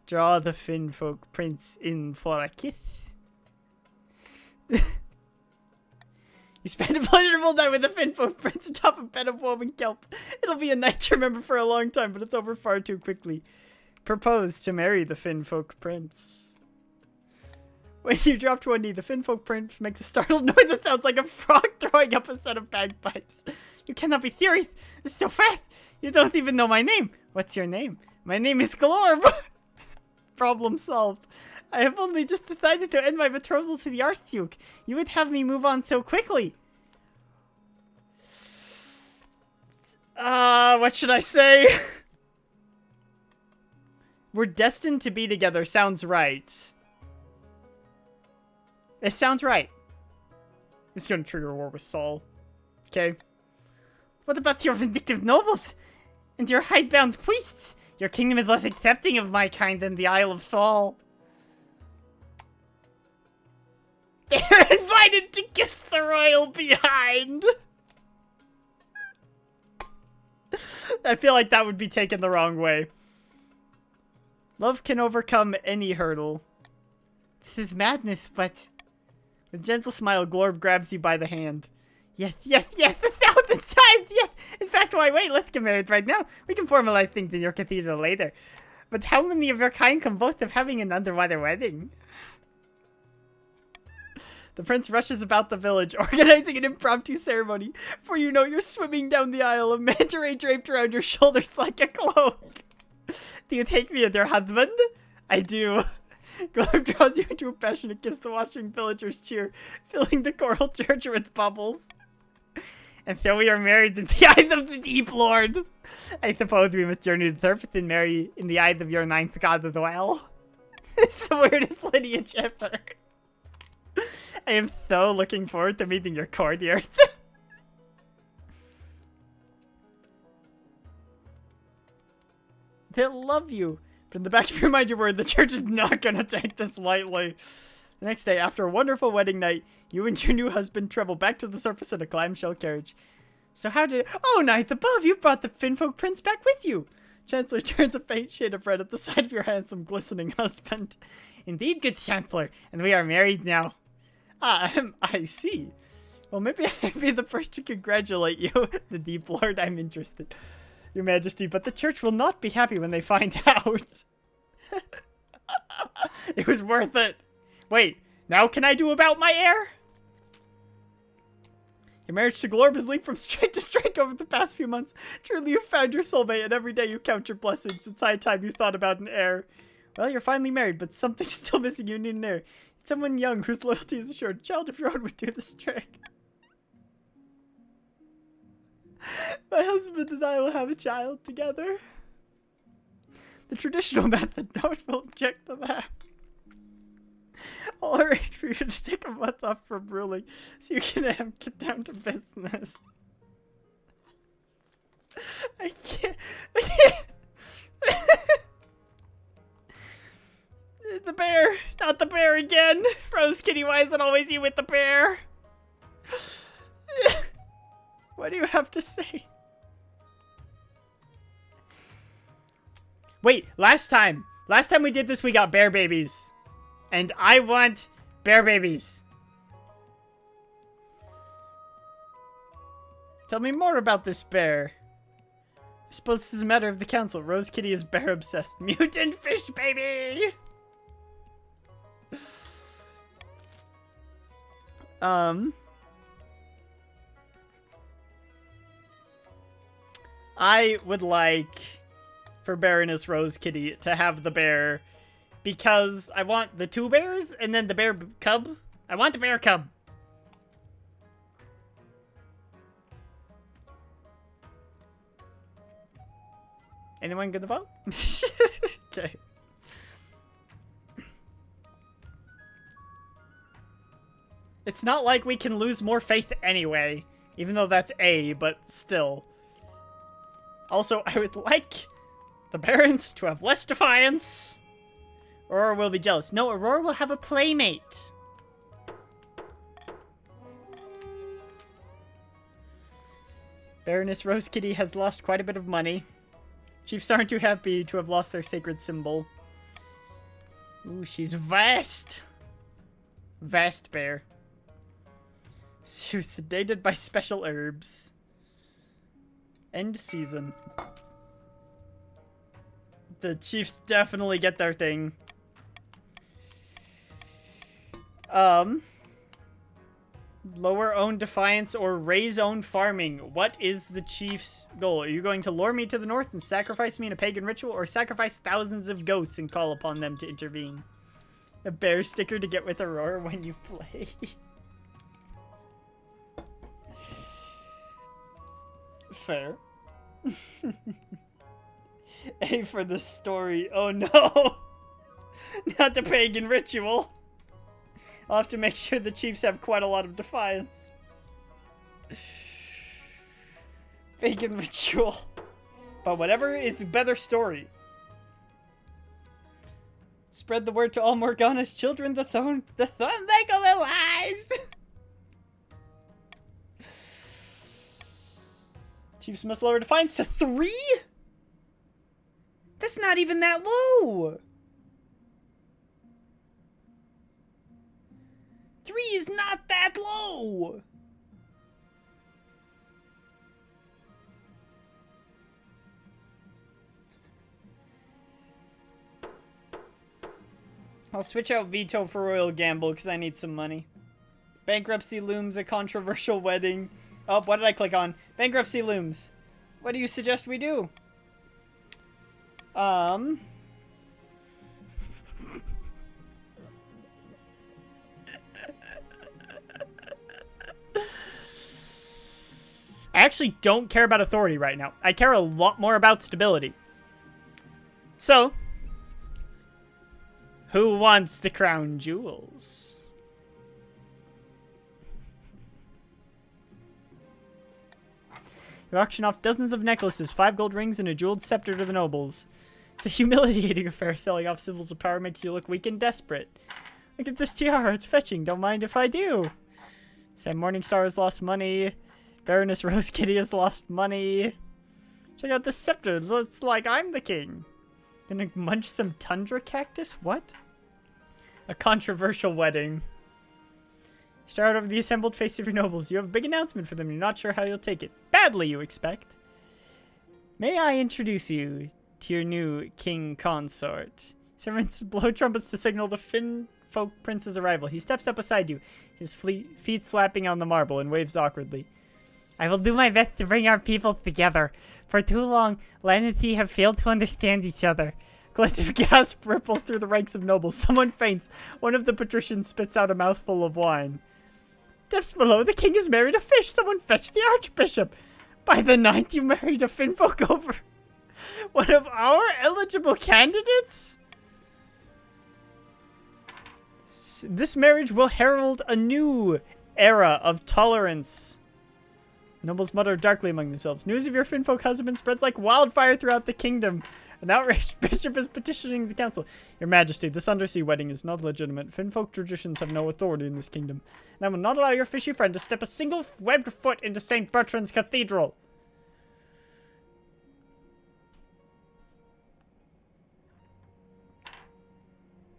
Draw the Finfolk prince in for a kiss. You spend a pleasurable night with the Finfolk prince atop a bed of woven kelp. It'll be a night to remember for a long time, but it's over far too quickly. Propose to marry the Finfolk prince. When you drop to one knee, the Finfolk prince makes a startled noise that sounds like a frog throwing up a set of bagpipes. You cannot be serious. It's so fast. You don't even know my name. What's your name? My name is Glorb. Problem solved. I have only just decided to end my betrothal to the Archduke. You would have me move on so quickly. What should I say? We're destined to be together sounds right. It sounds right. This is going to trigger a war with Saul. Okay. What about your vindictive nobles? And your hidebound priests? Your kingdom is less accepting of my kind than the Isle of Saul. They're invited to kiss the royal behind. I feel like that would be taken the wrong way. Love can overcome any hurdle. This is madness, but... With a gentle smile, Glorb grabs you by the hand. Yes, yes, yes, 1,000 times, yes! In fact, why wait? Let's get married right now. We can formalize things in your cathedral later. But how many of your kind can boast of having an underwater wedding? The prince rushes about the village, organizing an impromptu ceremony. For you know you're swimming down the aisle, a manta ray draped around your shoulders like a cloak. Do you take me as your husband? I do. Glorb draws you into a passionate kiss, the watching villagers cheer, filling the choral church with bubbles. And so we are married in the eyes of the deep lord. I suppose we must journey to the surface and marry in the eyes of your ninth god as well. It's the weirdest lineage ever. I am so looking forward to meeting your courtiers. They'll love you. But in the back of your mind, you're worried the church is not going to take this lightly. The next day, after a wonderful wedding night, you and your new husband travel back to the surface in a clamshell carriage. So how did... Oh, ninth above, you brought the Finfolk prince back with you. Chancellor turns a faint shade of red at the side of your handsome, glistening husband. Indeed, good Chancellor, and we are married now. I see. Well, maybe I'd be the first to congratulate you. The deep lord, I'm interested. Your Majesty, but the church will not be happy when they find out. It was worth it. Wait, now can I do about my heir? Your marriage to Glorb has leaped from strike to strike over the past few months. Truly, you've found your soulmate, and every day you count your blessings. It's high time you thought about an heir. Well, you're finally married, but something's still missing. You need an heir. It's someone young whose loyalty is assured. A child of your own would do this trick. My husband and I will have a child together. The traditional method, no one will object to that. I'll arrange for you to take a month off from ruling so you can get down to business. I can't. The bear! Not the bear again! Rose Kitty, why is it always you with the bear? What do you have to say? Wait, last time we did this, we got bear babies. And I want bear babies. Tell me more about this bear. I suppose this is a matter of the council. Rose Kitty is bear obsessed. Mutant fish baby! I would like for Baroness Rose Kitty to have the bear because I want the two bears and then the bear cub. I want the bear cub. Anyone gonna vote? Okay. It's not like we can lose more faith anyway, even though that's A, but still. Also, I would like the Barons to have less defiance. Aurora will be jealous. No, Aurora will have a playmate. Baroness Rose Kitty has lost quite a bit of money. Chiefs aren't too happy to have lost their sacred symbol. Ooh, she's vast. Vast bear. She was sedated by special herbs. End season. The Chiefs definitely get their thing. Lower own defiance or raise own farming. What is the Chiefs' goal? Are you going to lure me to the north and sacrifice me in a pagan ritual, or sacrifice thousands of goats and call upon them to intervene? A bear sticker to get with Aurora when you play. Fair. A for the story. Oh no! Not the pagan ritual. I'll have to make sure the Chiefs have quite a lot of defiance. Pagan ritual. But whatever is the better story. Spread the word to all Morgana's children. The thorn make them alive. Chiefs must lower defiance to 3? That's not even that low. 3 is not that low. I'll switch out veto for royal gamble because I need some money. Bankruptcy looms, a controversial wedding. Oh, what did I click on? Bankruptcy looms. What do you suggest we do? I actually don't care about authority right now. I care a lot more about stability. So, who wants the crown jewels? You auction off dozens of necklaces, 5 gold rings, and a jeweled scepter to the nobles. It's a humiliating affair. Selling off symbols of power makes you look weak and desperate. Look at this tiara. It's fetching. Don't mind if I do. Sam Morningstar has lost money. Baroness Rose Kitty has lost money. Check out this scepter. Looks like I'm the king. Gonna munch some tundra cactus? What? A controversial wedding. Stare out over the assembled face of your nobles. You have a big announcement for them. You're not sure how you'll take it. Badly, you expect. May I introduce you to your new king consort? Servants blow trumpets to signal the Finn folk prince's arrival. He steps up beside you, his feet slapping on the marble, and waves awkwardly. I will do my best to bring our people together. For too long, Dynasty have failed to understand each other. Collective gasp ripples through the ranks of nobles. Someone faints. One of the patricians spits out a mouthful of wine. Depths below, the king has married a fish. Someone fetch the archbishop. By the ninth, you married a finfolk over one of our eligible candidates? This marriage will herald a new era of tolerance. Nobles mutter darkly among themselves. News of your finfolk husband spreads like wildfire throughout the kingdom. An outraged bishop is petitioning the council. Your Majesty, this undersea wedding is not legitimate. Finfolk traditions have no authority in this kingdom. And I will not allow your fishy friend to step a single webbed foot into St. Bertrand's Cathedral.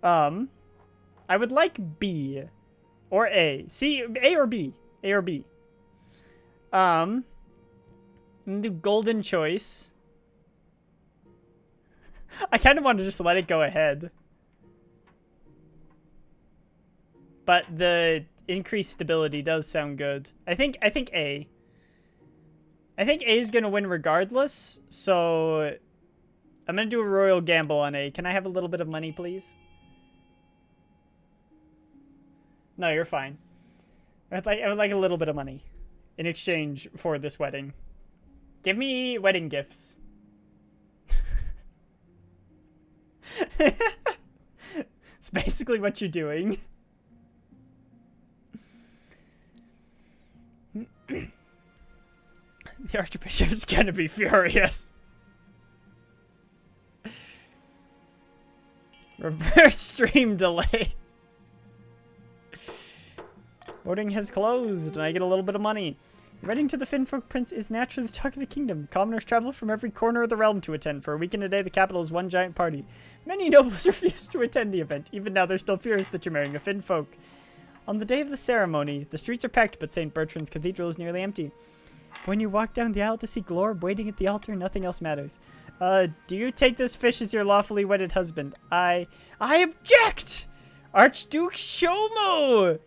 I would like B. Or A. C, A or B. A or B. I'm gonna do golden choice. I kind of want to just let it go ahead. But the increased stability does sound good. I think A. I think A is going to win regardless, so I'm going to do a royal gamble on A. Can I have a little bit of money, please? No, you're fine. I would like a little bit of money in exchange for this wedding. Give me wedding gifts. It's basically what you're doing. The Archbishop's gonna be furious. Reverse stream delay. Voting has closed and I get a little bit of money. The wedding to the Finfolk prince is naturally the talk of the kingdom. Commoners travel from every corner of the realm to attend. For a week and a day, the capital is one giant party. Many nobles refuse to attend the event. Even now, they're still furious that you're marrying a Finfolk. On the day of the ceremony, the streets are packed, but St. Bertrand's Cathedral is nearly empty. When you walk down the aisle to see Glorb waiting at the altar, nothing else matters. Do you take this fish as your lawfully wedded husband? I object! Archduke Shomo!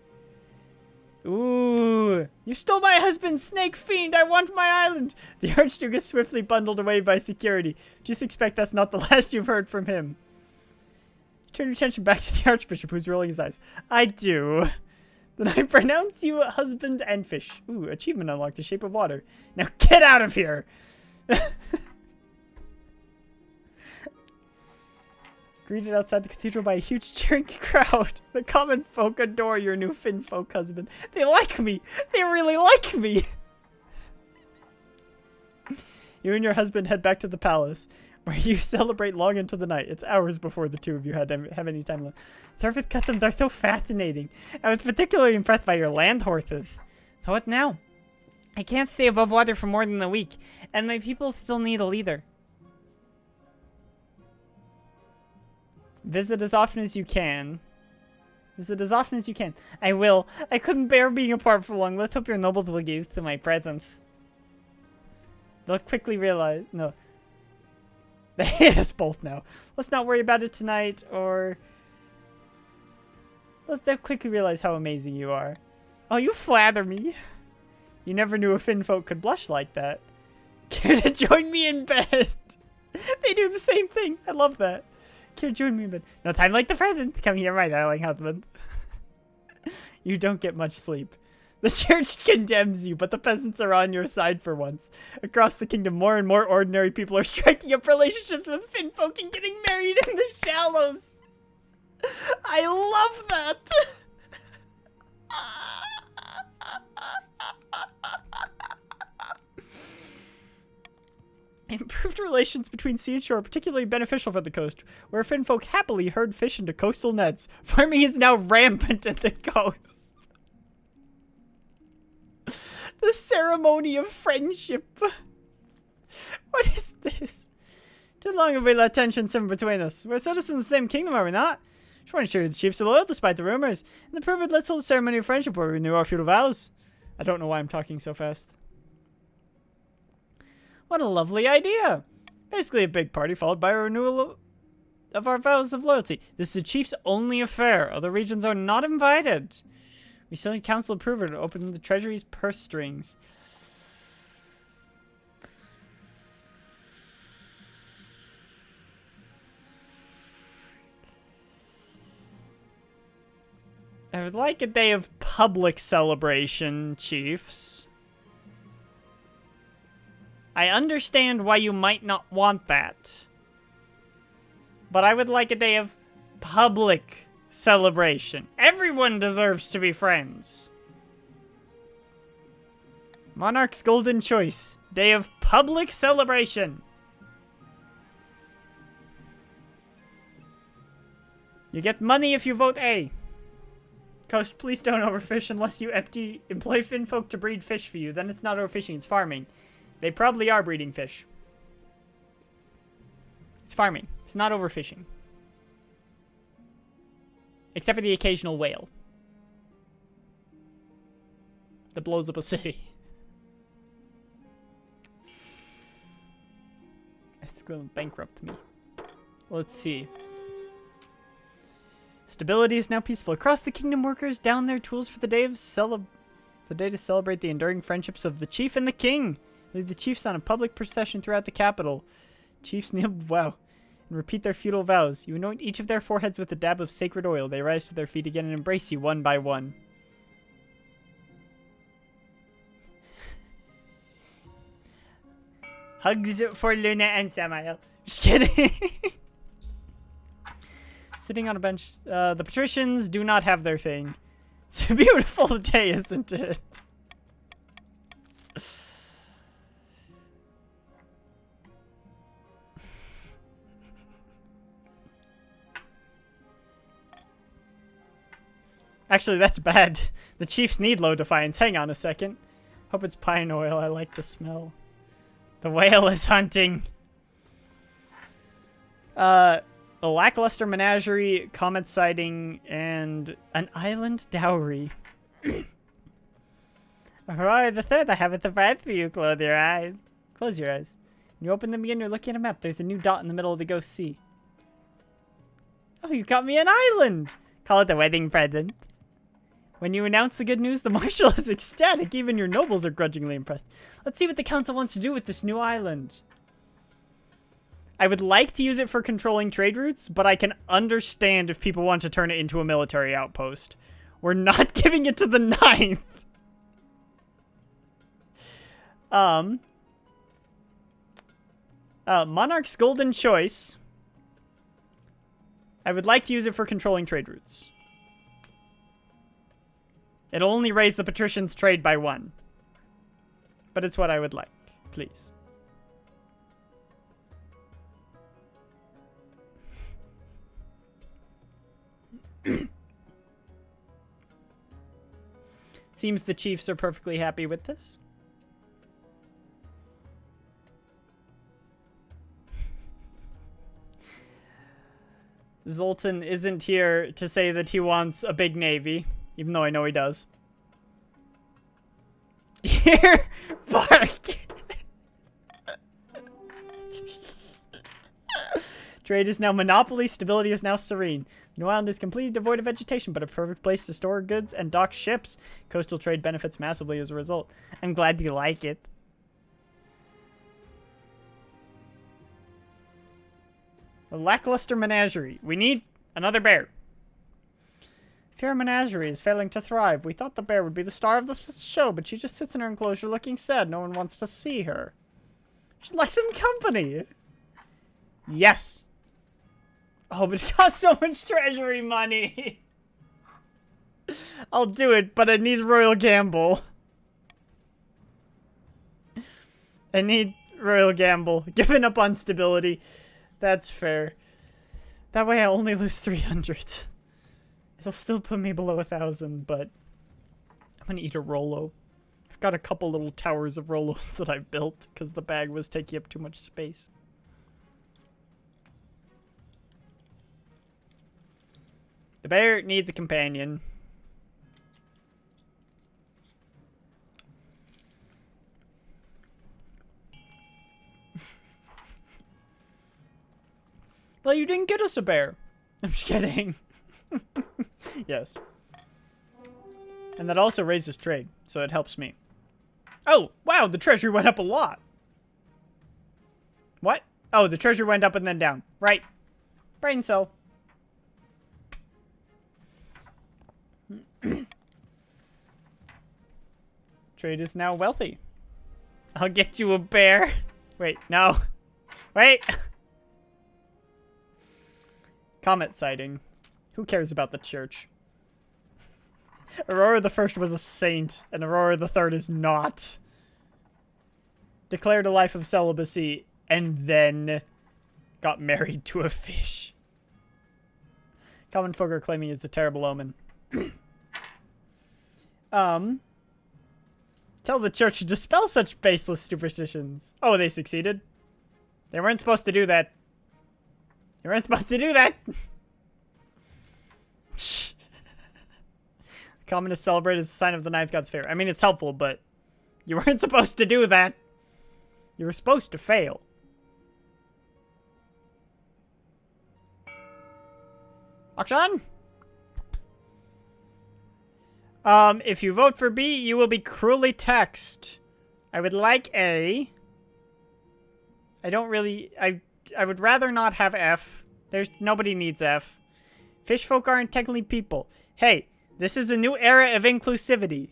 Ooh, you stole my husband, snake fiend! I want my island! The Archduke is swiftly bundled away by security. Just expect that's not the last you've heard from him. Turn your attention back to the Archbishop, who's rolling his eyes. I do. Then I pronounce you husband and fish. Ooh, achievement unlocked, the shape of water. Now get out of here! Greeted outside the cathedral by a huge cheering crowd. The common folk adore your new Finfolk husband. They like me! They really like me! You and your husband head back to the palace, where you celebrate long into the night. It's hours before the two of you have any time left. Thurfith cut them, they're so fascinating. I was particularly impressed by your land horses. So what now? I can't stay above water for more than a week, and my people still need a leader. Visit as often as you can. Visit as often as you can. I will. I couldn't bear being apart for long. Let's hope your nobles will get used to my presence. They'll quickly realize... No. They hate us both now. Let's not worry about it tonight, or... They'll quickly realize how amazing you are. Oh, you flatter me. You never knew a Finfolk could blush like that. Care to join me in bed? They do the same thing. I love that. Care to join me in bed? No time like the present. Come here, my darling husband. You don't get much sleep. The church condemns you, but the peasants are on your side for once. Across the kingdom, more and more ordinary people are striking up relationships with Finfolk and getting married in the shallows. I love that! Improved relations between sea and shore are particularly beneficial for the coast, where Finfolk happily herd fish into coastal nets. Farming is now rampant at the coast. The ceremony of friendship. What is this? Too long have we let tension simmer between us. We're citizens of the same kingdom, are we not? Just want to ensure the chiefs are loyal despite the rumors. And the prove it, let's hold a ceremony of friendship where we renew our feudal vows. I don't know why I'm talking so fast. What a lovely idea. Basically a big party followed by a renewal of our vows of loyalty. This is the chief's only affair. Other regions are not invited. We still need council approval to open the treasury's purse strings. I would like a day of public celebration, chiefs. I understand why you might not want that. But I would like a day of public celebration. Everyone deserves to be friends. Monarch's golden choice. Day of public celebration. You get money if you vote A. Coast, please don't overfish unless you employ Finfolk to breed fish for you. Then it's not overfishing, it's farming. They probably are breeding fish. It's farming. It's not overfishing. Except for the occasional whale that blows up a city. It's going to bankrupt me. Let's see. Stability is now peaceful. Across the kingdom, workers down their tools for the day of to celebrate the enduring friendships of the chief and the king. Lead the chiefs on a public procession throughout the capital. Chiefs kneel, wow, and repeat their feudal vows. You anoint each of their foreheads with a dab of sacred oil. They rise to their feet again and embrace you one by one. Hugs for Luna and Samael. Just kidding. Sitting on a bench. The patricians do not have their thing. It's a beautiful day, isn't it? Actually, that's bad. The chiefs need low defiance. Hang on a second. Hope it's pine oil. I like the smell. The whale is hunting. A lackluster menagerie, comet sighting, and an island dowry. Aurora the Third, I have a surprise for you. Close your eyes. Close your eyes. When you open them again, you're looking at a map. There's a new dot in the middle of the Ghost Sea. Oh, you got me an island! Call it the wedding present. When you announce the good news, the marshal is ecstatic. Even your nobles are grudgingly impressed. Let's see what the council wants to do with this new island. I would like to use it for controlling trade routes, but I can understand if people want to turn it into a military outpost. We're not giving it to the 9th. Monarch's Golden Choice. I would like to use it for controlling trade routes. It'll only raise the patricians' trade by 1. But it's what I would like. Please. Seems the chiefs are perfectly happy with this. Zoltan isn't here to say that he wants a big navy, even though I know he does. Dear Bark! Trade is now monopoly, stability is now serene. New Island is completely devoid of vegetation, but a perfect place to store goods and dock ships. Coastal trade benefits massively as a result. I'm glad you like it. A lackluster menagerie. We need another bear. If your menagerie is failing to thrive, we thought the bear would be the star of the show, but she just sits in her enclosure looking sad. No one wants to see her. She'd like some company. Yes. Oh, but it costs so much treasury money. I'll do it, but I need Royal Gamble. I need Royal Gamble. Giving up on stability. That's fair. That way I only lose 300. It'll still put me below 1,000, but I'm gonna eat a Rolo. I've got a couple little towers of Rolos that I built because the bag was taking up too much space. The bear needs a companion. Well, you didn't get us a bear. I'm just kidding. Yes. And that also raises trade, so it helps me. Oh, wow, the treasury went up a lot. What? Oh, the treasury went up and then down. Right. Brain cell. Trade is now wealthy. I'll get you a bear. Wait, no. Wait. Comet sighting. Who cares about the church? Aurora the First was a saint, and Aurora the Third is not. Declared a life of celibacy, and then got married to a fish. Common folk are claiming it's a terrible omen. Tell the church to dispel such baseless superstitions. Oh, they succeeded. They weren't supposed to do that. They weren't supposed to do that. Common is celebrated as a sign of the ninth god's favor. I mean, it's helpful, but you weren't supposed to do that. You were supposed to fail. Auction? If you vote for B, you will be cruelly taxed. I would like A. I don't really... I would rather not have F. Nobody needs F. Fishfolk aren't technically people. Hey, this is a new era of inclusivity.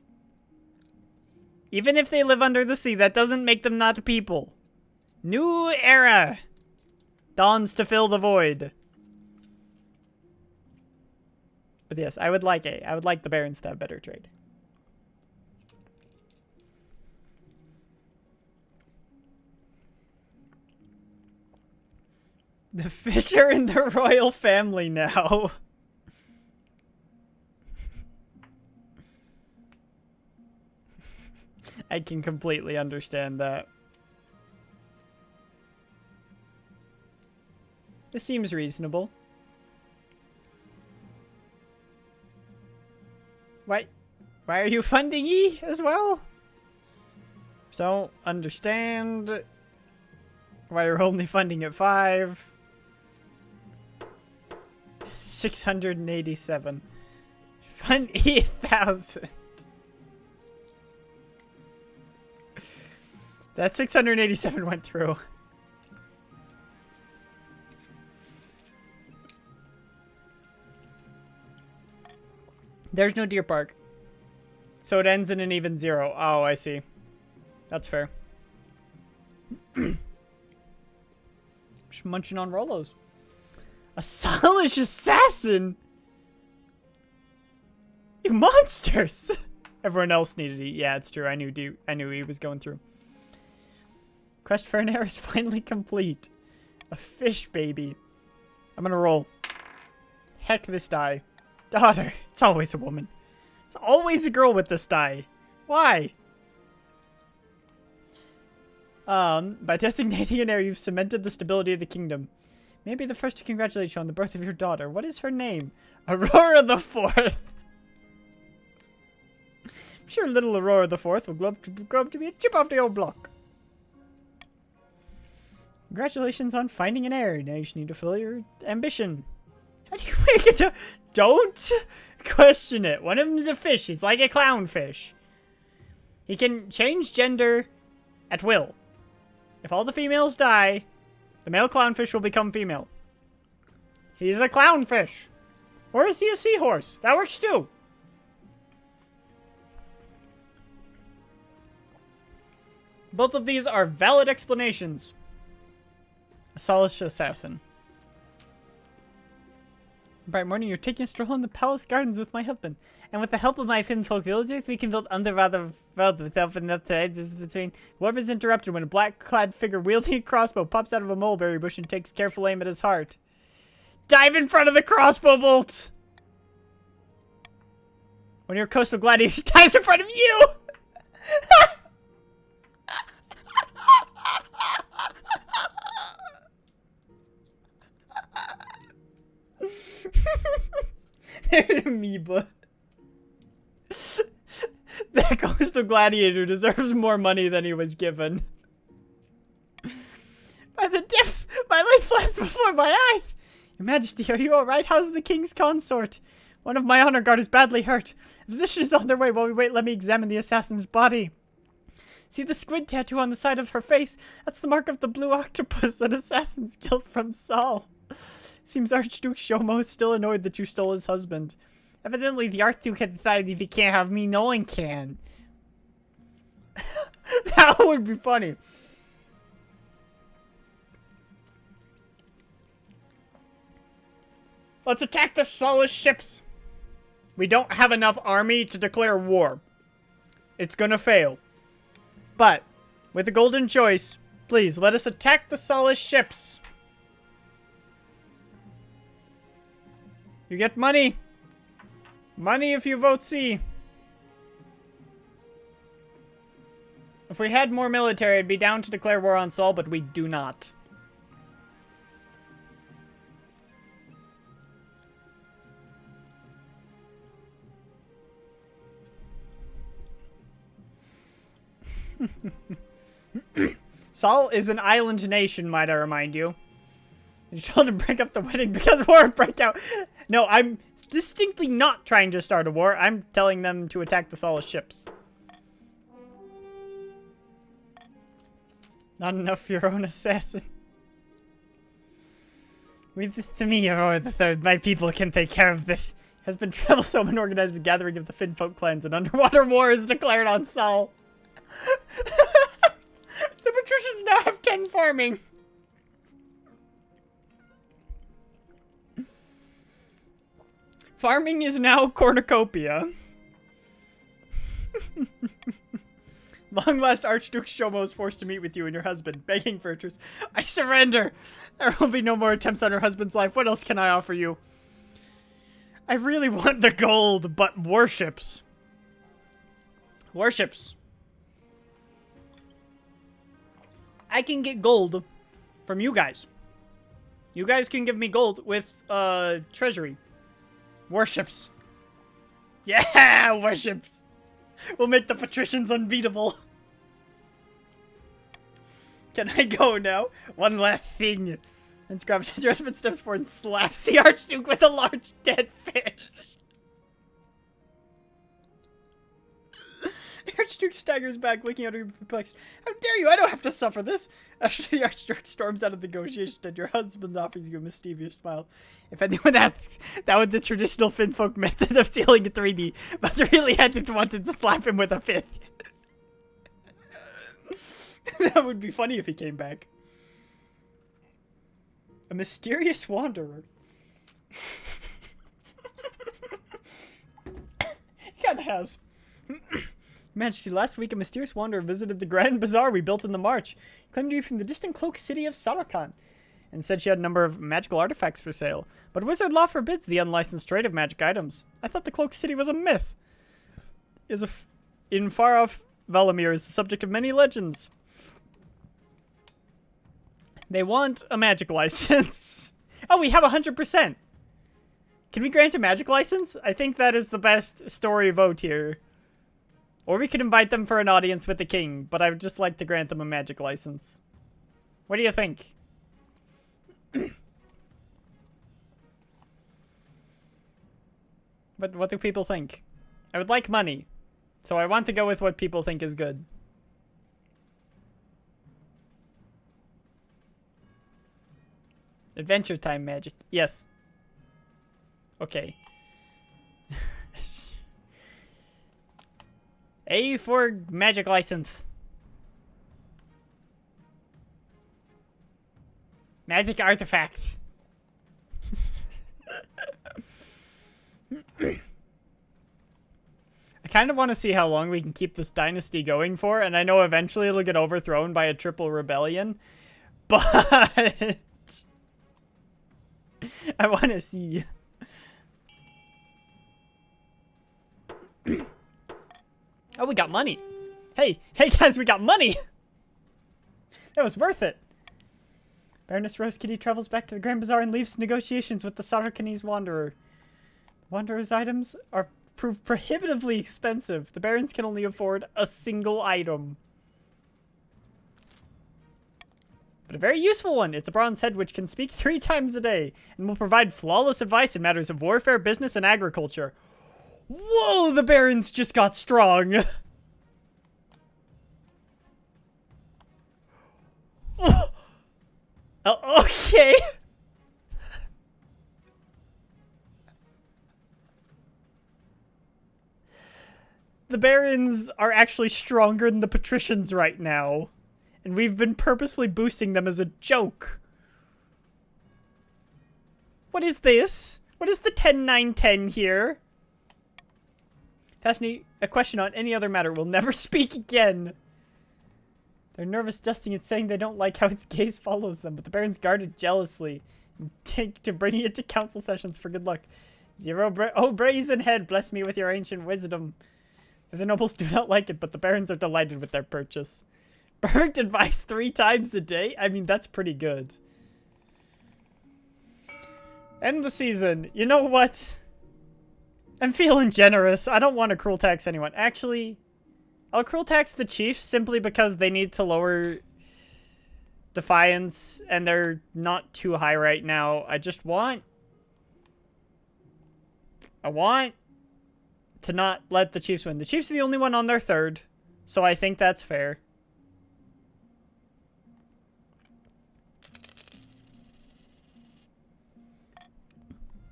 Even if they live under the sea, that doesn't make them not people. New era dawns to fill the void. But yes, I would like A. I would like the barons to have better trade. The fish are in the royal family now. I can completely understand that. This seems reasonable. Why are you funding E as well? Don't understand why you're only funding at 5. 687. Fund E 1,000. That 687 went through. There's no deer park. So it ends in an even 0. Oh, I see. That's fair. Just munching on Rolos. A Solish assassin? You monsters! Everyone else needed E. Yeah, it's true. I knew he was going through. Quest for an heir is finally complete. A fish baby. I'm gonna roll. Heck this die. Daughter. It's always a woman. It's always a girl with this die. Why? By designating an heir, you've cemented the stability of the kingdom. May I be the first to congratulate you on the birth of your daughter. What is her name? Aurora the Fourth. I'm sure little Aurora the Fourth will grow up to be a chip off the old block. Congratulations on finding an heir. Now you just need to fulfill your ambition. How do you make it? Don't question it. One of them's a fish. He's like a clownfish. He can change gender at will. If all the females die, the male clownfish will become female. He's a clownfish. Or is he a seahorse? That works too. Both of these are valid explanations. A Solish assassin. Bright morning, you're taking a stroll in the palace gardens with my husband. And with the help of my Finfolk villagers, we can build underwater world without enough threads between. Warp is interrupted when a black-clad figure wielding a crossbow pops out of a mulberry bush and takes careful aim at his heart. Dive in front of the crossbow bolt! When your coastal gladiator dives in front of you! They're an amoeba. That coastal gladiator deserves more money than he was given. By the death, my life flies before my eyes. Your Majesty, are you alright? How's the king's consort? One of my honor guard is badly hurt. A physician is on their way. While we wait, let me examine the assassin's body. See the squid tattoo on the side of her face? That's the mark of the blue octopus, an assassin's guilt from Saul. Seems Archduke Shomo is still annoyed that you stole his husband. Evidently, the Archduke had decided if he can't have me, no one can. That would be funny. Let's attack the Solish ships. We don't have enough army to declare war. It's gonna fail. But, with the golden choice, please, let us attack the Solish ships. You get money. Money if you vote C. If we had more military, I'd be down to declare war on Saul, but we do not. Saul is an island nation, might I remind you. You told him to break up the wedding because war would break out. No, I'm distinctly not trying to start a war. I'm telling them to attack the Solish ships. Not enough for your own assassin. Leave this to me, Aurora the Third. My people can take care of this. Has been troublesome and organized a gathering of the Finfolk clans. An underwater war is declared on Saul. The patricians now have 10 farming. Farming is now cornucopia. Long last Archduke Shomo is forced to meet with you and your husband, begging for a truce. I surrender! There will be no more attempts on her husband's life. What else can I offer you? I really want the gold, but warships. Warships. I can get gold from you guys. You guys can give me gold with treasury. Warships. Yeah, warships. We'll make the patricians unbeatable. Can I go now? One last thing. And Scrubs has your husband steps forward and slaps the Archduke with a large dead fish. The Archduke staggers back, looking at her perplexed. How dare you? I don't have to suffer this. After the Archduke storms out of the negotiation, and your husband offers you a mischievous smile. If anyone asked, that was the traditional Finfolk method of sealing a 3D, but really hadn't wanted to slap him with a fifth. That would be funny if he came back. A mysterious wanderer. He kinda has. Majesty, last week a mysterious wanderer visited the Grand Bazaar we built in the March, claiming to be from the distant cloak city of Samarkand, and said she had a number of magical artifacts for sale. But wizard law forbids the unlicensed trade of magic items. I thought the cloak city was a myth. In far-off Valamir is the subject of many legends. They want a magic license. Oh, we have 100%. Can we grant a magic license? I think that is the best story vote here. Or we could invite them for an audience with the king, but I would just like to grant them a magic license. What do you think? What do people think? I would like money, so I want to go with what people think is good. Adventure time magic. Yes. Okay. A for magic license. Magic artifacts. I kind of want to see how long we can keep this dynasty going for, and I know eventually it'll get overthrown by a triple rebellion, but I want to see. Oh, we got money. Hey guys, we got money. That was worth it. Baroness Rose Kitty travels back to the Grand Bazaar and leaves negotiations with the Sarkanese Wanderer. The Wanderer's items are proved prohibitively expensive. The barons can only afford a single item. But a very useful one. It's a bronze head which can speak 3 times a day and will provide flawless advice in matters of warfare, business, and agriculture. Whoa, the barons just got strong. Okay. The barons are actually stronger than the patricians right now. And we've been purposefully boosting them as a joke. What is this? What is the 10-9-10 here? Ask me a question on any other matter. We'll never speak again. They're nervous, dusting and saying they don't like how its gaze follows them, but the barons guard it jealously and take to bringing it to council sessions for good luck. Oh, brazen head, bless me with your ancient wisdom. The nobles do not like it, but the barons are delighted with their purchase. Perfect advice 3 times a day? I mean, that's pretty good. End the season. You know what? I'm feeling generous. I don't want to cruel tax anyone. Actually, I'll cruel tax the chiefs simply because they need to lower defiance and they're not too high right now. I want to not let the chiefs win. The chiefs are the only one on their 3rd, so I think that's fair.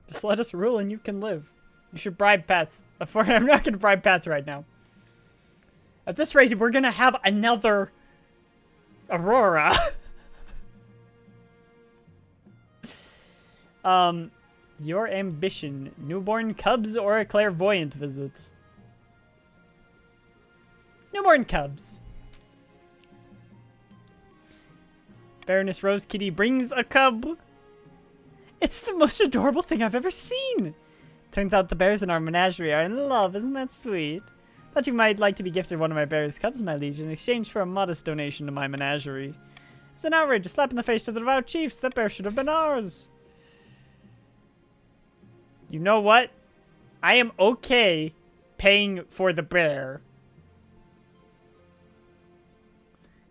Just let us rule and you can live. You should bribe Pats. I'm not going to bribe Pats right now. At this rate, we're going to have another Aurora. Your ambition. Newborn cubs or a clairvoyant visit? Newborn cubs. Baroness Rose Kitty brings a cub. It's the most adorable thing I've ever seen. Turns out the bears in our menagerie are in love. Isn't that sweet? Thought you might like to be gifted one of my bear's cubs, my liege, in exchange for a modest donation to my menagerie. It's an outrage, a slap in the face to the devout chiefs. That bear should have been ours. You know what? I am okay paying for the bear.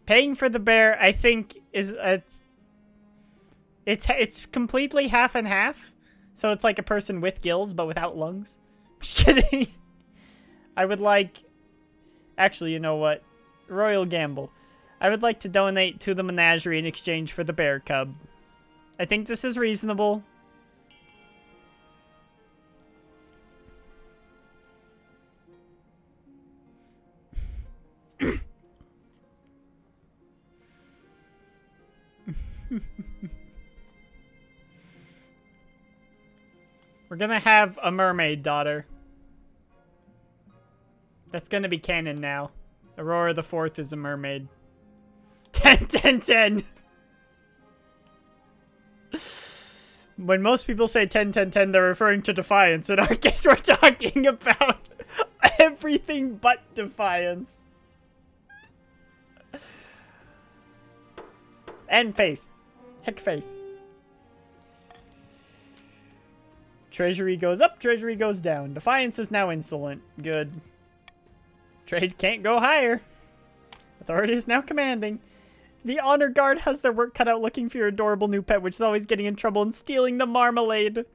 Paying for the bear, I think, is a... It's completely half and half. So it's like a person with gills, but without lungs. Just kidding. I would like... Actually, you know what? Royal gamble. I would like to donate to the menagerie in exchange for the bear cub. I think this is reasonable. We're gonna have a mermaid daughter. That's gonna be canon now. Aurora the 4th is a mermaid. 10, 10, 10. When most people say 10, 10, 10, they're referring to Defiance. In our case, we're talking about everything but Defiance. And Faith. Heck, Faith. Treasury goes up, treasury goes down. Defiance is now insolent. Good. Trade can't go higher. Authority is now commanding. The honor guard has their work cut out looking for your adorable new pet, which is always getting in trouble and stealing the marmalade.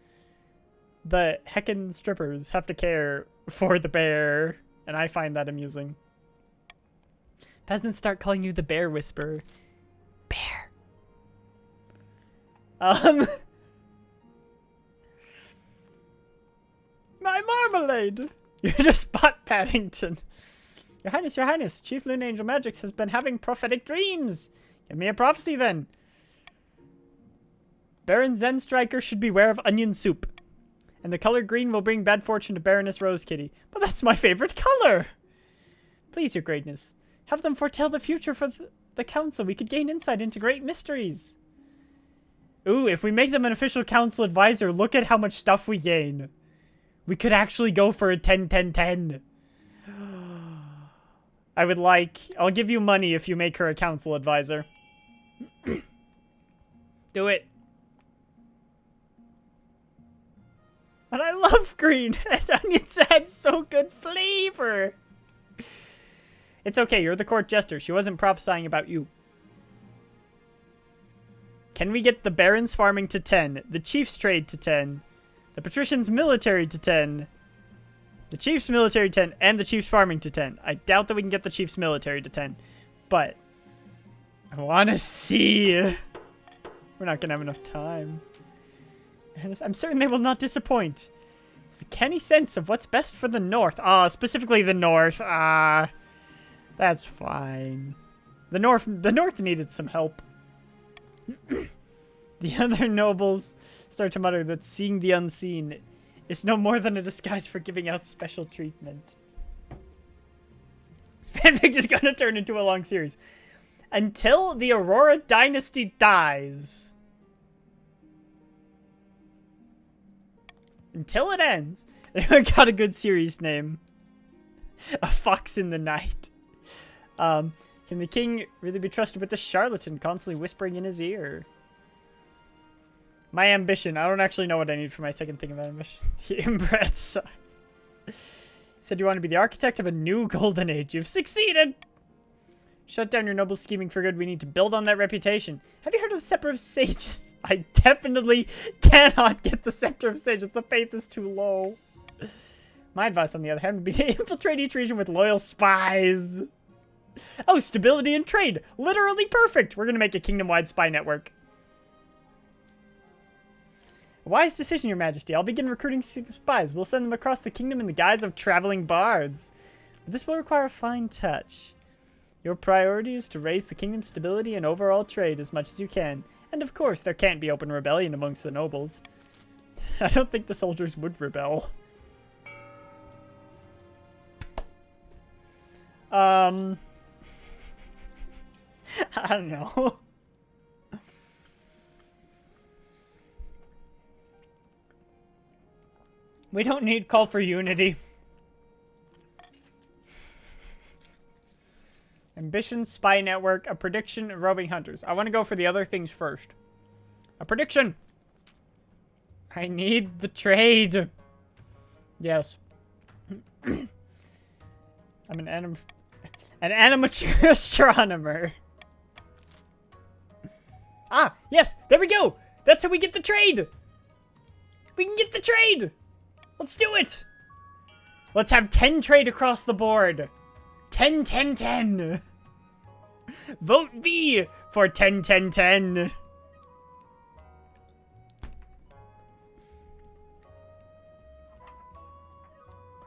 The heckin' strippers have to care for the bear, and I find that amusing. Peasants start calling you the bear whisperer. Bear. My marmalade! You just bought Paddington. Your Highness, Chief Loon Angel Magix has been having prophetic dreams. Give me a prophecy then. Baron Zenstriker should beware of onion soup. And the color green will bring bad fortune to Baroness Rose Kitty. But that's my favorite color! Please, your greatness, have them foretell the future for the council. We could gain insight into great mysteries. Ooh, if we make them an official council advisor, look at how much stuff we gain. We could actually go for a 10-10-10. I'll give you money if you make her a council advisor. Do it. But I love green. And onions add so good flavor. It's okay, you're the court jester. She wasn't prophesying about you. Can we get the Baron's farming to 10? The Chief's trade to 10? The Patrician's military to 10? The Chief's military 10 and the Chief's farming to 10. I doubt that we can get the Chief's military to 10. But I want to see. We're not going to have enough time. And I'm certain they will not disappoint. It's a canny sense of what's best for the North. Specifically the North. That's fine. The North needed some help. The other nobles start to mutter that seeing the unseen is no more than a disguise for giving out special treatment. This fanfic is going to turn into a long series. Until the Aurora Dynasty dies. Until it ends. I got a good series name. A Fox in the Night. Can the king really be trusted with the charlatan constantly whispering in his ear? My ambition. I don't actually know what I need for my second thing of ambition. The inbred son. Said you want to be the architect of a new golden age. You've succeeded! Shut down your noble scheming for good. We need to build on that reputation. Have you heard of the Scepter of Sages? I definitely cannot get the Scepter of Sages. The faith is too low. My advice, on the other hand, would be to infiltrate each region with loyal spies. Oh, stability and trade. Literally perfect. We're going to make a kingdom-wide spy network. A wise decision, Your Majesty. I'll begin recruiting spies. We'll send them across the kingdom in the guise of traveling bards. But this will require a fine touch. Your priority is to raise the kingdom's stability and overall trade as much as you can. And of course, there can't be open rebellion amongst the nobles. I don't think the soldiers would rebel. I don't know. We don't need call for unity. Ambition, spy network, a prediction, roving hunters. I want to go for the other things first. A prediction. I need the trade. Yes. I'm an amateur astronomer. Ah, yes, there we go. That's how we get the trade. We can get the trade. Let's do it. Let's have 10 trade across the board. 10, 10, 10. Vote V for 10, 10, 10. Where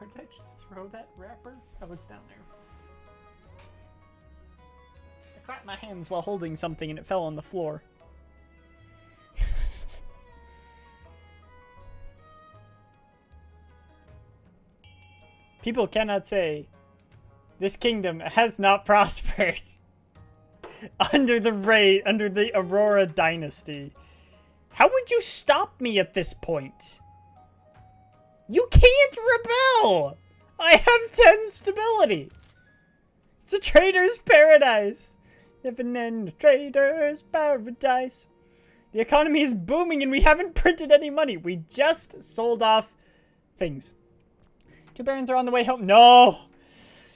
did I just throw that wrapper? Oh, it's down there. I clapped my hands while holding something and it fell on the floor. People cannot say this kingdom has not prospered under the Aurora Dynasty. How would you stop me at this point? You can't rebel! I have 10 stability. It's a trader's paradise. Living in a trader's paradise. The economy is booming and we haven't printed any money. We just sold off things. 2 barons are on the way home. No!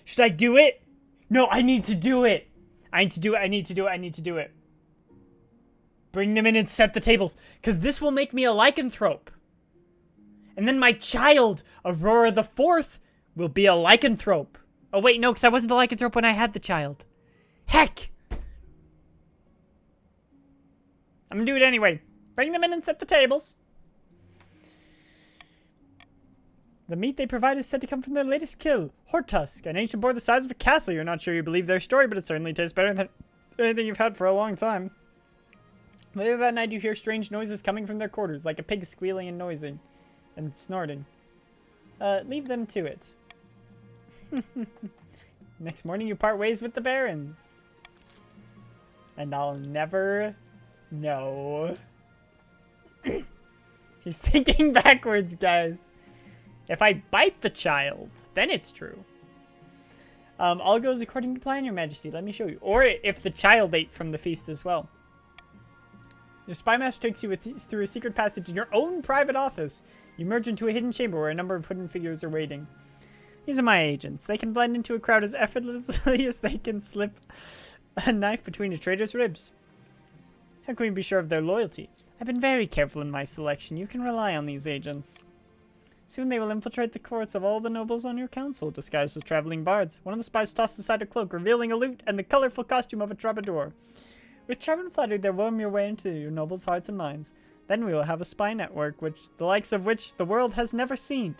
Should I do it? No, I need to do it. I need to do it. Bring them in and set the tables. Because this will make me a lycanthrope. And then my child, Aurora the 4th, will be a lycanthrope. Oh, wait, no, because I wasn't a lycanthrope when I had the child. Heck! I'm going to do it anyway. Bring them in and set the tables. The meat they provide is said to come from their latest kill, Hortusk, an ancient boar the size of a castle. You're not sure you believe their story, but it certainly tastes better than anything you've had for a long time. Later that night, you hear strange noises coming from their quarters, like a pig squealing and noising, and snorting. Leave them to it. Next morning, you part ways with the barons. And I'll never know. He's thinking backwards, guys. If I bite the child, then it's true. All goes according to plan, Your Majesty. Let me show you. Or if the child ate from the feast as well. Your spy master takes you through a secret passage in your own private office. You emerge into a hidden chamber where a number of hidden figures are waiting. These are my agents. They can blend into a crowd as effortlessly as they can slip a knife between a trader's ribs. How can we be sure of their loyalty? I've been very careful in my selection. You can rely on these agents. Soon they will infiltrate the courts of all the nobles on your council, disguised as traveling bards. One of the spies tossed aside a cloak, revealing a lute and the colorful costume of a troubadour. With charm and flattery, they worm your way into your nobles' hearts and minds. Then we will have a spy network, the likes of which the world has never seen.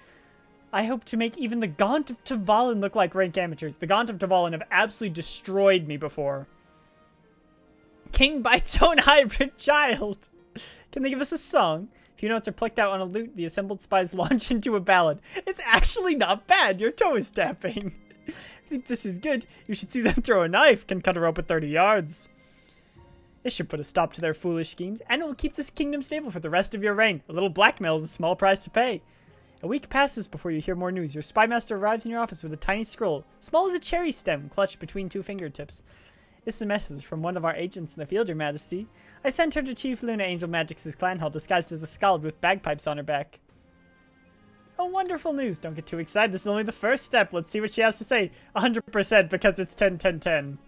I hope to make even the Gaunt of Tavalin look like rank amateurs. The Gaunt of Tavalin have absolutely destroyed me before. King bites own hybrid child. Can they give us a song? A few notes are plucked out on a lute. The assembled spies launch into a ballad. It's actually not bad. Your toe is tapping. I think this is good. You should see them throw a knife. Can cut a rope at 30 yards. This should put a stop to their foolish schemes, and it will keep this kingdom stable for the rest of your reign. A little blackmail is a small price to pay. A week passes before you hear more news. Your spy master arrives in your office with a tiny scroll, small as a cherry stem, clutched between 2 fingertips. This is a message from one of our agents in the field, Your Majesty. I sent her to Chief Luna Angel Magic's clan hall, disguised as a skald with bagpipes on her back. Oh, wonderful news. Don't get too excited. This is only the first step. Let's see what she has to say. 100% because it's 10, 10, 10.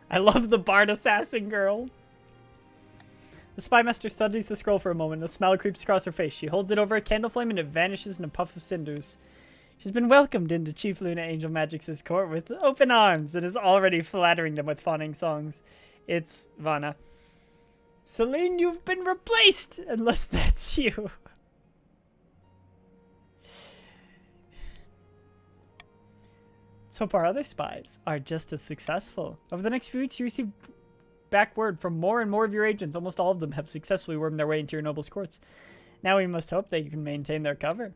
I love the bard assassin girl. The spy master studies the scroll for a moment. A smile creeps across her face. She holds it over a candle flame and it vanishes in a puff of cinders. She's been welcomed into Chief Luna Angel Magic's court with open arms and is already flattering them with fawning songs. It's Vanna. Celine, you've been replaced! Unless that's you. Let's hope our other spies are just as successful. Over the next few weeks, you receive back word from more and more of your agents. Almost all of them have successfully wormed their way into your nobles' courts. Now we must hope they can maintain their cover.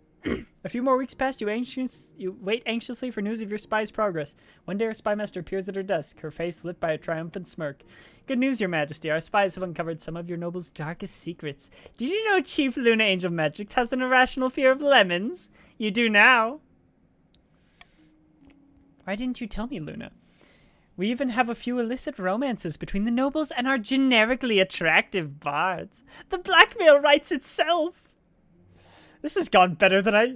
A few more weeks pass. You wait anxiously for news of your spy's progress. One day, our spy master appears at her desk, her face lit by a triumphant smirk. Good news, Your Majesty. Our spies have uncovered some of your noble's darkest secrets. Did you know Chief Luna Angel Magix has an irrational fear of lemons? You do now. Why didn't you tell me, Luna? We even have a few illicit romances between the nobles and our generically attractive bards. The blackmail writes itself. This has gone better than I...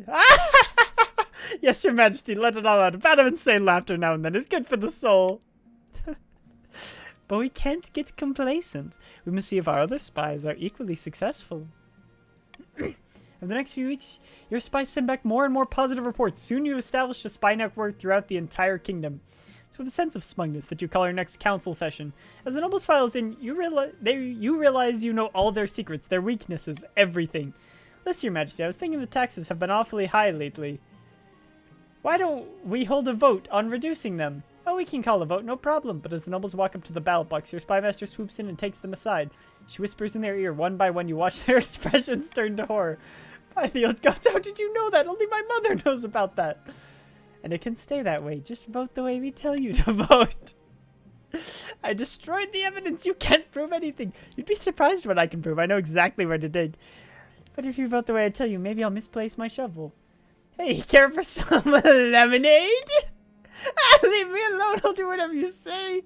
Yes, Your Majesty, let it all out. A bout of insane laughter now and then is good for the soul. But we can't get complacent. We must see if our other spies are equally successful. In the next few weeks, your spies send back more and more positive reports. Soon you establish a spy network throughout the entire kingdom. It's with a sense of smugness that you call our next council session. As the nobles files in, you realize you know all their secrets, their weaknesses, everything. Listen, Your Majesty, I was thinking the taxes have been awfully high lately. Why don't we hold a vote on reducing them? Oh, we can call a vote, no problem. But as the nobles walk up to the ballot box, your spy master swoops in and takes them aside. She whispers in their ear. One by one, you watch their expressions turn to horror. By the old gods, how did you know that? Only my mother knows about that. And it can stay that way. Just vote the way we tell you to vote. I destroyed the evidence. You can't prove anything. You'd be surprised what I can prove. I know exactly where to dig. But if you vote the way I tell you, maybe I'll misplace my shovel. Hey, care for some lemonade? Leave me alone. I'll do whatever you say.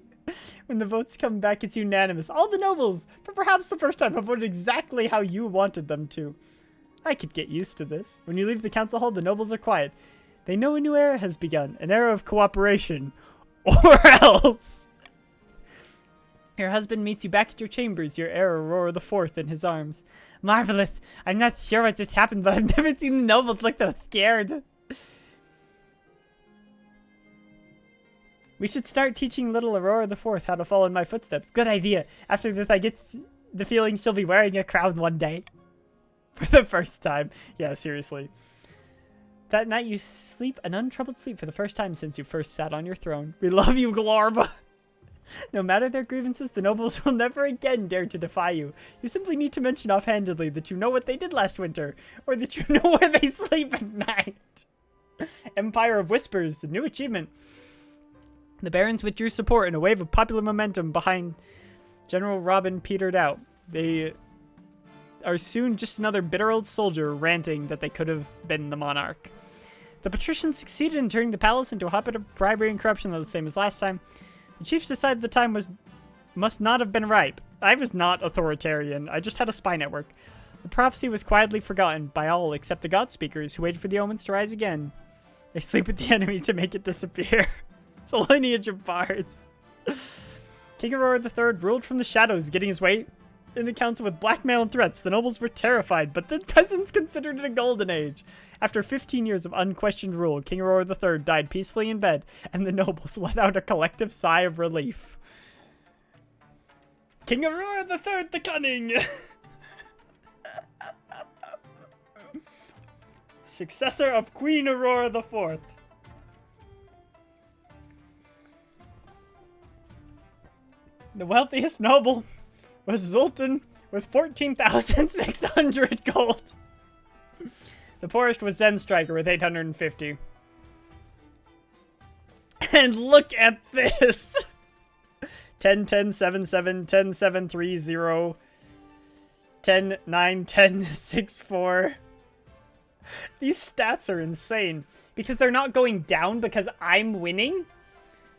When the votes come back, it's unanimous. All the nobles, for perhaps the first time, have voted exactly how you wanted them to. I could get used to this. When you leave the council hall, the nobles are quiet. They know a new era has begun. An era of cooperation. Or else. Your husband meets you back at your chambers, your heir Aurora the Fourth in his arms. Marvelous. I'm not sure what just happened, but I've never seen the nobles look so scared. We should start teaching little Aurora the Fourth how to follow in my footsteps. Good idea. After this, I get the feeling she'll be wearing a crown one day. For the first time. Yeah, seriously. That night you sleep an untroubled sleep for the first time since you first sat on your throne. We love you, Glorba. No matter their grievances, the nobles will never again dare to defy you. You simply need to mention offhandedly that you know what they did last winter, or that you know where they sleep at night. Empire of Whispers, a new achievement. The barons withdrew support and a wave of popular momentum behind General Robin petered out. They are soon just another bitter old soldier ranting that they could have been the monarch. The patricians succeeded in turning the palace into a hotbed of bribery and corruption that was the same as last time. The chiefs decided the time must not have been ripe. I was not authoritarian. I just had a spy network. The prophecy was quietly forgotten by all except the god speakers who waited for the omens to rise again. They sleep with the enemy to make it disappear. It's a lineage of bards. King Aurora III ruled from the shadows, getting his way in the council with blackmail and threats. The nobles were terrified, but the peasants considered it a golden age. After 15 years of unquestioned rule, King Aurora III died peacefully in bed, and the nobles let out a collective sigh of relief. King Aurora III the Cunning! Successor of Queen Aurora IV. The wealthiest noble was Zoltan with 14,600 gold. The poorest was Zen Striker with 850. And look at this! 10, 10, 7, 7, 10, 7, 3, 0, 10, 9, 10, 6, 4. These stats are insane. Because they're not going down because I'm winning.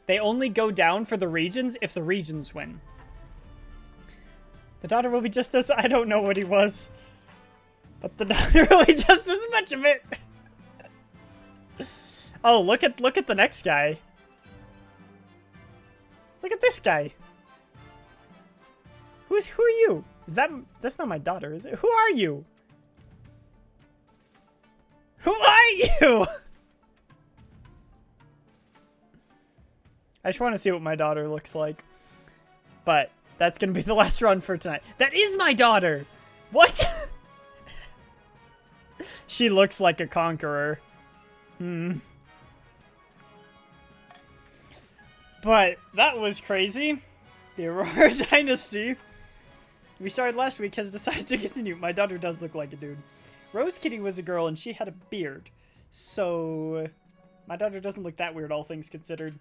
They only go down for the regions if the regions win. The daughter will be just as... I don't know what he was. But the daughter will be just as much of it. Oh, look at the next guy. Look at this guy. Who are you? That's not my daughter, is it? Who are you? Who are you? I just want to see what my daughter looks like. But that's going to be the last run for tonight. That is my daughter! What? She looks like a conqueror. But that was crazy. The Aurora Dynasty we started last week has decided to continue. My daughter does look like a dude. Rose Kitty was a girl and she had a beard. So my daughter doesn't look that weird, all things considered.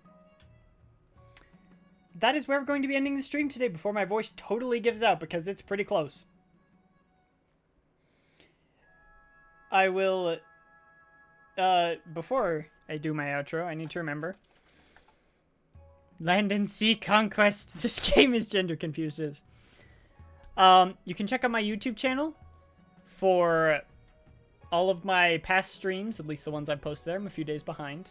That is where we're going to be ending the stream today before my voice totally gives out because it's pretty close. I will, before I do my outro, I need to remember Land and Sea Conquest. This game is gender confused. You can check out my YouTube channel for all of my past streams, at least the ones I've posted there. I'm a few days behind.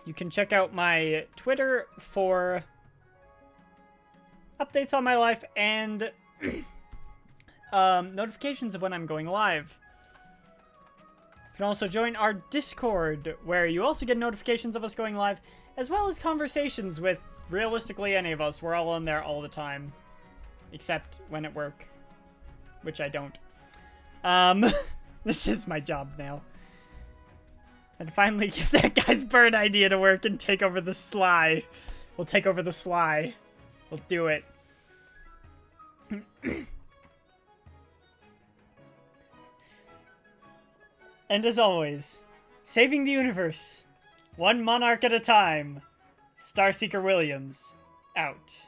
You can check out my Twitter for updates on my life and notifications of when I'm going live. You can also join our Discord, where you also get notifications of us going live, as well as conversations with realistically any of us. We're all in there all the time, except when at work, which I don't. This is my job now. And finally get that guy's bird idea to work and take over the Sly. We'll take over the Sly. We'll do it. And as always, saving the universe, one monarch at a time. Starseeker Williams, out.